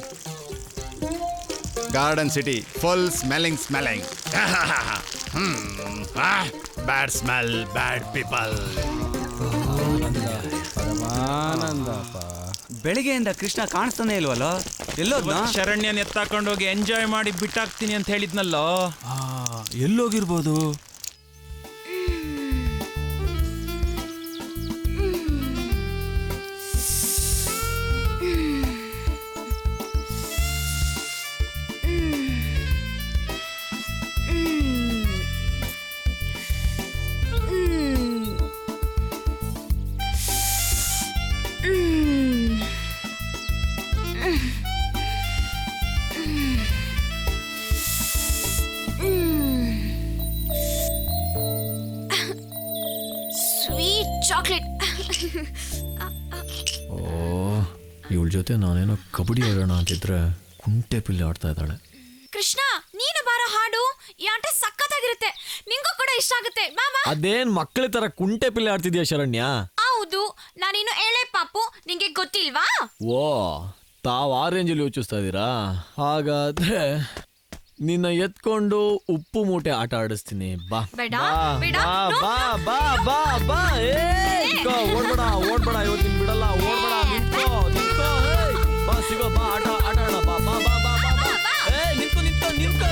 Garden city, full smelling. Bad smell, bad people. ಬೆಳಿಗ್ಗೆಯಿಂದ ಕೃಷ್ಣ ಕಾಣಿಸ್ತಾನೆ ಇಲ್ವಲ್ಲ, ಎಲ್ಲೋದ್ನ? ಶರಣ್ಯನ್ ಎತ್ತಾಕೊಂಡೋಗಿ ಎಂಜಾಯ್ ಮಾಡಿ ಬಿಟ್ಟಾಕ್ತೀನಿ ಅಂತ ಹೇಳಿದ್ನಲ್ಲೋ. ಎಲ್ಲೋಗಿರ್ಬೋದು? ಇವಳ ಜೊತೆ ನಾನೇನೋ ಕಬಡ್ಡಿ ಆಡೋಣ ಅಂತಿದ್ರೆ ಕುಂಟೆ ಪಿಲ್ಲೆ ಆಡ್ತಾ ಇದ್ದಾಳೆ. ಕೃಷ್ಣ, ನೀನು ಬಾರ ಹಾಡು, ಈ ಆಟ ಸಖತ್ತಾಗಿರುತ್ತೆ, ನಿಂಗೂ ಕೂಡ ಇಷ್ಟ ಆಗುತ್ತೆ. ಬಾಬಾ. ಅದೇನ್ ಮಕ್ಕಳ ತರ ಕುಂಟೆ ಪಿಲ್ಲೆ ಆಡ್ತಿದ್ಯಾ ಶರಣ್ಯ? ಹೌದು, ನಾನಿನ್ನು ಎಳೆ ಪಾಪು, ನಿಂಗೆ ಗೊತ್ತಿಲ್ವಾ? ಓ, ತಾವ್ ಆ ರೇಂಜಲ್ಲಿ ಯೋಚಿಸ್ತಾ ಇದ್ದೀರಾ? ಹಾಗಾದ್ರೆ ನಿನ್ನ ಎತ್ಕೊಂಡು ಉಪ್ಪು ಮೂಟೆ ಆಟ ಆಡಿಸ್ತೀನಿ. ಬಾ ಬೇಡ, ಬಾ ಬೇಡ, ಬಾ ಬಾ ಬಾ ಬಾ. ಓಡ್ಬೇಡ ಓಡ್ಬೇಡ, ಇವತ್ತಿನ ಬಿಡಲ್ಲ, ಓಡ್ಬೇಡ, ನಿಂತ್ಕೋ ನಿಂತ್ಕೋ. ಬಾ ಸಿಗೋ, ಬಾ ಆಟ ಆಡೋಣ, ಬಾ ಬಾ ಬಾ ಬಾ ಬಾ. ನಿಂತ್ಕೋ ನಿಂತ್ಕೋ ನಿಂತ್ಕೋ.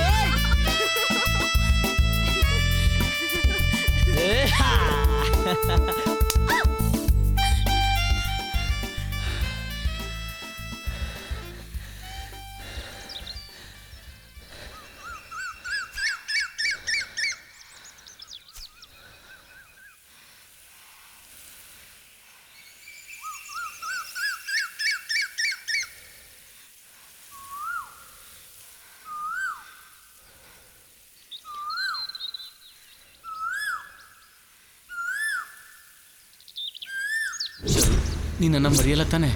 ನೀ ನನ್ನ ಮರೆಯಲ್ಲ ತಾನೆ?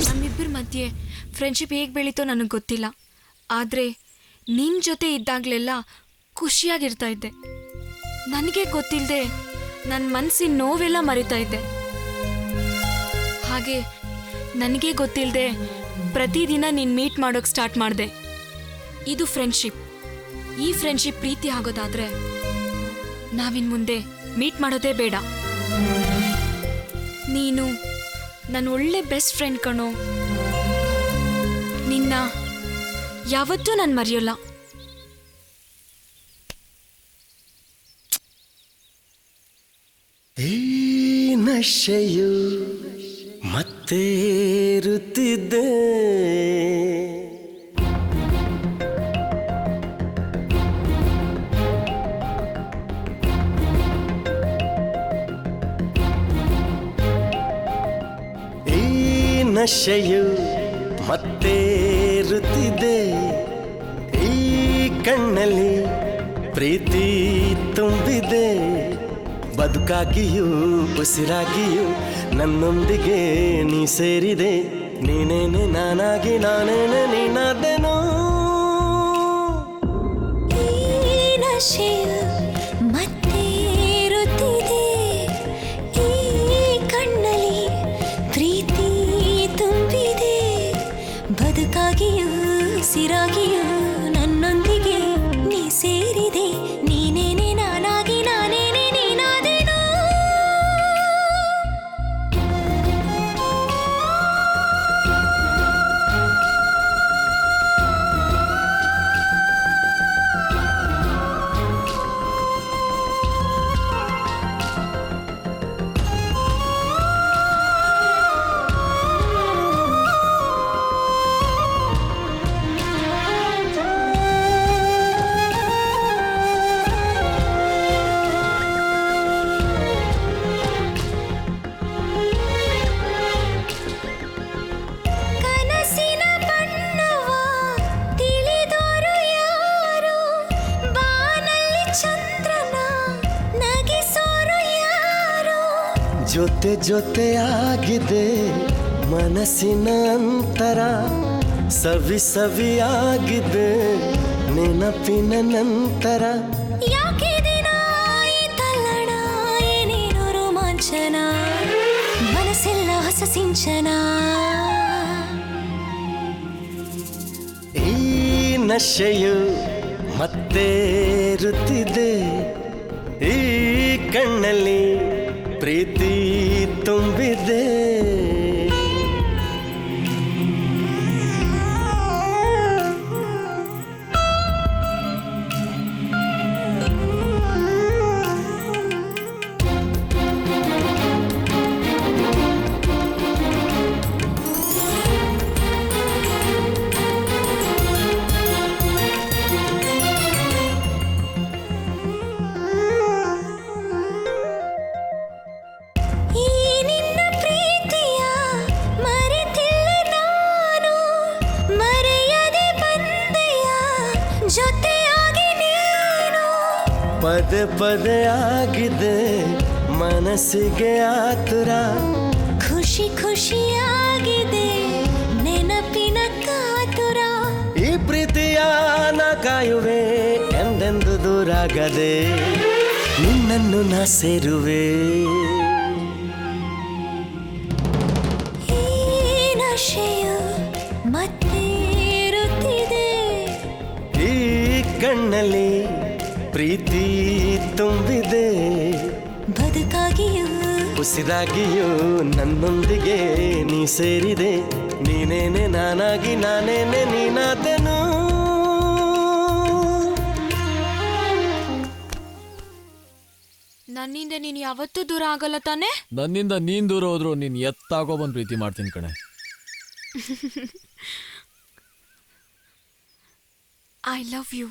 ನಮ್ಮಿಬ್ಬರ ಮಧ್ಯೆ ಮಧ್ಯೆ ಫ್ರೆಂಡ್ಶಿಪ್ ಹೇಗೆ ಬೆಳೀತೋ ನನಗೆ ಗೊತ್ತಿಲ್ಲ. ಆದರೆ ನಿನ್ನ ಜೊತೆ ಇದ್ದಾಗಲೆಲ್ಲ ಖುಷಿಯಾಗಿರ್ತಾ ಇದ್ದೆ. ನನಗೆ ಗೊತ್ತಿಲ್ಲದೆ ನನ್ನ ಮನಸ್ಸಿನ ನೋವೆಲ್ಲ ಮರಿತಾ ಇದ್ದೆ. ಹಾಗೆ ನನಗೆ ಗೊತ್ತಿಲ್ಲದೆ ಪ್ರತಿದಿನ ನೀನು ಮೀಟ್ ಮಾಡೋಕ್ಕೆ ಸ್ಟಾರ್ಟ್ ಮಾಡಿದೆ. ಇದು ಫ್ರೆಂಡ್ಶಿಪ್. ಈ ಫ್ರೆಂಡ್ಶಿಪ್ ಪ್ರೀತಿ ಆಗೋದಾದರೆ ನಾವಿನ್ ಮುಂದೆ ಮೀಟ್ ಮಾಡೋದೇ ಬೇಡ. ನೀನು ನನ್ನ ಒಳ್ಳೆ ಬೆಸ್ಟ್ ಫ್ರೆಂಡ್ ಕಣೋ. ನಿನ್ನ ಯಾವತ್ತೂ ನಾನು ಮರೆಯೋಲ್ಲ. ಈ ನಶೆಯು ಮತ್ತೇರುತ್ತಿದ್ದೆ, ಈ ನಶೆಯು ಮತ್ತೇರುತ್ತಿದೆ, ಈ ಕಣ್ಣಲ್ಲಿ ಪ್ರೀತಿ ತುಂಬಿದೆ. ಬದುಕಾಗಿಯೂ ಉಸಿರಾಗಿಯೂ ನನ್ನೊಂದಿಗೆ ನೀ ಸೇರಿದೆ. ನೀನೇನೆ ನಾನಾಗಿ ನಾನೇನೆ ನೀನಾದೆನೋ. ಈ ನಶೆಯು ಮತ್ತೇರುತ್ತಿದೆ, ಈ ಕಣ್ಣಲ್ಲಿ ಪ್ರೀತಿ ತುಂಬಿದೆ. ಬದುಕಾಗಿಯೂ ಉಸಿರಾಗಿಯೂ ನನ್ನೊಂದಿಗೆ ನೀ ಸೇರಿದೆ. ನೀನೇನೆ ನಾನಾಗಿ ನಾನೇನೆ ನೀನಾದೆನೋ. ಕನಸಿನ ಬಣ್ಣವ ತಿಳಿದೋರು ಯಾರು, ಬಾನಲ್ಲಿ ಚಂದ್ರನ ನಗಿಸೋರು ಯಾರು. ಜೊತೆ ಜೊತೆಯಾಗಿದೆ ಮನಸ್ಸಿನ ಅಂತರ, ಸವಿ ಸವಿಯಾಗಿದೆ ನೆನಪಿನ ನಂತರ. ಯಾಕೆ ದಿನ ಈ ತಲ್ಲಣ, ಏನೇನೋ ರೋಮಾಂಚನ, ಮನಸ್ಸೆಲ್ಲ ಹೊಸ ಸಿಂಚನ. ಈ ನಶೆಯು ಮತ್ತೇರುತ್ತಿದೆ, ಈ ಕಣ್ಣಲ್ಲಿ ಪ್ರೀತಿ ತುಂಬಿದೆ. ಈ ನಿನ್ನ ಪ್ರೀತಿಯ ಮರೆತಿಲ್ಲ ನಾನು, ಮರೆಯದೆ ಬಂದೆಯ ಜೊತೆಯಾಗಿ ನೀನು. ಪದೇ ಪದೇ ಆಗಿದೆ ಮನಸ್ಸಿಗೆ ಆತುರ, ಖುಷಿ ಖುಷಿಯಾಗಿದೆ ನೆನಪಿನ ಕಾತುರ. ಈ ಪ್ರೀತಿಯ ನಾ ಕಾಯುವೆ ಎಂದೆಂದು ದೂರಾಗದೆ, ನಿನ್ನನ್ನು ನಾ ಸೇರುವೆ. ಈ ನಶೆಯು ಮತ್ತೇರುತ್ತಿದೆ, ಈ ಕಣ್ಣಲ್ಲಿ ಪ್ರೀತಿ ತುಂಬಿದೆ. ಬದುಕಾಗಿಯೂ ಉಸಿರಾಗಿಯೂ ನನ್ನೊಂದಿಗೆ ನೀ ಸೇರಿದೆ. ನೀನೇನೆ ನಾನಾಗಿ ನಾನೇನೆ ನೀನಾದೆನು. ನನ್ನಿಂದ ನೀನು ಯಾವತ್ತೂ ದೂರ ಆಗಲ್ಲ ತಾನೆ? ನನ್ನಿಂದ ನೀನ್ ದೂರ ಹೋದ್ರು ನೀನ್ ಎತ್ತಾಗೋ ಬಂದು ಪ್ರೀತಿ ಮಾಡ್ತೀನಿ ಕಣೆ. I love you.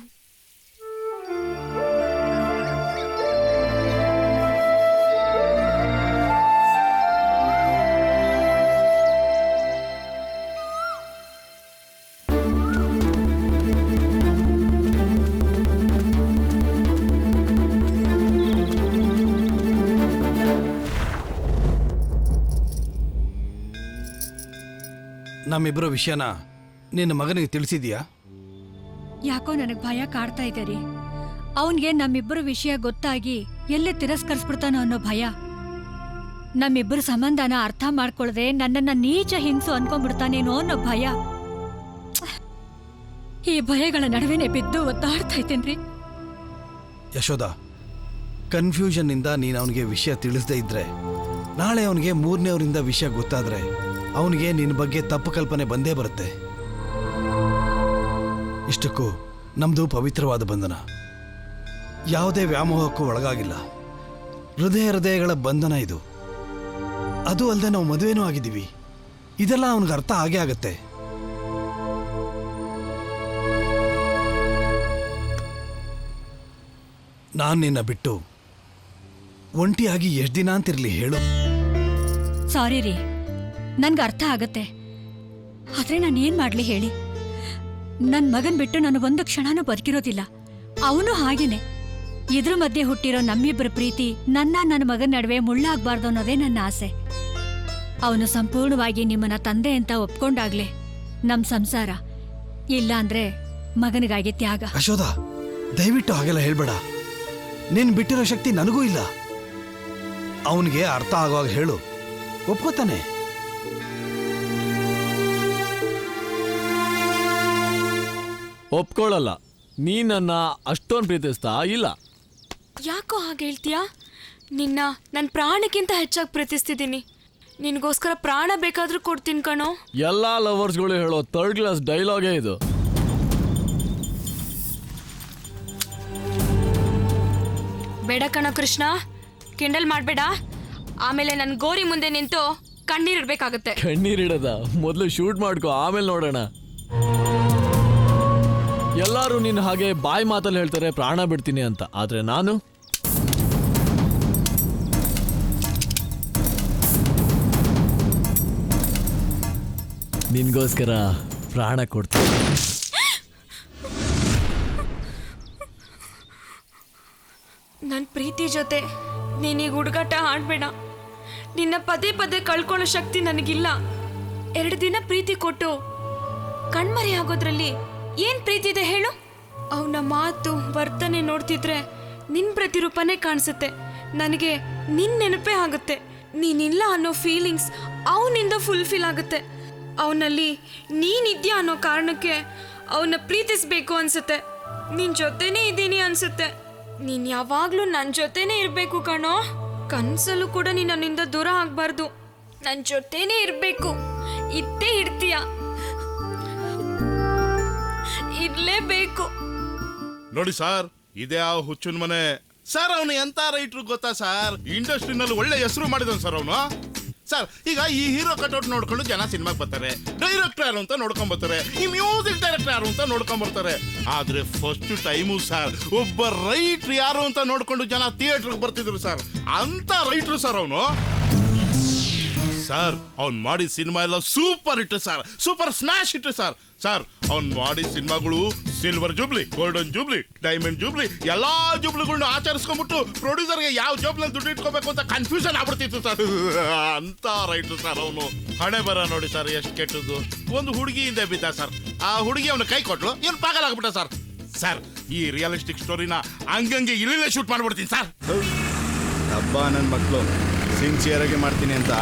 ನಮ್ಮಿಬ್ಬರ ವಿಷಯನ ನಿನ್ನ ಮಗನಿಗೆ ತಿಳಿಸಿದ್ಯಾ? ಯಾಕೋ ನನಗೆ ಭಯ ಕಾಡ್ತಾ ಇದೆ ರೀ. ಅವನ್ಗೆ ನಮ್ಮಿಬ್ಬರ ವಿಷಯ ಗೊತ್ತಾಗಿ ಎಲ್ಲೇ ತಿರಸ್ಕರಿಸ್ಬಿಡ್ತಾನೋ ಅನ್ನೋ ಭಯ. ನಮ್ಮಿಬ್ಬರ ಸಂಬಂಧನ ಅರ್ಥ ಮಾಡ್ಕೊಳ್ದೆ ನನ್ನನ್ನ ನೀಚ ಹಿಂಸು ಅನ್ಕೊಂಡ್ಬಿಡ್ತಾನೇನೋ ಅನ್ನೋ ಭಯ. ಈ ಭಯಗಳ ನಡುವೆನೆ ಬಿದ್ದು ಒದ್ದಾಡ್ತಾ ಇದ್ದೇನ್ರಿ. ಯಶೋದ, ಕನ್ಫ್ಯೂಷನ್ನಿಂದ ನೀನು ಅವನಿಗೆ ವಿಷಯ ತಿಳಿಸದೇ ಇದ್ರೆ ನಾಳೆ ಅವನಿಗೆ ಮೂರನೇವರಿಂದ ವಿಷಯ ಗೊತ್ತಾದ್ರೆ ಅವನಿಗೆ ನಿನ್ನ ಬಗ್ಗೆ ತಪ್ಪು ಕಲ್ಪನೆ ಬಂದೇ ಬರುತ್ತೆ. ಇಷ್ಟಕ್ಕೂ ನಮ್ದು ಪವಿತ್ರವಾದ ಬಂಧನ, ಯಾವುದೇ ವ್ಯಾಮೋಹಕ್ಕೂ ಒಳಗಾಗಿಲ್ಲ. ಹೃದಯಗಳ ಬಂಧನ ಇದು. ಅದು ಅಲ್ಲದೆ ನಾವು ಮದುವೆನೂ ಆಗಿದ್ದೀವಿ. ಇದೆಲ್ಲ ಅವನಿಗೆ ಅರ್ಥ ಆಗೇ ಆಗತ್ತೆ. ನಾನು ನಿನ್ನ ಬಿಟ್ಟು ಒಂಟಿಯಾಗಿ ಎಷ್ಟು ದಿನ ಅಂತಿರ್ಲಿ ಹೇಳು? ಸಾರಿ ರೀ, ನನ್ಗೆ ಅರ್ಥ ಆಗತ್ತೆ. ಆದ್ರೆ ನಾನು ಏನ್ ಮಾಡ್ಲಿ ಹೇಳಿ? ನನ್ ಮಗನ್ ಬಿಟ್ಟು ನಾನು ಒಂದು ಕ್ಷಣನೂ ಬದುಕಿರೋದಿಲ್ಲ. ಅವನು ಹಾಗೇನೆ. ಇದ್ರ ಮಧ್ಯೆ ಹುಟ್ಟಿರೋ ನಮ್ಮಿಬ್ಬರ ಪ್ರೀತಿ ನನ್ನ ಮಗನ ನಡುವೆ ಮುಳ್ಳಾಗ್ಬಾರ್ದು ಅನ್ನೋದೇ ನನ್ನ ಆಸೆ. ಅವನು ಸಂಪೂರ್ಣವಾಗಿ ನಿಮ್ಮನ್ನ ತಂದೆ ಅಂತ ಒಪ್ಕೊಂಡಾಗ್ಲೇ ನಮ್ ಸಂಸಾರ, ಇಲ್ಲ ಅಂದ್ರೆ ಮಗನಿಗಾಗಿ ತ್ಯಾಗ. ಯಶೋದ, ದಯವಿಟ್ಟು ಹಾಗೆಲ್ಲ ಹೇಳ್ಬೇಡ. ನೀನ್ ಬಿಟ್ಟಿರೋ ಶಕ್ತಿ ನನಗೂ ಇಲ್ಲ. ಅವನಿಗೆ ಅರ್ಥ ಆಗುವಾಗ ಹೇಳು, ಒಪ್ಕೋತಾನೆ. ಒಪ್ಕೊಳ್ಳಲ್ಲ. ನೀ ನನ್ನ ಅಷ್ಟೊಂದು ಪ್ರೀತಿಸ್ತಾ ಇಲ್ಲ. ಯಾಕೋ ಹಾಗೆ ಹೇಳ್ತೀಯಾ? ನಿನ್ನ ನನ್ನ ಪ್ರಾಣಕ್ಕಿಂತ ಹೆಚ್ಚಾಗಿ ಪ್ರೀತಿಸ್ತಿದ್ದೀನಿ. ನಿನಗೋಸ್ಕರ ಪ್ರಾಣ ಬೇಕಾದ್ರೂ ಕೊಡ್ತೀನಿ ಕಣೋ. ಎಲ್ಲ ಲವರ್ಸ್ಗಳು ಹೇಳೋ ಥರ್ಡ್ ಕ್ಲಾಸ್ ಡೈಲಾಗೇ ಇದು. ಬೇಡ ಕಣೋ ಕೃಷ್ಣ, ಕಿಂಡಲ್ ಮಾಡಬೇಡ. ಆಮೇಲೆ ನನ್ನ ಗೋರಿ ಮುಂದೆ ನಿಂತು ಕಣ್ಣೀರಿಡ್ಬೇಕಾಗತ್ತೆ. ಕಣ್ಣೀರಿಡದ ಮೊದಲು ಶೂಟ್ ಮಾಡ್ಕೊ, ಆಮೇಲೆ ನೋಡೋಣ. ಎಲ್ಲರೂ ನಿನ್ನ ಹಾಗೆ ಬಾಯಿ ಮಾತಲ್ಲಿ ಹೇಳ್ತಾರೆ ಪ್ರಾಣ ಬಿಡ್ತೀನಿ ಅಂತ. ಆದ್ರೆ ನಾನು ನಿನ್ಗೋಸ್ಕರ ಪ್ರಾಣ ಕೊಡ್ತೀನಿ. ನನ್ನ ಪ್ರೀತಿ ಜೊತೆ ನೀನೀಗ ಹುಡುಗಾಟ ಆಡ್ಬೇಡ. ನಿನ್ನ ಪದೇ ಪದೇ ಕಳ್ಕೊಳ್ಳೋ ಶಕ್ತಿ ನನಗಿಲ್ಲ. 2 ದಿನ ಪ್ರೀತಿ ಕೊಟ್ಟು ಕಣ್ಮರೆ ಆಗೋದ್ರಲ್ಲಿ ಏನ್ ಪ್ರೀತಿ ಇದೆ ಹೇಳು? ಅವನ ಮಾತು ವರ್ತನೆ ನೋಡ್ತಿದ್ರೆ ನಿನ್ ಪ್ರತಿರೂಪನೇ ಕಾಣಿಸುತ್ತೆ. ನನಗೆ ನಿನ್ ನೆನಪೇ ಆಗುತ್ತೆ. ನೀನಿಲ್ಲ ಅನ್ನೋ ಫೀಲಿಂಗ್ಸ್ ಅವನಿಂದ ಫುಲ್ಫಿಲ್ ಆಗುತ್ತೆ. ಅವನಲ್ಲಿ ನೀನಿದ್ಯಾ ಅನ್ನೋ ಕಾರಣಕ್ಕೆ ಅವನ್ನ ಪ್ರೀತಿಸ್ಬೇಕು ಅನ್ಸುತ್ತೆ. ನಿನ್ ಜೊತೆನೇ ಇದ್ದೀನಿ ಅನ್ಸುತ್ತೆ. ನೀನ್ ಯಾವಾಗ್ಲೂ ನನ್ನ ಜೊತೆನೇ ಇರ್ಬೇಕು ಕಣೋ. ಕನ್ಸಲ್ಲೂ ಕೂಡ ನೀನ್ ನನ್ನಿಂದ ದೂರ ಆಗ್ಬಾರ್ದು. ನನ್ನ ಜೊತೆನೇ ಇರ್ಬೇಕು. ಇದ್ದೇ ಇರ್ತೀಯ, ಇರ್ಲೇಬೇಕು. ನೋಡಿ ಸರ್, ಇದೇ ಆ ಹುಚ್ಚುನ್ ಮನೆ ಸರ್. ಅವನು ಎಂತ ರೈಟ್ರು ಗೊತ್ತಾ ಸರ್? ಇಂಡಸ್ಟ್ರಿನಲ್ಲಿ ಒಳ್ಳೆ ಹೆಸರು ಮಾಡಿದನು ಸರ್ ಅವನು. ಸರ್, ಈಗ ಈ ಹೀರೋ ಕಟ್ಔಟ್ ನೋಡ್ಕೊಂಡು ಜನ ಸಿನಿಮಾಗೆ ಬರ್ತಾರೆ. ಡೈರೆಕ್ಟರ್ ಯಾರು ಅಂತ ನೋಡ್ಕೊಂಡ್ ಬರ್ತಾರೆ. ಈ ಮ್ಯೂಸಿಕ್ ಡೈರೆಕ್ಟರ್ ಯಾರು ಅಂತ ನೋಡ್ಕೊಂಡ್ ಬರ್ತಾರೆ. ಆದ್ರೆ ಫಸ್ಟ್ ಟೈಮು ಸರ್ ಒಬ್ಬ ರೈಟ್ರ್ ಯಾರು ಅಂತ ನೋಡ್ಕೊಂಡು ಜನ ಥಿಯೇಟರ್ಗೆ ಬರ್ತಿದ್ರು ಸರ್. ಅಂತ ರೈಟ್ರು ಸರ್ ಅವನು. ಸರ್, ಅವ್ನು ಮಾಡಿದ ಸಿನಿಮಾ ಎಲ್ಲ super hit sir, super smash hit sir. Sir, ಅವ್ನು ಮಾಡಿದ ಸಿನಿಮಾಗಳು silver jubilee, golden jubilee, diamond jubilee ಎಲ್ಲಾ ಜೂಬ್ಲಿಗಳನ್ನ ಆಚರಿಸ್ಕೊಂಡ್ಬಿಟ್ಟು ಪ್ರೊಡ್ಯೂಸರ್ಗೆ ಯಾವ ಜೂಬ್ಲಲ್ಲಿ ದುಡ್ಡು ಇಟ್ಕೋಬೇಕು ಅಂತ ಕನ್ಫ್ಯೂಷನ್ ಆಗ್ಬಿಡ್ತಿತ್ತು ಸರ್. ಅಂತ ರೈಟ್ರು ಸರ್ ಅವನು. ಹಣೆ ಬರ ನೋಡಿ ಸರ್ ಎಷ್ಟು ಕೆಟ್ಟದ್ದು. ಒಂದು ಹುಡುಗಿಯಿಂದ ಬಿದ್ದ ಸರ್. ಆ ಹುಡುಗಿ ಅವನ ಕೈ ಕೊಟ್ಲು, ಏನು ಪಾಗಲ್ ಆಗ್ಬಿಟ್ಟ ಸರ್. ಸರ್, ಈ ರಿಯಲಿಸ್ಟಿಕ್ ಸ್ಟೋರಿನ ಹಂಗಂಗೆ ಇಲ್ಲೇ ಶೂಟ್ ಮಾಡ್ಬಿಡ್ತೀನಿ ಸರ್. ಹಬ್ಬ ನನ್ನ ಮಕ್ಕಳು ಸಿನ್ಸಿಯರ್ ಆಗಿ ಮಾಡ್ತೀನಿ ಅಂತ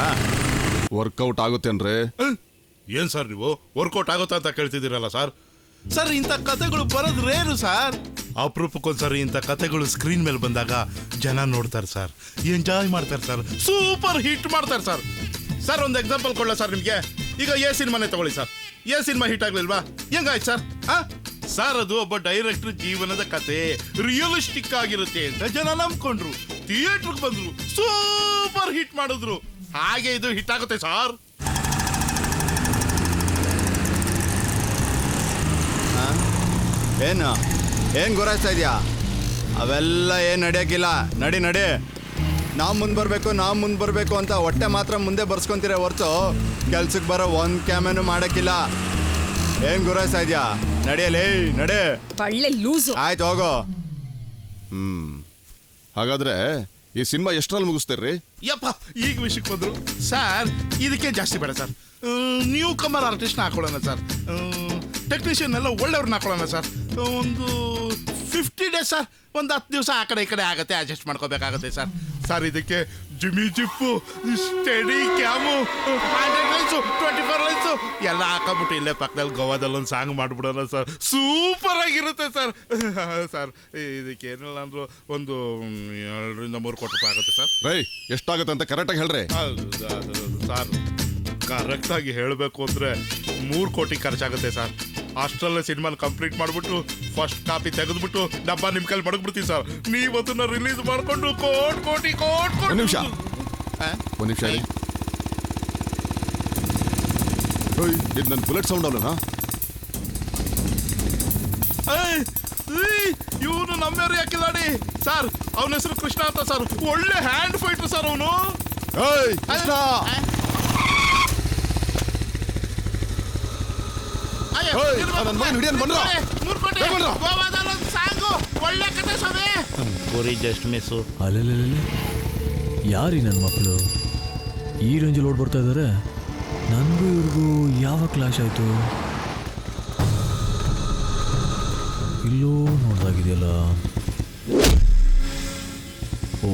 ವರ್ಕೌಟ್ ಆಗುತ್ತೇನ್ರಿ? ಏನ್ ಸರ್ ನೀವು ವರ್ಕೌಟ್ ಆಗುತ್ತಾ ಅಂತ ಕೇಳ್ತಿದ್ದೀರಲ್ಲ ಸರ್? ಸರ್, ಇಂಥ ಕಥೆಗಳು ಬರೋದು ರೇರು ಸರ್. ಅಪರೂಪಕ್ಕೊಂದ್ಸರಿ ಇಂಥ ಕಥೆಗಳು ಸ್ಕ್ರೀನ್ ಮೇಲೆ ಬಂದಾಗ ಜನ ನೋಡ್ತಾರೆ ಸರ್, ಎಂಜಾಯ್ ಮಾಡ್ತಾರೆ ಸರ್, ಸೂಪರ್ ಹಿಟ್ ಮಾಡ್ತಾರೆ ಸರ್. ಸರ್, ಒಂದು ಎಕ್ಸಾಂಪಲ್ ಕೊಡ್ಲಾ ಸರ್ ನಿಮ್ಗೆ? ಈಗ ಎ ಸಿನಿಮಾನೇ ತಗೊಳ್ಳಿ ಸರ್. ಎ ಸಿನಿಮಾ ಹಿಟ್ ಆಗ್ಲಿಲ್ವಾ? ಹೆಂಗಾಯ್ತು ಸರ್? ಸರ್, ಅದು ಒಬ್ಬ ಡೈರೆಕ್ಟರ್ ಜೀವನದ ಕತೆ ರಿಯಲಿಸ್ಟಿಕ್ ಆಗಿರುತ್ತೆ ಅಂತ ಜನ ನಂಬ್ಕೊಂಡ್ರು, ಥಿಯೇಟರ್ಗೆ ಬಂದ್ರು, ಸೂಪರ್ ಹಿಟ್ ಮಾಡಿದ್ರು. ಹಾಗೆ ಇದು ಹಿಟ್ ಆಗುತ್ತೆ ಸರ್. ಏನ್ ಗುರಾಯಿಸ್ತಾ ಇದೆಯಾ? ಅವೆಲ್ಲ ಏನು ನಡೆಯೋಕ್ಕಿಲ್ಲ. ನಡಿ ನಾವು ಮುಂದೆ ಬರಬೇಕು ಅಂತ ಹೊಟ್ಟೆ ಮಾತ್ರ ಮುಂದೆ ಬರ್ಸ್ಕೊಂತೀರ ಹೊರ್ತು ಕೆಲ್ಸಕ್ಕೆ ಬರೋ ಒಂದು ಕ್ಯಾಮೇನು ಮಾಡೋಕ್ಕಿಲ್ಲ. ಏನು ಗುರಾಯಿಸ್ತಾ ಇದೆಯಾ? ನಡೆಯಲೇ ನಡೆ. ಒಳ್ಳೆ ಲೂಸು. ಆಯ್ತು ಹೋಗೋ. ಹಾಗಾದ್ರೆ ಈ ಸಿನಿಮಾ ಎಷ್ಟರಲ್ಲಿ ಮುಗಿಸ್ತೀರ್ರಿ? ಯಪ್ಪ ಈಗ ವಿಷಯಕ್ಕೆ ಬಂದ್ರು ಸರ್. ಇದಕ್ಕೆ ಜಾಸ್ತಿ ಬೇಡ ಸರ್. ನ್ಯೂ ಕಮರ್ ಆರ್ಟಿಸ್ಟ್ನ ಹಾಕೊಳ್ಳೋಣ ಸರ್. ಟೆಕ್ನಿಷಿಯನ್ ಎಲ್ಲ ಒಳ್ಳೆಯವ್ರನ್ನ ಹಾಕೊಳ್ಳೋಣ ಸರ್. ಒಂದು 50 ಡೇಸ್ ಸರ್. ಒಂದು 10 ದಿವಸ ಆ ಕಡೆ ಈ ಕಡೆ ಆಗುತ್ತೆ, ಅಡ್ಜಸ್ಟ್ ಮಾಡ್ಕೋಬೇಕಾಗುತ್ತೆ ಸರ್. ಸರ್ ಇದಕ್ಕೆ jimmy jib, steadicam, 100 lines, 24 lines ಎಲ್ಲ ಹಾಕೊಂಬಿಟ್ಟು ಇಲ್ಲೇ ಪಕ್ಕದಲ್ಲಿ ಗೋವಾದಲ್ಲಿ ಒಂದು ಸಾಂಗ್ ಮಾಡಿಬಿಡೋಣ ಸರ್. ಸೂಪರ್ ಆಗಿರುತ್ತೆ ಸರ್. ಸರ್ ಇದಕ್ಕೆ ಏನಿಲ್ಲ ಅಂದ್ರು ಒಂದು 2 ರಿಂದ 3 ಕೋಟಿ ರೂಪಾಯಿ ಆಗುತ್ತೆ ಸರ್. ರೈ ಎಷ್ಟಾಗುತ್ತೆ ಅಂತ ಕರೆಕ್ಟಾಗಿ ಹೇಳ್ರಿ. ಸರ್ ಕರೆಕ್ಟಾಗಿ ಹೇಳಬೇಕು ಅಂದರೆ 3 ಕೋಟಿ ಖರ್ಚಾಗುತ್ತೆ ಸರ್. ಅಷ್ಟರಲ್ಲೇ ಸಿನಿಮಾನ ಕಂಪ್ಲೀಟ್ ಮಾಡಿಬಿಟ್ಟು ಫಸ್ಟ್ ಕಾಪಿ ತೆಗೆದ್ಬಿಟ್ಟು ಡಬ್ಬ ನಿಮ್ಮ ಕೈಲಿ ಮಡಗ್ಬಿಡ್ತೀವಿ ಸರ್. ನೀವು ಅದನ್ನ ರಿಲೀಸ್ ಮಾಡಿಕೊಂಡು ಕೋಟಿ ಒಂದು ನಿಮಿಷ ಇದು ನನ್ನ ಬುಲೆಟ್ ಸೌಂಡ್ ಅಲ್ಲನಾ? ಇವನು ನಮ್ಮ ಯಾಕಿಲ್ಲಾಡಿ ಸರ್. ಅವನ ಹೆಸರು ಕೃಷ್ಣ ಅಂತ ಸರ್. ಒಳ್ಳೆ ಹ್ಯಾಂಡ್ ಫೈಟರ್ ಸರ್ ಅವನು. ಅಲ್ಲೇ ಯಾರೀ ನನ್ನ ಮಕ್ಕಳು ಈ ರೇಂಜಲ್ಲಿ ಓಡ್ ಬರ್ತಾ ಇದ್ದಾರೆ? ನನಗೂ ಇವ್ರಿಗೂ ಯಾವ ಕ್ಲಾಶ್ ಆಯಿತು? ಇಲ್ಲೋ ನೋಡ್ದಾಗಿದೆಯಲ್ಲ. ಓ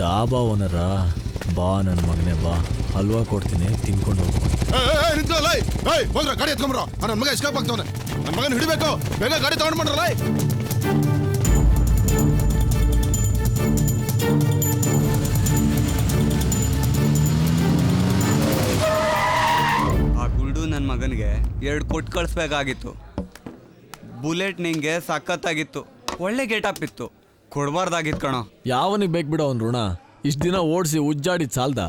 ಡಾಬಾ ಓನರಾ? ಬಾ ನನ್ನ ಮಗನೇ ಬಾ, ಹಲ್ವಾ ಕೊಡ್ತೀನಿ, ತಿನ್ಕೊಂಡು ಹೋಗ್ಬೋದು. ಗಾಡಿ ಎತ್ಕೊಂಡ್ರ ನನ್ನ ಮಗ ಎಸ್ಕೇಪ್ ಆಗ್ತಾವನೆ. ನನ್ನ ಮಗನ ಹಿಡಿಬೇಕು, ಬೇಗ ಗಾಡಿ ತಗೊಂಡ್ ಮಾಡ್ರಲ್ಲ. ಆ ಗುಲ್ಡು ನನ್ನ ಮಗನಿಗೆ 2 ಕೊಟ್ಟು ಕಳಿಸ್ಬೇಕಾಗಿತ್ತು. ಬುಲೆಟ್ ನಿಂಗೆ ಸಖತ್ತಾಗಿತ್ತು, ಒಳ್ಳೆ ಗೇಟಪ್ ಇತ್ತು, ಕೊಡಬಾರ್ದಾಗಿತ್ತು ಕಣೋ. ಯಾವನಿಗೆ ಬೇಕು ಬಿಡೋ ಅವ್ನ ಋಣ? ಇಷ್ಟು ದಿನ ಓಡಿಸಿ ಉಜ್ಜಾಡಿದ್ ಸಾಲ್ದ?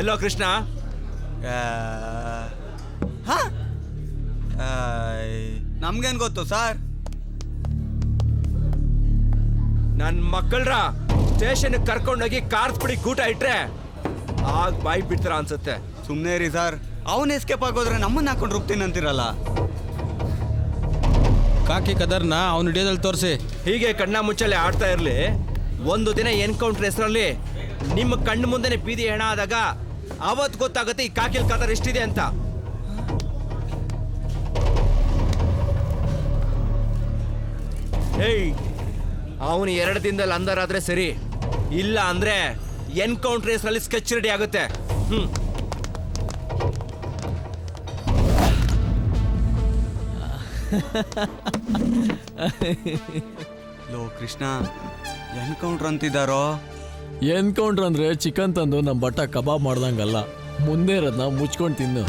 ಎಲ್ಲೋ ಕೃಷ್ಣ? ನಮ್ಗೇನ್ ಗೊತ್ತು ಸರ್? ನನ್ನ ಮಕ್ಕಳ್ರ ಸ್ಟೇಷನ್ ಕರ್ಕೊಂಡೋಗಿ ಕಾರ್ಸ್ಬಿಡಿ ಗೂಟ ಇಟ್ರೆ ಆಗ ಬಾಯಿ ಬಿಡ್ತಾರ ಅನ್ಸುತ್ತೆ. ಸುಮ್ಮನೆ ರೀ ಸರ್. ಅವನ್ ಎಸ್ಕೇಪ್ ಆಗೋದ್ರೆ ನಮ್ಮನ್ನ ಹಾಕೊಂಡು ರುಬ್ತೀನಿ ಅಂತಿರಲ್ಲ. ಕಾಕಿ ಕದರ್ನ ಅವನು ಹಿಡಿಯೋದಲ್ಲಿ ತೋರಿಸಿ. ಹೀಗೆ ಕಣ್ಣ ಮುಚ್ಚಲೆ ಆಡ್ತಾ ಇರಲಿ. ಒಂದು ದಿನ ಎನ್ಕೌಂಟರ್ ಹೆಸರಲ್ಲಿ ನಿಮ್ಮ ಕಣ್ಣು ಮುಂದೆನೆ ಬೀದಿ ಹೆಣ ಆದಾಗ ಅವತ್ತು ಗೊತ್ತಾಗುತ್ತೆ ಈ ಕಾಕಿಲ್ ಕದರ್ ಎಷ್ಟಿದೆ ಅಂತ. ಏಯ್ ಅವನು 2 ದಿನದಲ್ಲಿ ಅಂದರಾದ್ರೆ ಸರಿ, ಇಲ್ಲ ಅಂದ್ರೆ ಎನ್ಕೌಂಟರ್ ಹೆಸರಲ್ಲಿ ಸ್ಕೆಚ್ ರೆಡಿ ಆಗುತ್ತೆ. ಲೋ ಕೃಷ್ಣ, ಎನ್ಕೌಂಟರ್ ಅಂತಿದ್ದಾರೋ? ಎನ್ಕೌಂಟ್ರ್ ಅಂದ್ರೆ ಚಿಕನ್ ತಂದು ನಮ್ಮ ಬಟ್ಟ ಕಬಾಬ್ ಮಾಡ್ದಂಗಲ್ಲ, ಮುಂದೆ ಇರೋದನ್ನ ಮುಚ್ಕೊಂಡು ತಿನ್ನು.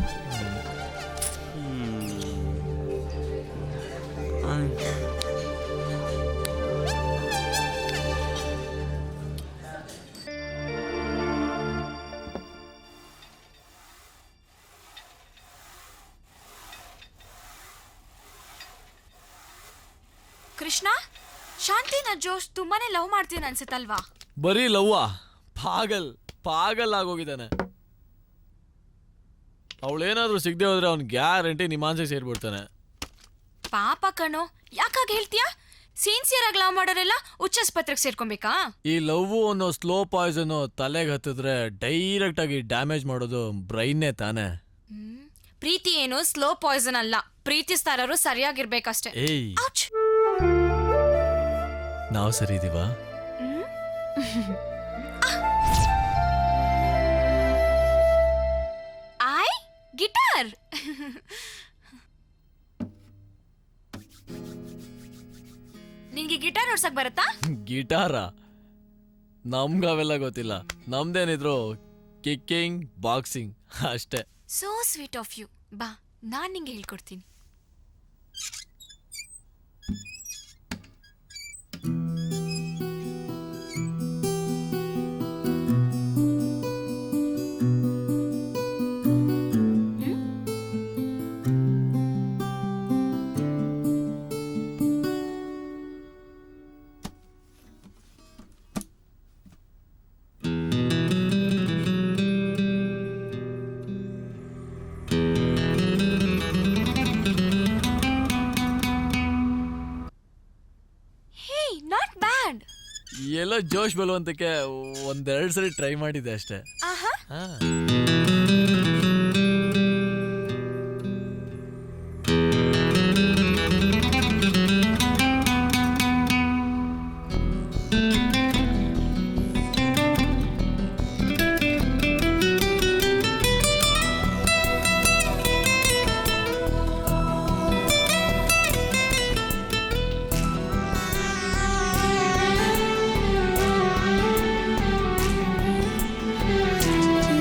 ಕೃಷ್ಣ, ಶಾಂತಿನ ಜೋಶ್ ತುಂಬಾನೇ ಲವ್ ಮಾಡ್ತೀನಿ ಅನ್ಸುತ್ತಲ್ವಾ? ಬರೀ ಲವ್ವಾ? ಪಾಗಲ್ ಆಗೋಗಿದ್ದಾನೆ. ಅವಳೇನಾದ್ರೂ ಸಿಗದೆ ಹೋದ್ರೆ ಅವ್ನು ಗ್ಯಾರಂಟಿ ನಿಮಾನ್ಸಿಗೆ ಸೇರ್ಬಿಡ್ತಾನೆ. ಪಾಪ ಕಣೋ, ಯಾಕಾಗ ಹೇಳ್ತೀಯಾ? ಸಿನ್ಸಿಯರ್ ಆಗಿ ಲವ್ ಮಾಡೋರೆಲ್ಲ ಉಚ್ಚಾಸ್ಪತ್ರೆಗೆ ಸೇರ್ಕೊಬೇಕಾ? ಈ ಲವ್ ಅನ್ನೋ ಸ್ಲೋ ಪಾಯ್ಸನ್ ತಲೆಗೆ ಹತ್ತಿದ್ರೆ ಡೈರೆಕ್ಟ್ ಆಗಿ ಡ್ಯಾಮೇಜ್ ಮಾಡೋದು ಬ್ರೈನ್ನೇ ತಾನೆ. ಪ್ರೀತಿ ಏನು ಸ್ಲೋ ಪಾಯ್ಸನ್ ಅಲ್ಲ, ಪ್ರೀತಿಸ್ತಾ ಇರೋರು ಸರಿಯಾಗಿರ್ಬೇಕಷ್ಟೇ. ಏಯ್, ನಾವು ಸರಿ ಇದೀವಾ? ಗಿಟಾರ್ ನಿನ್ಗೆ ಗಿಟಾರ್ ಓಡ್ಸಕ್ ಬರತ್ತಾ? ಗಿಟಾರ? ನಮ್ಗವೆಲ್ಲ ಗೊತ್ತಿಲ್ಲ. ನಮ್ದೇನಿದ್ರು ಕಿಕ್ಕಿಂಗ್, ಬಾಕ್ಸಿಂಗ್ ಅಷ್ಟೇ. So sweet of you. ಬಾ, ನಾನ್ ನಿಂಗೆ ಹೇಳ್ಕೊಡ್ತೀನಿ. ಏನೋ ಜೋಶ್ ಬಲುವಂತಕ್ಕೆ ಒಂದೆರಡು ಸರಿ ಟ್ರೈ ಮಾಡಿದ್ದೆ ಅಷ್ಟೇ. ಆಹಾ ಹಾ.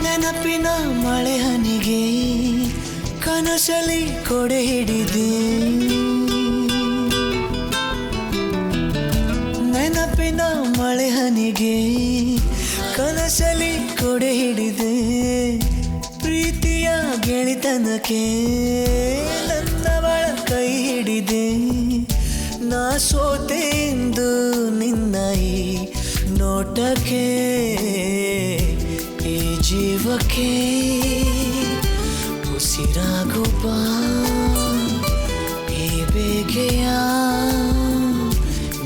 ನೆನಪಿನ ಮಳೆ ಹನಿಗೆ ಕನಸಲಿ ಕೊಡೆ ಹಿಡಿದೆ, ನೆನಪಿನ ಮಳೆ ಹನಿಗೆ ಕನಸಲಿ ಕೊಡೆ ಹಿಡಿದೆ, ಪ್ರೀತಿಯ ಗೆಳೆತನಕ್ಕೆ ನನ್ನವಳ ಕೈ ಹಿಡಿದೆ, ನಾ ಸೋತೆ ಎಂದು ನಿನ್ನ ಈ ನೋಟಕ್ಕೆ, ಈ ಜೀವಕ್ಕೆ ಉಸಿರಾಗು ಬಾ, ಈ ಬೇಗೆಯ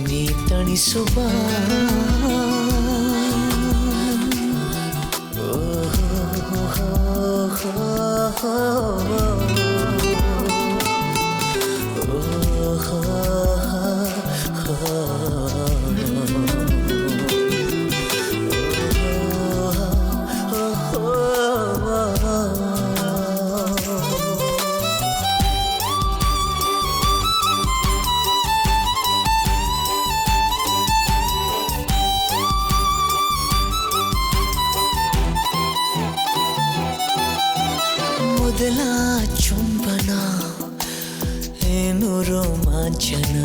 ನೀ ತಣಿಸು ಬಾ. ಮೊದಲ ಚುಂಬನ ಏನು ರೋಮಾಂಚನ,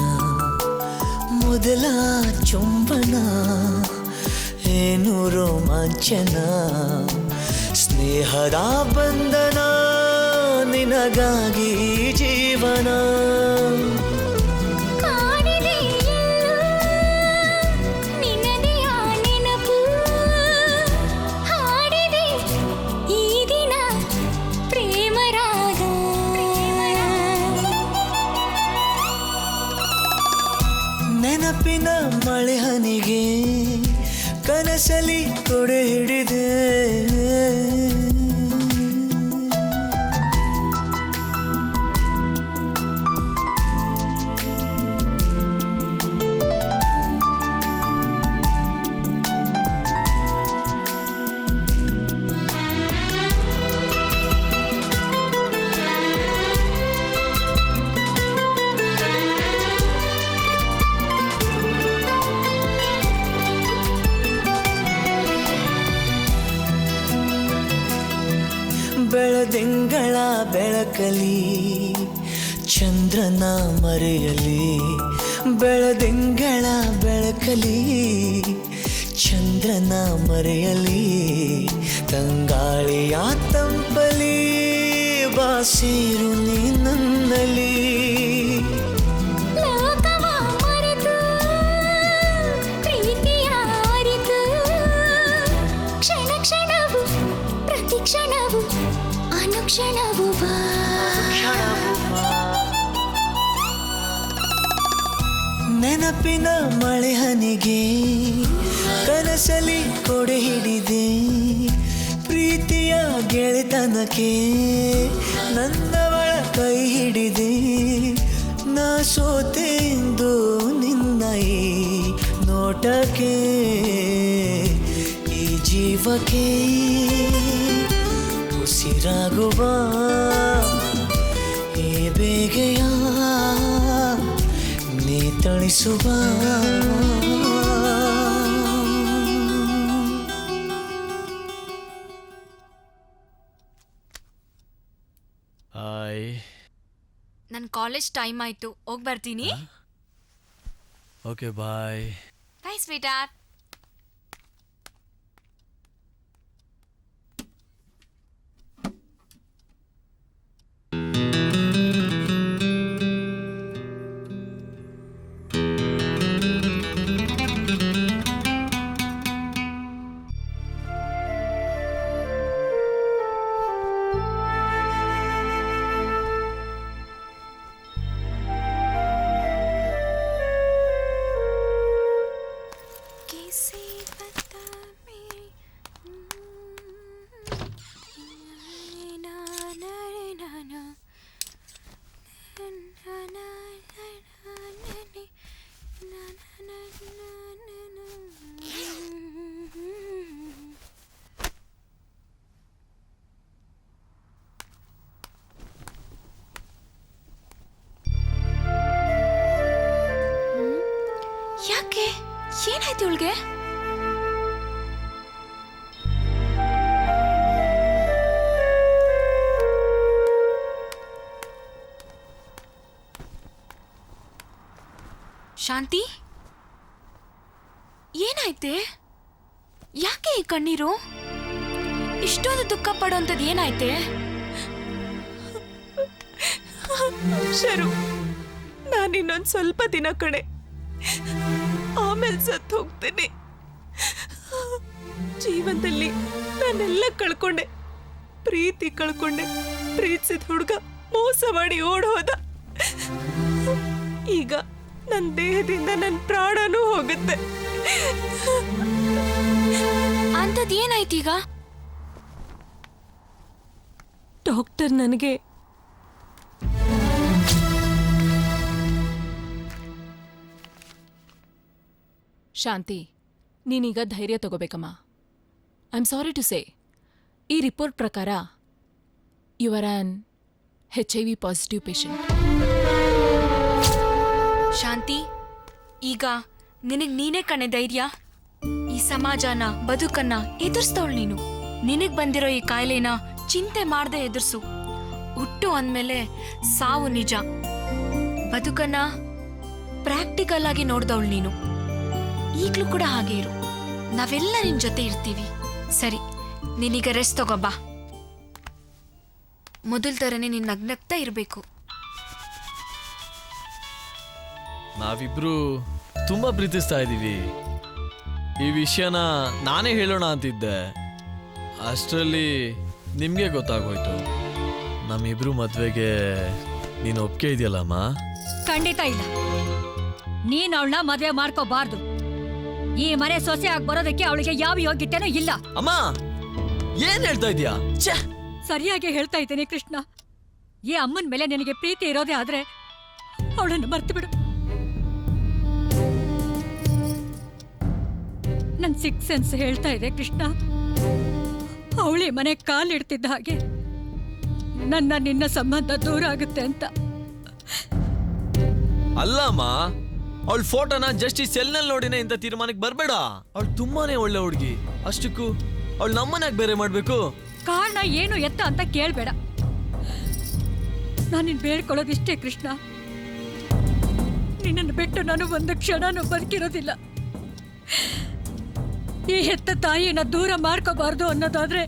ಮೊದಲ ಚುಂಬನ ಏನು ರೋಮಾಂಚನ, ಸ್ನೇಹದ ಬಂಧನ ನಿನಗಾಗಿ ಜೀವನ. ನೆನಪಿನ ಮಳೆ ಹನಿಗೆ ಕನಸಲಿ ಕೊಡೆ ಹಿಡಿದೆ, ಬೆಳದಿಂಗಳ ಬೆಳಕಲಿ ಚಂದ್ರನ ಮರೆಯಲಿ, ಬೆಳದಿಂಗಳ ಬೆಳಕಲಿ ಚಂದ್ರನ ಮರೆಯಲಿ, ತಂಗಾಳಿಯ ತಂಪಲಿ ಬಾಸಿರು ನೀ ನನ್ನಲ್ಲಿ. ಕ್ಷಣವು ಅನುಕ್ಷಣವು ಬಾ, ನೆನಪಿನ ಮಳೆ ಹನಿಗೆ ಕನಸಲಿ ಕೊಡೆ ಹಿಡಿದೆ, ಪ್ರೀತಿಯ ಗೆಳೆತನಕ್ಕೆ ನನ್ನವಳ ಕೈ ಹಿಡಿದೆ, ನಾ ಸೋತೆಂದು ನಿನ್ನ ಈ ನೋಟಕ್ಕೆ, ಈ ಜೀವಕ್ಕೆ ಉಸಿರಾಗುವ ಈ ಬೇಗೆಯ ನೀ ತಣಿಸುವ. ಹಾಯ್. ನನ್ನ ಕಾಲೇಜ್ ಟೈಮ್ ಆಯ್ತು, ಹೋಗಿ ಬರ್ತೀನಿ. Okay bye. ಬಾಯ್ ಸ್ವೀಟಾರ್. ಏನಾಯ್ತು ಇವಳಿಗೆ? ಶಾಂತಿ, ಏನಾಯ್ತೆ? ಯಾಕೆ ಈ ಕಣ್ಣೀರು? ಇಷ್ಟೊಂದು ದುಃಖ ಪಡೋಂಥದ್ದು ಏನಾಯ್ತೆ? ಶರು, ನಾನಿನ್ನೊಂದು ಸ್ವಲ್ಪ ದಿನ ಕಣೆ, ಆಮೇಲೆ ಸತ್ತು ಹೋಗ್ತೇನೆ. ಜೀವನದಲ್ಲಿ ನಾನೆಲ್ಲ ಕಳ್ಕೊಂಡೆ. ಪ್ರೀತಿ ಕಳ್ಕೊಂಡೆ. ಪ್ರೀತಿಸಿದ ಹುಡುಗ ಮೋಸ ಮಾಡಿ ಓಡೋದ. ಈಗ ನನ್ನ ದೇಹದಿಂದ ನನ್ನ ಪ್ರಾಣನೂ ಹೋಗುತ್ತೆ. ಅಂಥದ್ದು ಏನಾಯ್ತೀಗ? ಡಾಕ್ಟರ್ ನನಗೆ ಶಾಂತಿ, ನೀನೀಗ ಧೈರ್ಯ ತಗೋಬೇಕಮ್ಮ. I am sorry to say, ಈ ರಿಪೋರ್ಟ್ ಪ್ರಕಾರ you are on HIV positive patient. Shanti, ಈಗ ನಿನಗ್ ನೀನೇ ಕಣೆ ಧೈರ್ಯ. ಈ ಸಮಾಜನ, ಬದುಕನ್ನ ಎದುರಿಸ್ತವಳು ನೀನು. ನಿನಗ್ ಬಂದಿರೋ ಈ ಕಾಯಿಲೆನ ಚಿಂತೆ ಮಾಡದೆ ಎದುರಿಸು. ಹುಟ್ಟು ಅಂದ್ಮೇಲೆ ಸಾವು ನಿಜ. ಬದುಕನ್ನ ಪ್ರಾಕ್ಟಿಕಲ್ ಆಗಿ ನೋಡ್ದವಳು ನೀನು. ಈಗ್ಲೂ ಕೂಡ ಹಾಗೆ ಇರು. ನಾವೆಲ್ಲ ನಿನ್ ಜೊತೆ ಇರ್ತೀವಿ. ಸರಿ, ನೀನೀಗ ರೆಸ್ಟ್ ತಗೋಬಾ. ಮೊದಲ ತರನೇ ನೀನ್ ನಗ್ನಗ್ತಾ ಇರ್ಬೇಕು. ನಾವಿಬ್ರು ತುಂಬಾ ಪ್ರೀತಿಸ್ತಾ ಇದ್ದೀವಿ. ಈ ವಿಷಯನ ನಾನೇ ಹೇಳೋಣ ಅಂತಿದ್ದೆ, ಅಷ್ಟರಲ್ಲಿ ನಿಮಗೆ ಗೊತ್ತಾಗೋಯ್ತು. ನಮ್ಮಿಬ್ರು ಮದ್ವೆಗೆ ನೀನು ಒಪ್ಪಿಗೆ ಇದೆಯಲ್ಲಮ್ಮ? ಖಂಡಿತ ಇಲ್ಲ. ನೀನ್ ಅವಳನ್ನ ಮದ್ವೆ ಮಾಡ್ಕೋಬಾರ್ದು. ಈ ಮನೆ ಸೊಸೆ ಆಗಿ ಬರೋದಕ್ಕೆ ಅವಳಿಗೆ ಯಾವ ಯೋಗ್ಯತೆನೂ ಇಲ್ಲ. ಅಮ್ಮ, ಏನ್ ಹೇಳ್ತಾ ಇದೀಯಾ? ಸರಿಯಾಗಿ ಹೇಳ್ತಾ ಇದ್ದೀನಿ ಕೃಷ್ಣ. ಈ ಅಮ್ಮನ ಮೇಲೆ ನಿನಗೆ ಪ್ರೀತಿ ಇರೋದೇ ಆದ್ರೆ ಅವಳನ್ನು ಮರ್ತು ಬಿಡು. ನನ್ ಸಿಕ್ಸ್ ಸೆನ್ಸ್ ಹೇಳ್ತಾ ಇದೆ ಕೃಷ್ಣ, ಅವಳಿ ಮನೆ ಕಾಲಿಡ್ತಿದ್ದ ಹಾಗೆ ನಿನ್ನ ಸಂಬಂಧ ದೂರ ಆಗುತ್ತೆ ಅಂತ. ಅಲ್ಲಮ್ಮ, ಅವಳ ಫೋಟೋನ ಜಸ್ಟ್ ಈ ಸೆಲ್ನಲ್ಲಿ ನೋಡಿನೇ ಇಂಥ ತೀರ್ಮಾನಕ್ಕೆ ಬರಬೇಡ. ಅವಳು ತುಂಬಾನೇ ಒಳ್ಳೆ ಹುಡುಗಿ. ಅಷ್ಟಕ್ಕೂ ಅವಳು ನಮ್ಮನ್ಯಾಗ ಬೇರೆ ಮಾಡ್ಬೇಕು? ಕಾರಣ ಏನು ಎತ್ತ ಅಂತ ಕೇಳ್ಬೇಡ. ನಾನಿನ್ ಬೇಡ್ಕೊಳ್ಳೋದಿಷ್ಟೇ ಕೃಷ್ಣ, ನಿನ್ನನ್ನು ಬಿಟ್ಟು ನಾನು ಒಂದು ಕ್ಷಣನೂ ಬದುಕಿರೋದಿಲ್ಲ. ಈ ಹೆತ್ತ ತಾಯಿನ ದೂರ ಮಾಡ್ಕೋಬಾರ್ದು ಅನ್ನೋದಾದ್ರೆ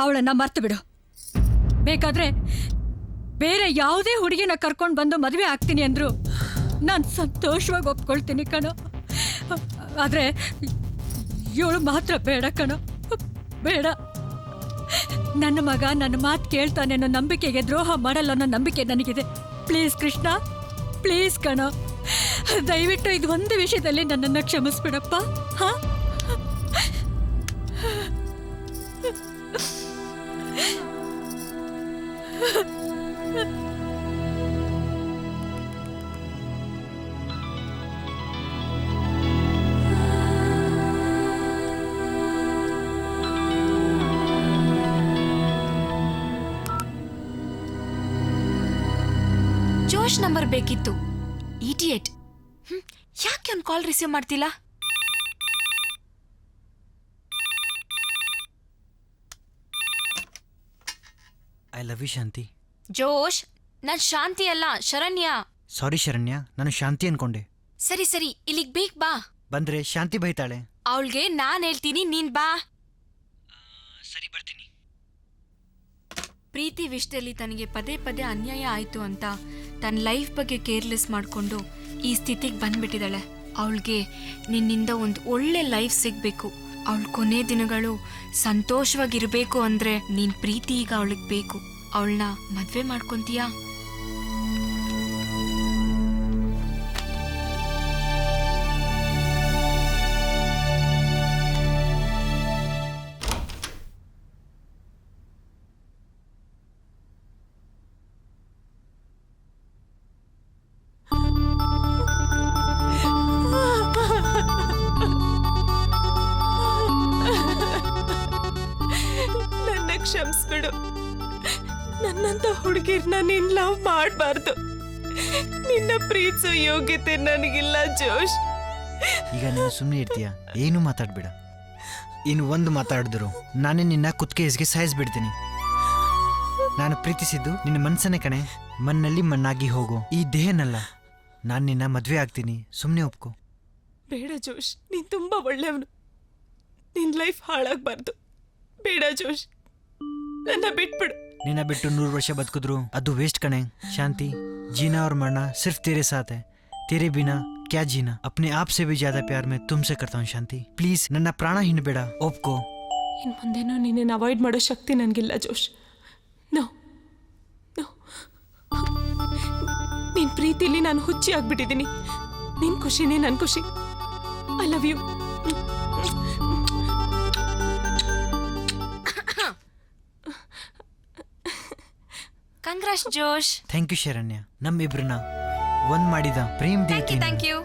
ಅವಳನ್ನ ಮರ್ತು ಬಿಡು. ಬೇಕಾದ್ರೆ ಬೇರೆ ಯಾವುದೇ ಹುಡುಗಿನ ಕರ್ಕೊಂಡು ಬಂದು ಮದುವೆ ಆಗ್ತೀನಿ ಅಂದ್ರು ನಾನು ಸಂತೋಷವಾಗಿ ಒಪ್ಕೊಳ್ತೀನಿ ಕಣೋ. ಆದ್ರೆ ಇವಳು ಮಾತ್ರ ಬೇಡ ಕಣೋ, ಬೇಡ. ನನ್ನ ಮಗ ನನ್ನ ಮಾತು ಕೇಳ್ತಾನೆ ಅನ್ನೋ ನಂಬಿಕೆಗೆ ದ್ರೋಹ ಮಾಡಲ್ಲ ಅನ್ನೋ ನಂಬಿಕೆ ನನಗಿದೆ. ಪ್ಲೀಸ್ ಕೃಷ್ಣ, ಪ್ಲೀಸ್ ಕಣೋ, ದಯವಿಟ್ಟು ಇದು ಒಂದು ವಿಷಯದಲ್ಲಿ ನನ್ನನ್ನು ಕ್ಷಮಿಸ್ಬಿಡಪ್ಪ. ಹಾ, ಜೋಶ್ ನಂಬರ್ ಬೇಕಿತ್ತು. ಇಡಿಯಟ್. ಯಾಕೆ ಅವ್ನು ಕಾಲ್ ರಿಸೀವ್ ಮಾಡ್ತಿಲ್ಲ? ಐ ಲವ್ ಯು ಶಾಂತಿ. ಜೋಶ್, ನಾನ್ ಶಾಂತಿ ಅಲ್ಲ, ಶರಣ್ಯ. ಸಾರಿ ಶರಣ್ಯ, ನಾನು ಶಾಂತಿ ಅನ್ಕೊಂಡೆ. ಸರಿ ಸರಿ, ಇಲ್ಲಿಗ್ ಬೇಗ ಬಾ. ಬಂದ್ರೆ ಶಾಂತಿ ಬೈತಾಳೆ. ಅವಳಿಗೆ ನಾನ್ ಹೇಳ್ತೀನಿ, ನೀನ್ ಬಾ. ಸರಿ, ಬರ್ತೀನಿ. ಪ್ರೀತಿ ವಿಷಯದಲ್ಲಿ ತನಗೆ ಪದೇ ಪದೇ ಅನ್ಯಾಯ ಆಯ್ತು ಅಂತ ತನ್ನ ಲೈಫ್ ಬಗ್ಗೆ ಕೇರ್ಲೆಸ್ ಮಾಡ್ಕೊಂಡು ಈ ಸ್ಥಿತಿಗೆ ಬಂದ್ಬಿಟ್ಟಿದ್ದಾಳೆ. ಅವಳಿಗೆ ನಿನ್ನಿಂದ ಒಂದು ಒಳ್ಳೆ ಲೈಫ್ ಸಿಗ್ಬೇಕು. ಅವಳ ಕೊನೆ ದಿನಗಳು ಸಂತೋಷವಾಗಿರ್ಬೇಕು ಅಂದ್ರೆ ನೀನ್ ಪ್ರೀತಿ ಈಗ ಅವಳಿಗೆ ಬೇಕು. ಅವಳನ್ನ ಮದ್ವೆ ಮಾಡ್ಕೊಂತೀಯಾ? ನನ್ನ ಕ್ಷಮಿಸ್ಬಿಡು. ನನ್ನಂತ ಹುಡುಗಿರ್ನ ನೀನ್ ಲವ್ ಮಾಡಬಾರ್ದು. ನಿನ್ನ ಪ್ರೀತಿಸೋ ಯೋಗ್ಯತೆ ನನಗಿಲ್ಲ ಜೋಶ್. ಈಗ ನೀನು ಸುಮ್ಮನೆ ಇರ್ತೀಯ, ಏನೂ ಮಾತಾಡ್ಬೇಡ. ಇನ್ನು ಒಂದು ಮಾತಾಡಿದ್ರು ನಾನೇ ನಿನ್ನ ಕುತ್ತಿಗೆ ಸಾಯಿಸ್ಬಿಡ್ತೀನಿ. ನಾನು ಪ್ರೀತಿಸಿದ್ದು ನಿನ್ನ ಮನ್ಸನ್ನೇ ಕಣೆ, ಮಣ್ಣಲ್ಲಿ ಮಣ್ಣಾಗಿ ಹೋಗೋ ಈ ದೇಹನಲ್ಲ. ನಾನು ನಿನ್ನ ಮದುವೆ ಆಗ್ತೀನಿ, ಸುಮ್ಮನೆ ಒಪ್ಕೋ. ಬೇಡ ಜೋಶ್, ನೀನ್ ತುಂಬಾ ಒಳ್ಳೆಯವನು. ನಿನ್ ಲೈಫ್ ಹಾಳಾಗ್ಬಾರ್ದು. ಬೇಡ ಜೋಶ್, ನನ್ನ ಬಿಟ್ಬಿಡು. ನಿನ್ನ ಬಿಟ್ಟು 100 ವರ್ಷ ಬದುಕಿದ್ರು ಅದು ವೇಸ್ಟ್ ಕಣೆ. ಶಾಂತಿ, जीना और मरना सिर्फ तेरे साथ है. तेरे बिना क्या जीना. अपने आप से भी ज्यादा प्यार मैं तुमसे करता हूँ शांति. प्लीज ನನ್ನ ಪ್ರಾಣ ಹಿಂಡಬೇಡ, ಒಪ್ಕೋ. ಇನ್ ಮುಂದೇನೂ ನಿನ್ನನ್ನು ಅವಾಯ್ಡ್ ಮಾಡೋ ಶಕ್ತಿ ನನಗಿಲ್ಲ ಜೋಶ್. ನೋ ನೋ, ನಿನ್ ಪ್ರೀತಿಲಿ ನಾನು ಹುಚ್ಚಿ ಆಗ್ಬಿಟ್ಟಿದ್ದೀನಿ. ನಿನ್ ಖುಷಿನೇ ನನ್ನ ಖುಷಿ. I love you. Congrats Josh. Thank you Sharanya. ನಮ್ಮಿಬ್ರನ್ನ ಒಂದ್ ಮಾಡಿದ ಪ್ರೇಮ್ ದೇವ್ತಿ. Thank you.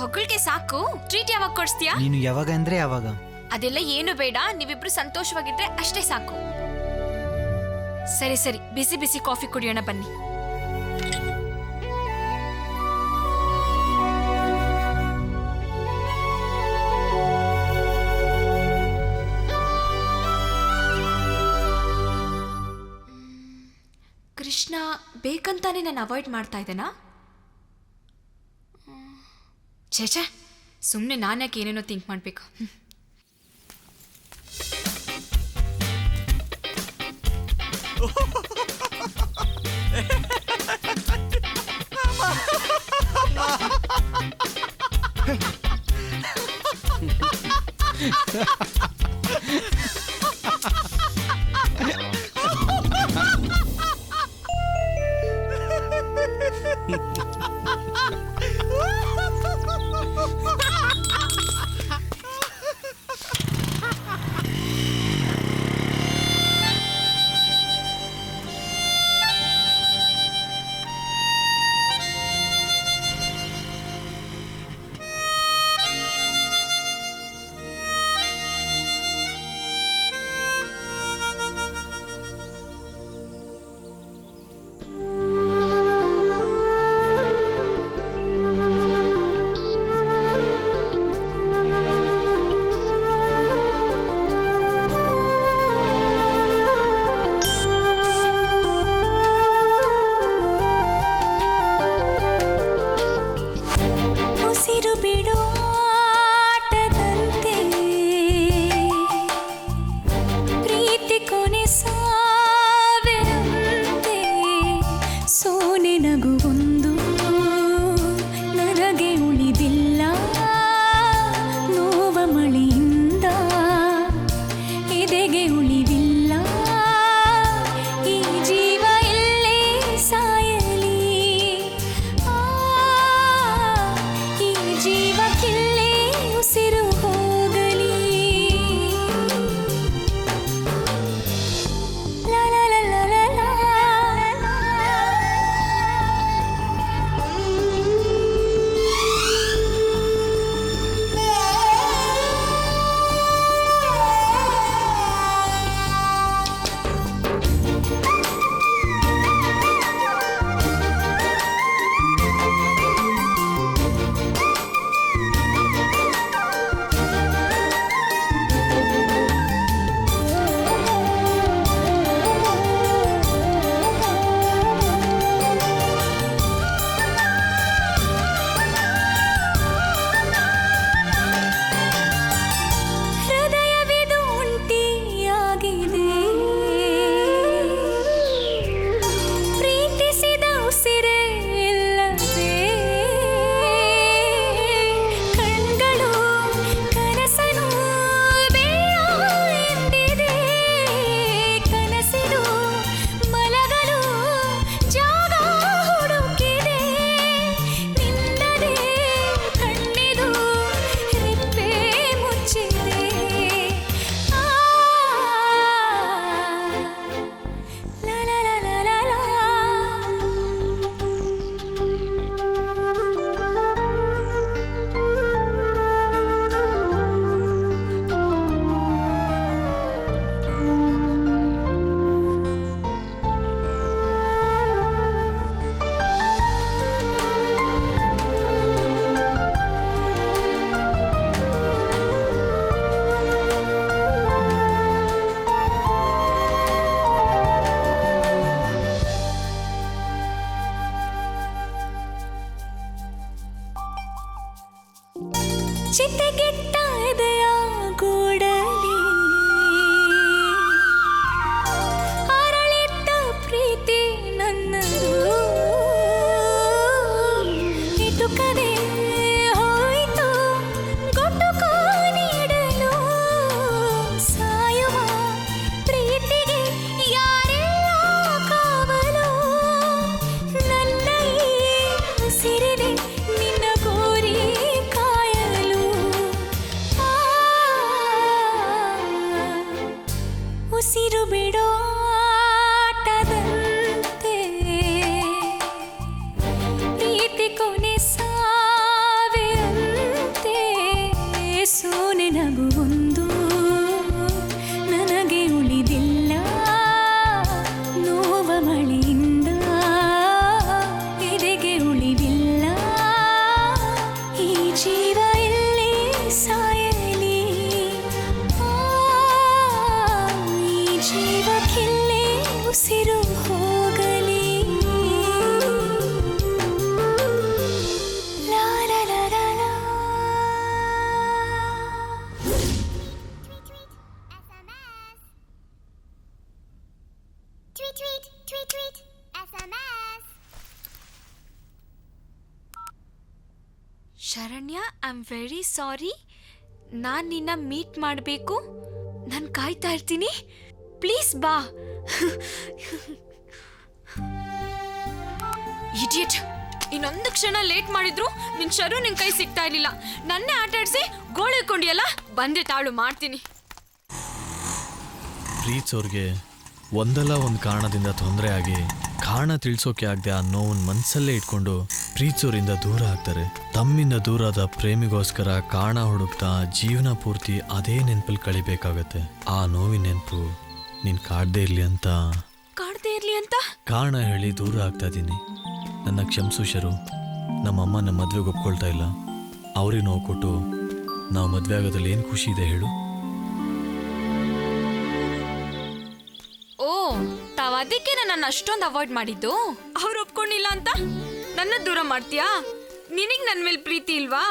ಹೊಗಳಿಕೆ ಸಾಕು. ಟ್ರೀಟ್ ಯಾವಾಗ ಕೊಡ್ಸ್ತೀಯಾ? ನೀನು ಯಾವಾಗ ಅಂದ್ರೆ ಯಾವಾಗ. ಅದೆಲ್ಲ ಏನು ಬೇಡ, ನೀವಿಬ್ರು ಸಂತೋಷವಾಗಿದ್ರೆ ಅಷ್ಟೇ ಸಾಕು. ಸರಿ ಸರಿ, ಬಿಸಿ ಬಿಸಿ ಕಾಫಿ ಕುಡಿಯೋಣ ಬನ್ನಿ. ಕೃಷ್ಣ ಬೇಕಂತಾನೆ ನಾನು ಅವಾಯ್ಡ್ ಮಾಡ್ತಾ ಇದ್ದೇನಾ? ಛೇ, ಸುಮ್ಮನೆ ನಾನ್ಯಾಕೆ ಏನೇನೋ ಥಿಂಕ್ ಮಾಡಬೇಕು. ಚಿತೆಗೆಟ್ಟ ಎದೆಯ ಗೂಡಲಿ ಅರಳಿದ್ದ ಪ್ರೀತಿ ನನ್ನದು ಇಟುಕದೆ ಹೋಯಿತು ಗುಟುಕು ನೀಡಲು ಸಾಯುವ ಪ್ರೀತಿಗೆ ಯಾರೆಲ್ಲ ಕಾವಲು ನನ್ನ ಈ ಉಸಿರಿದೆ ನಿನ್ನ ಕೋರಿ ಕಾಯಲು ಉಸಿರು ಬಿಡೋ ಆಟದಂತೆ ಪ್ರೀತಿ ಕೊನೆ ಸಾವೆ ಅಂತೆ ಸೋನೆ ನಗುವೊಂದು ನನಗೆ ಉಳಿದಿಲ್ಲ ನೋವ ಮಳೆಯಿಂದ ಎದೆಗೆ ಉಳಿವಿಲ್ಲ ಈ ಜೀವ ಎಲ್ಲೇ ಸಾಯಲಿ ಈ ಜೀವಕ್ಕೆಲ್ಲೇ ಉಸಿರು ಹೋಗಲಿ ಲಾ ಲಾ ಲಾ ಲಾ ಲಾ. Sharanya, I am very sorry. ನಾನು ನಿನ್ನ ಮೀಟ್ ಮಾಡಬೇಕು. ನಾನು ಕಾಯ್ತಾ ಇರ್ತೀನಿ. ಪ್ಲೀಸ್ ಬಾ. ಇಡಿಯಟ್, ಇನ್ನೊಂದು ಕ್ಷಣ ಲೇಟ್ ಮಾಡಿದ್ರು ನಿನ್ ಶರು ನಿನ್ ಕೈ ಸಿಗ್ತಾ ಇರ್ಲಿಲ್ಲ. ನನ್ನೇ ಆಟ ಆಡಿಸಿ ಗೋಳು ಇಟ್ಕೊಂಡಿಯಲ್ಲ. ಬಂದೆ ತಾಳು, ಮಾಡ್ತೀನಿ. ಪ್ರೀತ್ಸೋರ್ಗೆ ಒಂದಲ್ಲ ಒಂದು ಕಾರಣದಿಂದ ತೊಂದರೆ ಆಗಿ ಕಾರಣ ತಿಳಿಸೋಕೆ ಆಗದೆ ಆ ನೋವನ್ನು ಮನಸ್ಸಲ್ಲೇ ಇಟ್ಕೊಂಡು ಪ್ರೀತ್ಸೋರಿಂದ ದೂರ ಆಗ್ತಾರೆ. ತಮ್ಮಿಂದ ದೂರಾದ ಪ್ರೇಮಿಗೋಸ್ಕರ ಕಾರಣ ಹುಡುಕ್ತಾ ಜೀವನ ಪೂರ್ತಿ ಅದೇ ನೆನಪಲ್ಲಿ ಕಳಿಬೇಕಾಗತ್ತೆ. ಆ ನೋವಿನ ನೆನಪು ನೀನು ಕಾಡದೇ ಇರಲಿ ಅಂತ ಕಾರಣ ಹೇಳಿ ದೂರ ಆಗ್ತಾ ಇದ್ದೀನಿ. ನನ್ನ ಕ್ಷಮಿಸು ಶರು. ನಮ್ಮಮ್ಮ ನಮ್ಮ ಮದುವೆಗೆ ಒಪ್ಕೊಳ್ತಾ ಇಲ್ಲ. ಅವ್ರಿಗೆ ನೋವು ಕೊಟ್ಟು ನಾವು ಮದುವೆ ಆಗೋದ್ರಲ್ಲಿ ಏನು ಖುಷಿ ಇದೆ ಹೇಳು? ಓ, ತಾವ್ ಅದಕ್ಕೆ ನನ್ನ ಅಷ್ಟೊಂದು ಅವಾಯ್ಡ್ ಮಾಡಿದ್ದು? ಅವ್ರು ಒಪ್ಕೊಂಡಿಲ್ಲ ಅಂತ ನನ್ನ ದೂರ ಮಾಡ್ತೀಯಾ? ನಿನಗ್ ನನ್ ಮೇಲೆ ಪ್ರೀತಿ ಇಲ್ವಾ?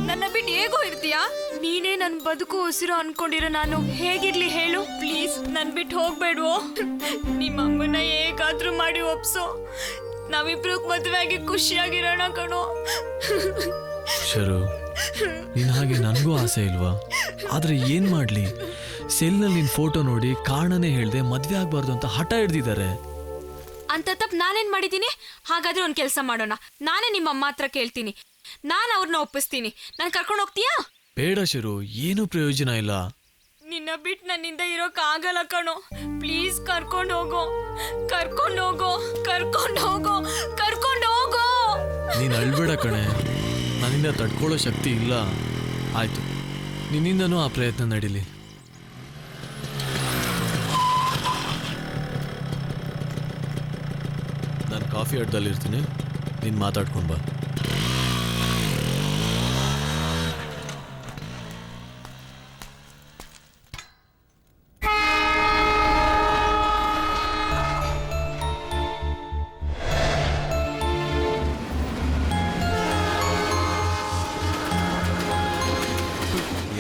ನನ್ನ ಬಿಟ್ಟು ಹೇಗೋ ಇರ್ತೀಯಾ? ನೀನೇ ನನ್ ಬದುಕು ಉಸಿರು ಅನ್ಕೊಂಡಿರೋ ನಾನು ಹೇಗಿರ್ಲಿ ಹೇಳು? ಪ್ಲೀಸ್ ನನ್ ಬಿಟ್ಟು ಹೋಗ್ಬೇಡ್ವೋ. ನಿಮ್ಮ ಅಮ್ಮನ ಹೇಗಾದ್ರೂ ಮಾಡಿ ಒಪ್ಸೋ. ನಾವಿಬ್ರು ಮದುವೆ ಆಗಿ ಖುಷಿಯಾಗಿರೋಣ ಕಣೋ. ಶರು, ನಿನ್ನ ಹಾಗೆ ನನಗೂ ಆಸೆ ಇಲ್ವಾ? ಆದ್ರೆ ಏನ್ ಮಾಡ್ಲಿ, ಸೆಲ್ನಲ್ಲಿ ನಿನ್ ಫೋಟೋ ನೋಡಿ ಕಾರಣನೇ ಹೇಳ್ದೆ ಮದ್ವೆ ಆಗ್ಬಾರ್ದು ಅಂತ ಹಠ ಹಿಡ್ದಿದ್ದಾರೆ. ಅಂತ ತಪ್ಪು ನಾನೇನ್ ಮಾಡಿದ್ದೀನಿ? ಹಾಗಾದ್ರೆ ಒಂದ್ ಕೆಲಸ ಮಾಡೋಣ. ನಾನೇ ನಿಮ್ಮ ಅಮ್ಮ ಹತ್ರ ಕೇಳ್ತೀನಿ. ನಾನು ಅವ್ರನ್ನ ಒಪ್ಪಿಸ್ತೀನಿ. ನಾನು ಕರ್ಕೊಂಡು ಹೋಗ್ತೀಯಾ? ಬೇಡ ಶರು, ಏನು ಪ್ರಯೋಜನ ಇಲ್ಲ. ನಿನ್ನ ಬಿಟ್ಟು ನನ್ನಿಂದ ಇರೋಕ್ ಆಗಲ್ಲ ಕಣೋ. ಪ್ಲೀಸ್ ಕರ್ಕೊಂಡು ಹೋಗೋ, ಕರ್ಕೊಂಡು ಹೋಗೋ, ಕರ್ಕೊಂಡು ಹೋಗೋ, ಕರ್ಕೊಂಡು ಹೋಗೋ. ನೀನ್ ಅಳ್ಬೇಡ ಕಣೆ, ನನ್ನಿಂದ ತಡ್ಕೊಳ್ಳೋ ಶಕ್ತಿ ಇಲ್ಲ. ಆಯ್ತು, ನಿನ್ನಿಂದನೂ ಆ ಪ್ರಯತ್ನ ನಡೀಲಿ. ನಾನು ಕಾಫಿ ಅಡ್ಡದಲ್ಲಿರ್ತೀನಿ, ನೀನು ಮಾತಾಡ್ಕೊಂಡು ಬಾ.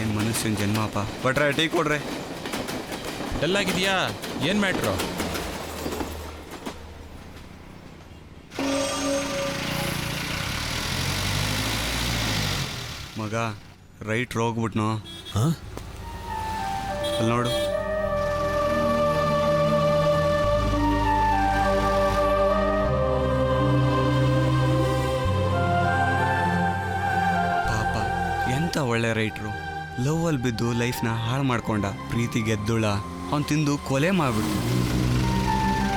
ಏನ್ ಮನುಷ್ಯನ ಜನ್ಮಪ್ಪ. ಕೊಟ್ರೆ ಟೀ ಕೊಡ್ರೆ. ಡಲ್ ಆಗಿದೆಯಾ? ಏನು ಮ್ಯಾಟ್ರು? ಮಗ ರೈಟ್ ಹೋಗ್ಬಿಟ್ನೋ. ಅಲ್ಲಿ ನೋಡು. ಪಾಪ ಎಂತ ಒಳ್ಳೆ ರೈಟ್ರು. ಲವ್ ಅಲ್ಲಿ ಬಿದ್ದು ಲೈಫ್ನ ಹಾಳು ಮಾಡ್ಕೊಂಡ. ಪ್ರೀತಿ ಗೆದ್ದುಳ ಅವ್ನು ತಿಂದು ಕೊಲೆ ಮಾಡ್ಬಿಟ್ಟು.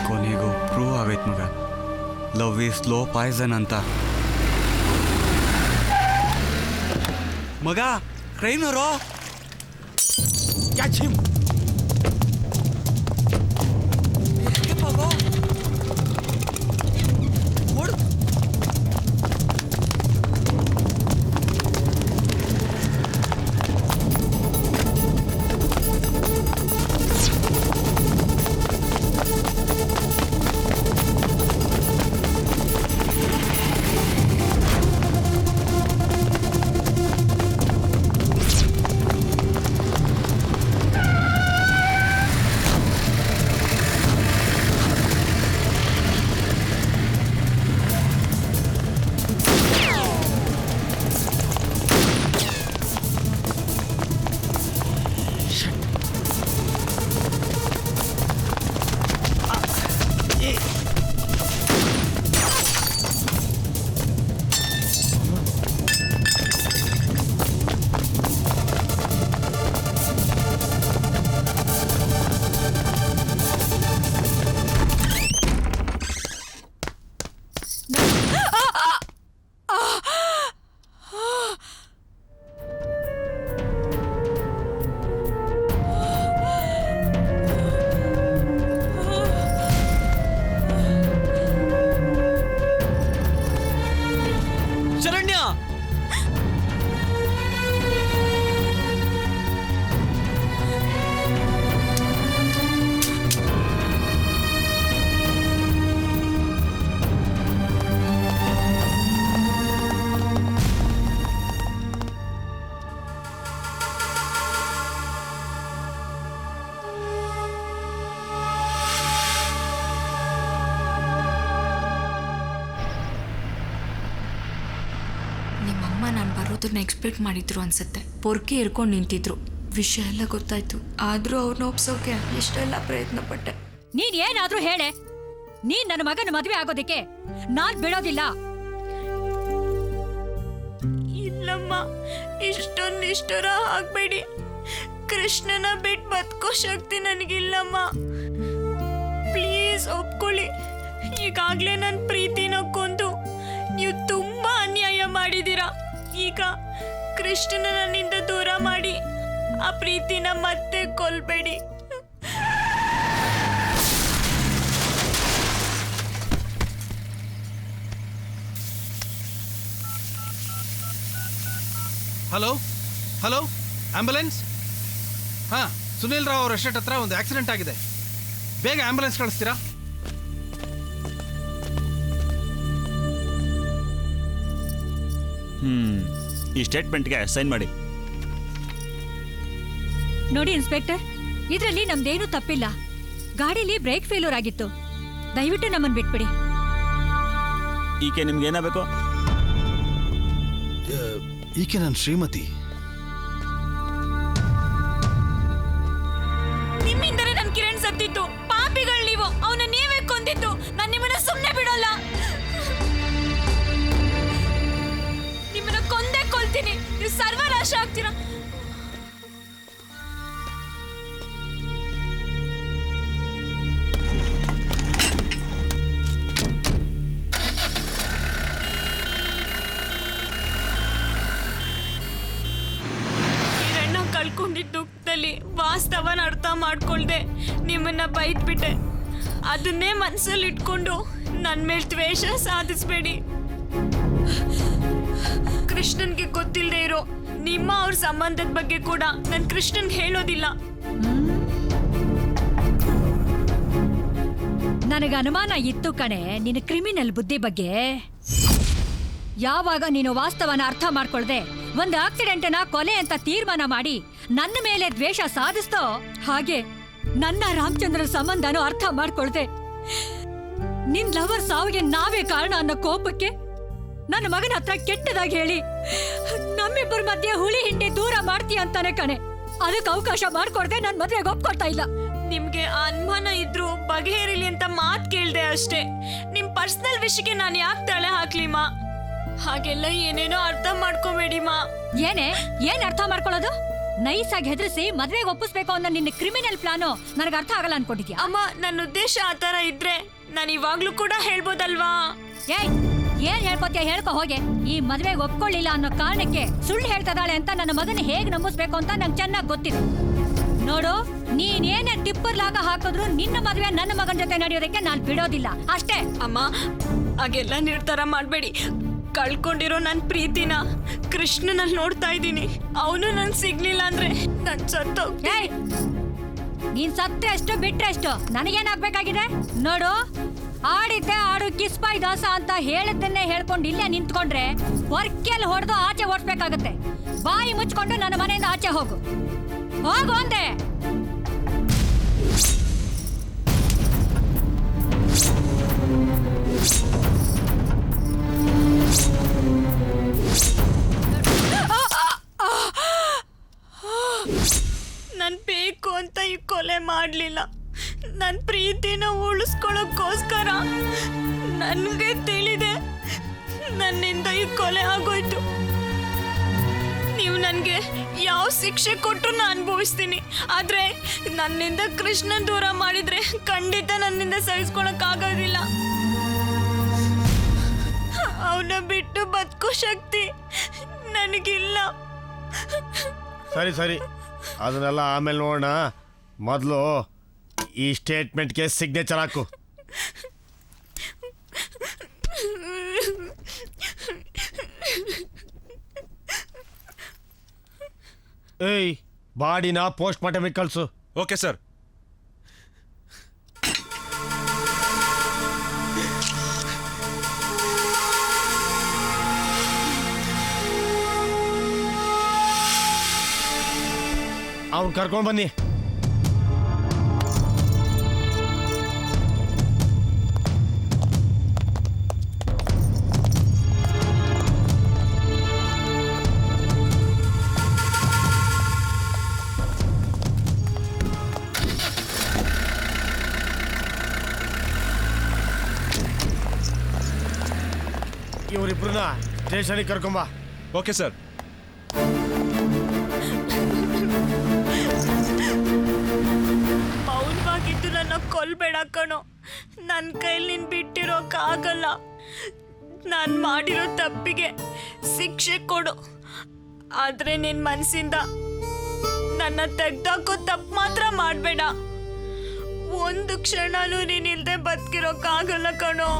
ಕೊನೆಗೂ ಪ್ರೂವ್ ಆಗೈತ್ ಮಗ, ಲವ್ ಈಸ್ ಸ್ಲೋ ಪಾಯ್ಸನ್ ಅಂತ. ಮಗ ಕ್ರೈನರು ಕ್ಯಾಚ್ ಹಿಮ್. ಅಮ್ಮ ನಾನು ಬರೋದನ್ನ ಎಕ್ಸ್ಪೆಕ್ಟ್ ಮಾಡಿದ್ರು ಅನ್ಸುತ್ತೆ. ಪೊರ್ಕೆ ಇರ್ಕೊಂಡು ನಿಂತಿದ್ರು. ವಿಷಯ ಎಲ್ಲ ಗೊತ್ತಾಯ್ತು. ಆದರೂ ಅವ್ರನ್ನ ಒಪ್ಸೋಕೆ ಎಷ್ಟೆಲ್ಲ ಪ್ರಯತ್ನ ಪಟ್ಟೆ. ನೀನ್ ಏನಾದ್ರೂ ಹೇಳೆ, ನೀನ್ ನನ್ನ ಮಗನ ಮದುವೆ ಆಗೋದಕ್ಕೆ ನಾನ್ ಬಿಡೋದಿಲ್ಲ. ಇಲ್ಲಮ್ಮ, ಇಷ್ಟೊಂದು ನಿಷ್ಠುರ ಆಗ್ಬೇಡಿ. ಕೃಷ್ಣನ ಬಿಟ್ಟು ಬದುಕೋ ಶಕ್ತಿ ನನಗಿಲ್ಲಮ್ಮ. ಪ್ಲೀಸ್ ಒಪ್ಕೊಳ್ಳಿ. ಈಗಾಗ್ಲೇ ನನ್ನ ಪ್ರೀತಿನ ಕೊಂದು ನೀವು ತುಂಬಾ ಅನ್ಯಾಯ ಮಾಡಿದೀರಾ. ಈಗ ಕೃಷ್ಣನ ನನ್ನಿಂದ ದೂರ ಮಾಡಿ ಆ ಪ್ರೀತಿನ ಮತ್ತೆ ಕೊಲ್ಬೇಡಿ. Hello hello, ambulance. ಹಾಂ, ಸುನೀಲ್ ರಾವ್ ಅವ್ರ ಎಸ್ಟೇಟ್ ಹತ್ರ ಒಂದು ಆಕ್ಸಿಡೆಂಟ್ ಆಗಿದೆ. ಬೇಗ ಆಂಬ್ಯುಲೆನ್ಸ್ ಕಳಿಸ್ತೀರಾ? ಈ ಸ್ಟೇಟ್ಮೆಂಟ್ಗೆ ಸೈನ್ ಮಾಡಿ. ನೋಡಿ ಇನ್ಸ್ಪೆಕ್ಟರ್, ಇದರಲ್ಲಿ ನಮ್ದೇನು ತಪ್ಪಿಲ್ಲ. ಗಾಡಿಲಿ ಬ್ರೇಕ್ ಫೇಲ್ಯೂರ್ ಆಗಿತ್ತು. ದಯವಿಟ್ಟು ನಮ್ಮನ್ನು ಬಿಟ್ಬಿಡಿ. ಈಕೆ ನಿಮ್ಗೆ ಏನಾಗಬೇಕು? ಈಕೆ ನನ್ನ ಶ್ರೀಮತಿ. ನಿಮ್ಮಿಂದಲೇ ನನ್ ಕಿರಣ್ ಸತ್ತಿತ್ತು. ಪಾಪಿಗಳು ನೀವು. ಅವನ ನೀವೇ ಕೊಂದಿತ್ತು. ನಾನು ನಿಮ್ಮನ್ನ ಸುಮ್ಮನೆ ಬಿಡೋಲ್ಲ. ನಿಮ್ಮನ್ನ ಕೊಂದೇ ಕೊಲ್ತೀನಿ. ನೀವು ಸರ್ವನಾಶ ಆಗ್ತೀರಾ. ಕಳ್ಕೊಂಡಿದ್ದ ದುಃಖದಲ್ಲಿ ವಾಸ್ತವನ ಅರ್ಥ ಮಾಡ್ಕೊಳ್ದೆ ನಿಮ್ಮನ್ನ ಬೈದ್ಬಿಟ್ಟೆ. ಅದನ್ನೇ ಮನಸ್ಸಲ್ಲಿ ಇಟ್ಕೊಂಡು ನನ್ನ ಮೇಲೆ ದ್ವೇಷ ಸಾಧಿಸ್ಬೇಡಿ. ಕೃಷ್ಣನ್ಗೆ ಗೊತ್ತಿಲ್ಲದೆ ಇರೋ ನಿಮ್ಮ ಅವ್ರ ಸಂಬಂಧದ ಬಗ್ಗೆ ಕೂಡ ನಾನು ಕೃಷ್ಣನ್ಗೆ ಹೇಳೋದಿಲ್ಲ. ನನಗೆ ಅನುಮಾನ ಇತ್ತು ಕಣೆ ನಿನ್ನ ಕ್ರಿಮಿನಲ್ ಬುದ್ಧಿ ಬಗ್ಗೆ. ಯಾವಾಗ ನೀನು ವಾಸ್ತವನ ಅರ್ಥ ಮಾಡ್ಕೊಳ್ದೆ ಒಂದು ಆಕ್ಸಿಡೆಂಟ್ನ ಕೊಲೆ ಅಂತ ತೀರ್ಮಾನ ಮಾಡಿ ನನ್ನ ಮೇಲೆ ದ್ವೇಷ ಸಾಧಿಸ್ತೋ, ಹಾಗೆ ನನ್ನ ರಾಮಚಂದ್ರ ಸಂಬಂಧನೂ ಅರ್ಥ ಮಾಡ್ಕೊಳ್ದೆ ನಿನ್ ಲವರ್ ಸಾವಿಗೆ ನಾವೇ ಕಾರಣ ಅನ್ನೋ ಕೋಪಕ್ಕೆ ನನ್ನ ಮಗನ ಹತ್ರ ಕೆಟ್ಟದಾಗಿ ಹೇಳಿ ನಮ್ಮಿಬ್ಬರ ಮಧ್ಯೆ ಹುಳಿ ಹಿಂಡಿ ದೂರ ಮಾಡ್ತೀಯ ಅಂತಾನೆ ಕಣೆ. ಅದಕ್ಕೆ ಅವಕಾಶ ಮಾಡ್ಕೊಡ್ದೆ ನನ್ ಮದ್ವೆಗೆ ಒಪ್ಕೊಳ್ತಾ ಇಲ್ಲ. ನಿಮ್ಗೆ ಅನುಮಾನ ಇದ್ರು ಬಗೆಹರಿಲಿ ಅಂತ ಮಾತ್ ಕೇಳ್ದೆ ಅಷ್ಟೇ. ನಿಮ್ ಪರ್ಸನಲ್ ವಿಷಯಕ್ಕೆ ನಾನು ಯಾಕೆ ತಲೆ ಹಾಕ್ಲಿಮಾ? ಹಾಗೆಲ್ಲ ಏನೇನೋ ಅರ್ಥ ಮಾಡ್ಕೋಬೇಡಿ ಮಾ. ಏನ್ ಅರ್ಥ ಮಾಡ್ಕೊಳ್ಳೋದು? ನೈಸ್ ಆಗಿ ಹೆದರಿಸಿ ಮದ್ವೆಗೆ ಒಪ್ಪಿಸ್ಬೇಕು ಅನ್ನೋ ನಿನ್ನ ಕ್ರಿಮಿನಲ್ ಪ್ಲಾನು ನನಗೆ ಅರ್ಥ ಆಗಲ್ಲ ಅನ್ಕೊಂಡಿದ್ಯಾ? ಅಮ್ಮ, ನನ್ನ ಉದ್ದೇಶ ಆತರ ಇದ್ರೆ ನಾನು ಇವಾಗ್ಲೂ ಕೂಡ ಹೇಳ್ಬೋದಲ್ವಾ? ಏನ್ ಹೇಳ್ಕೊತೀಯ ಹೇಳ್ಕೊ ಹೋಗೆ. ಈ ಮದ್ವೆಗೆ ಒಪ್ಕೊಳ್ಳಿಲ್ಲ ಅನ್ನೋ ಕಾರಣಕ್ಕೆ ಸುಳ್ಳು ಹೇಳ್ತದಾಳೆ ಅಂತ ನನ್ನ ಮಗನ ಹೇಗ್ ನಂಬಿಸ್ಬೇಕು ಅಂತ ನಂಗೆ ಚೆನ್ನಾಗಿ ಗೊತ್ತಿದೆ. ನೋಡು, ನೀನೇನೇ ಟಿಪ್ಪರ್ ಲಾಗ ಹಾಕಿದ್ರು ನಿನ್ನ ಮದ್ವೆ ನನ್ನ ಮಗನ ಜೊತೆ ನಡೆಯೋದಕ್ಕೆ ನಾನು ಬಿಡೋದಿಲ್ಲ ಅಷ್ಟೇ. ಅಮ್ಮ, ಹಾಗೆಲ್ಲ ನಿರ್ಧಾರ ಮಾಡ್ಬೇಡಿ. ಕಳ್ಕೊಂಡಿರೋ ನನ್ನ ಪ್ರೀತಿನ ಕೃಷ್ಣನಲ್ಲಿ ನೋಡ್ತಾ ಇದ್ದೀನಿ. ಅವನು ನನ್ ಸಿಗ್ಲಿಲ್ಲ ಅಂದ್ರೆ ನನ್ ಸತ್ತೋಗ್ತೀನಿ. ನೀನ್ ಸತ್ರೆ ಅಷ್ಟು ಬಿಟ್ರೆ ಅಷ್ಟು ನನಗೇನಾಗ್ಬೇಕಾಗಿದೆ? ನೋಡು, ಆಡಿದ್ದೆ ಆಡು ಕಿಸ್ಪಾಯ್ ದಾಸ ಅಂತ ಹೇಳಿದ್ದನ್ನೇ ಹೇಳ್ಕೊಂಡು ಇಲ್ಲೇ ನಿಂತ್ಕೊಂಡ್ರೆ ವರ್ಕೆಲ್ ಹೊಡೆದು ಆಚೆ ಓಡಿಸ್ಬೇಕಾಗತ್ತೆ. ಬಾಯಿ ಮುಚ್ಕೊಂಡು ನನ್ನ ಮನೆಯಿಂದ ಆಚೆ ಹೋಗು ಅಂದೆ. ನನ್ ಬೇಕು ಅಂತ ಈ ಕೊಲೆ ಮಾಡ್ಲಿಲ್ಲ. ನನ್ನ ಪ್ರೀತಿನ ಉಳಿಸ್ಕೊಳ್ಳೋಕ್ಕೋಸ್ಕರ ನನಗೆ ತಿಳಿದೆ ನನ್ನಿಂದ ಈ ಕೊಲೆ ಆಗೋಯ್ತು. ನೀವು ನನಗೆ ಯಾವ ಶಿಕ್ಷೆ ಕೊಟ್ಟರು ನಾನು ಅನುಭವಿಸ್ತೀನಿ. ಆದ್ರೆ ನನ್ನಿಂದ ಕೃಷ್ಣ ದೂರ ಮಾಡಿದ್ರೆ ಖಂಡಿತ ನನ್ನಿಂದ ಸಹಿಸ್ಕೊಳಕ್ಕಾಗೋದಿಲ್ಲ. ಅವನ ಬಿಟ್ಟು ಬದುಕೋ ಶಕ್ತಿ ನನಗಿಲ್ಲ. ಸರಿ ಸರಿ, ಅದನ್ನೆಲ್ಲ ಆಮೇಲೆ ನೋಡೋಣ. ಮೊದಲು ಈ ಸ್ಟೇಟ್ಮೆಂಟ್ಗೆ ಸಿಗ್ನೇಚರ್ ಹಾಕು. ಏಯ್, ಬಾಡಿನ ಪೋಸ್ಟ್ ಮಾರ್ಟಮಿಗೆ ಕಳಿಸು. Okay sir. ಅವ್ನು ಕರ್ಕೊಂಡು ಬನ್ನಿ. ಇವರಿಬ್ರನ್ನ ಸ್ಟೇಷನಿಗೆ ಕರ್ಕೊಂಬ. Okay sir. ಮೌನವಾಗಿದ್ದು ನನ್ನ ಕೊಲ್ಬೇಡ ಕಣೋ. ನನ್ನ ಕೈಲಿ ನೀನು ಬಿಟ್ಟಿರೋಕ್ಕಾಗಲ್ಲ. ನಾನು ಮಾಡಿರೋ ತಪ್ಪಿಗೆ ಶಿಕ್ಷೆ ಕೊಡು. ಆದರೆ ನಿನ್ನ ಮನಸ್ಸಿಂದ ನನ್ನ ತೆಗ್ದಾಕೋ ತಪ್ಪು ಮಾತ್ರ ಮಾಡಬೇಡ. ಒಂದು ಕ್ಷಣನೂ ನೀನಿಲ್ದೆ ಬದುಕಿರೋಕ್ಕಾಗಲ್ಲ ಕಣೋ.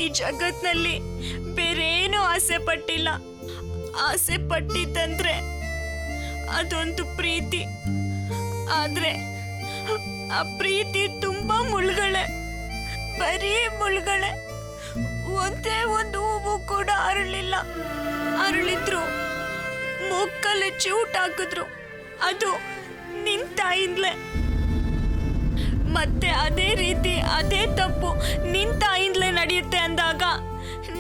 ಈ ಜಗತ್ನಲ್ಲಿ ಬೇರೇನೂ ಆಸೆ ಪಟ್ಟಿಲ್ಲ. ಆಸೆ ಪಟ್ಟಿದ್ದಂದ್ರೆ ಅದೊಂದು ಪ್ರೀತಿ. ಆದ್ರೆ ಆ ಪ್ರೀತಿ ತುಂಬಾ ಮುಳ್ಗಳೆ, ಬರೀ ಮುಳ್ಗಳೆ. ಒಂದೇ ಒಂದು ಹೂವು ಕೂಡ ಅರಳಿಲ್ಲ. ಅರಳಿದ್ರು ಮುಕ್ಕಲ್ಲಿ ಚೂಟ್ ಹಾಕಿದ್ರು ಅದು ನಿನ್ ತಾಯಿಂದ್ಲೆ. ಮತ್ತೆ ಅದೇ ರೀತಿ ಅದೇ ತಪ್ಪು ನಿನ್ ತಾಯಿಂದಲೇ ನಡೆಯುತ್ತೆ ಅಂದಾಗ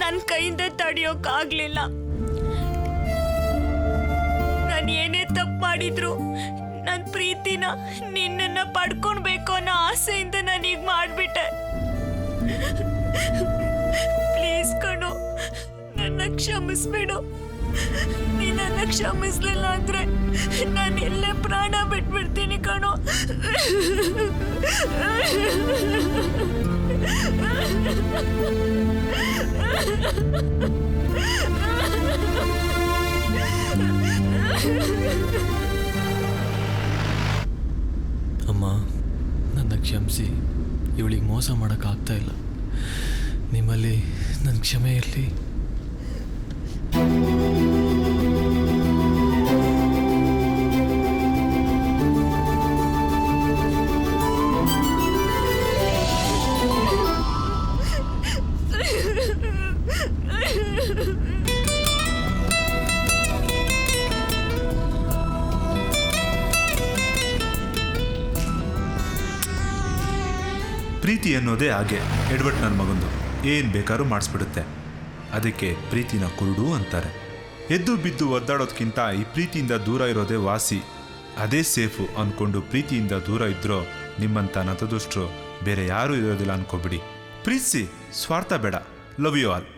ನನ್ನ ಕೈಯಿಂದ ತಡೆಯೋಕ್ಕಾಗ್ಲಿಲ್ಲ. ನಾನು ಏನೇ ತಪ್ಪು ಮಾಡಿದ್ರು ನನ್ನ ಪ್ರೀತಿನ ನಿನ್ನನ್ನು ಪಡ್ಕೊಳ್ಬೇಕು ಅನ್ನೋ ಆಸೆಯಿಂದ ನಾನು ಈಗ ಮಾಡಿಬಿಟ್ಟೆ. ಪ್ಲೀಸ್ ಕಣೋ, ನನ್ನ ಕ್ಷಮಿಸ್ಬಿಡು. ನೀ ನನ್ನ ಕ್ಷಮಿಸ್ಲಿಲ್ಲ ಅಂದ್ರೆ ನಾನು ಎಲ್ಲೇ ಪ್ರಾಣ ಬಿಟ್ಬಿಡ್ತೀನಿ ಕಣೋ. ಅಮ್ಮ, ನನ್ನ ಕ್ಷಮಿಸಿ. ಇವಳಿಗೆ ಮೋಸ ಮಾಡೋಕ್ಕಾಗ್ತಾ ಇಲ್ಲ. ನಿಮ್ಮಲ್ಲಿ ನನ್ನ ಕ್ಷಮೆ ಇರಲಿ. ಪ್ರೀತಿ ಅನ್ನೋದೇ ಹಾಗೆ. ಎಡ್ವರ್ಡ್ ನನ್ನ ಮಗಂದು ಏನು ಬೇಕಾದ್ರೂ ಮಾಡಿಸ್ಬಿಡುತ್ತೆ. ಅದಕ್ಕೆ ಪ್ರೀತಿನ ಕುರುಡು ಅಂತಾರೆ. ಎದ್ದು ಬಿದ್ದು ಒದ್ದಾಡೋದ್ಕಿಂತ ಈ ಪ್ರೀತಿಯಿಂದ ದೂರ ಇರೋದೇ ವಾಸಿ. ಅದೇ ಸೇಫು ಅಂದ್ಕೊಂಡು ಪ್ರೀತಿಯಿಂದ ದೂರ ಇದ್ರೋ ನಿಮ್ಮಂಥ ನತದುಷ್ಟರು ಬೇರೆ ಯಾರೂ ಇರೋದಿಲ್ಲ ಅನ್ಕೋಬಿಡಿ. ಪ್ರೀತಿಸಿ, ಸ್ವಾರ್ಥ ಬೇಡ. Love you all.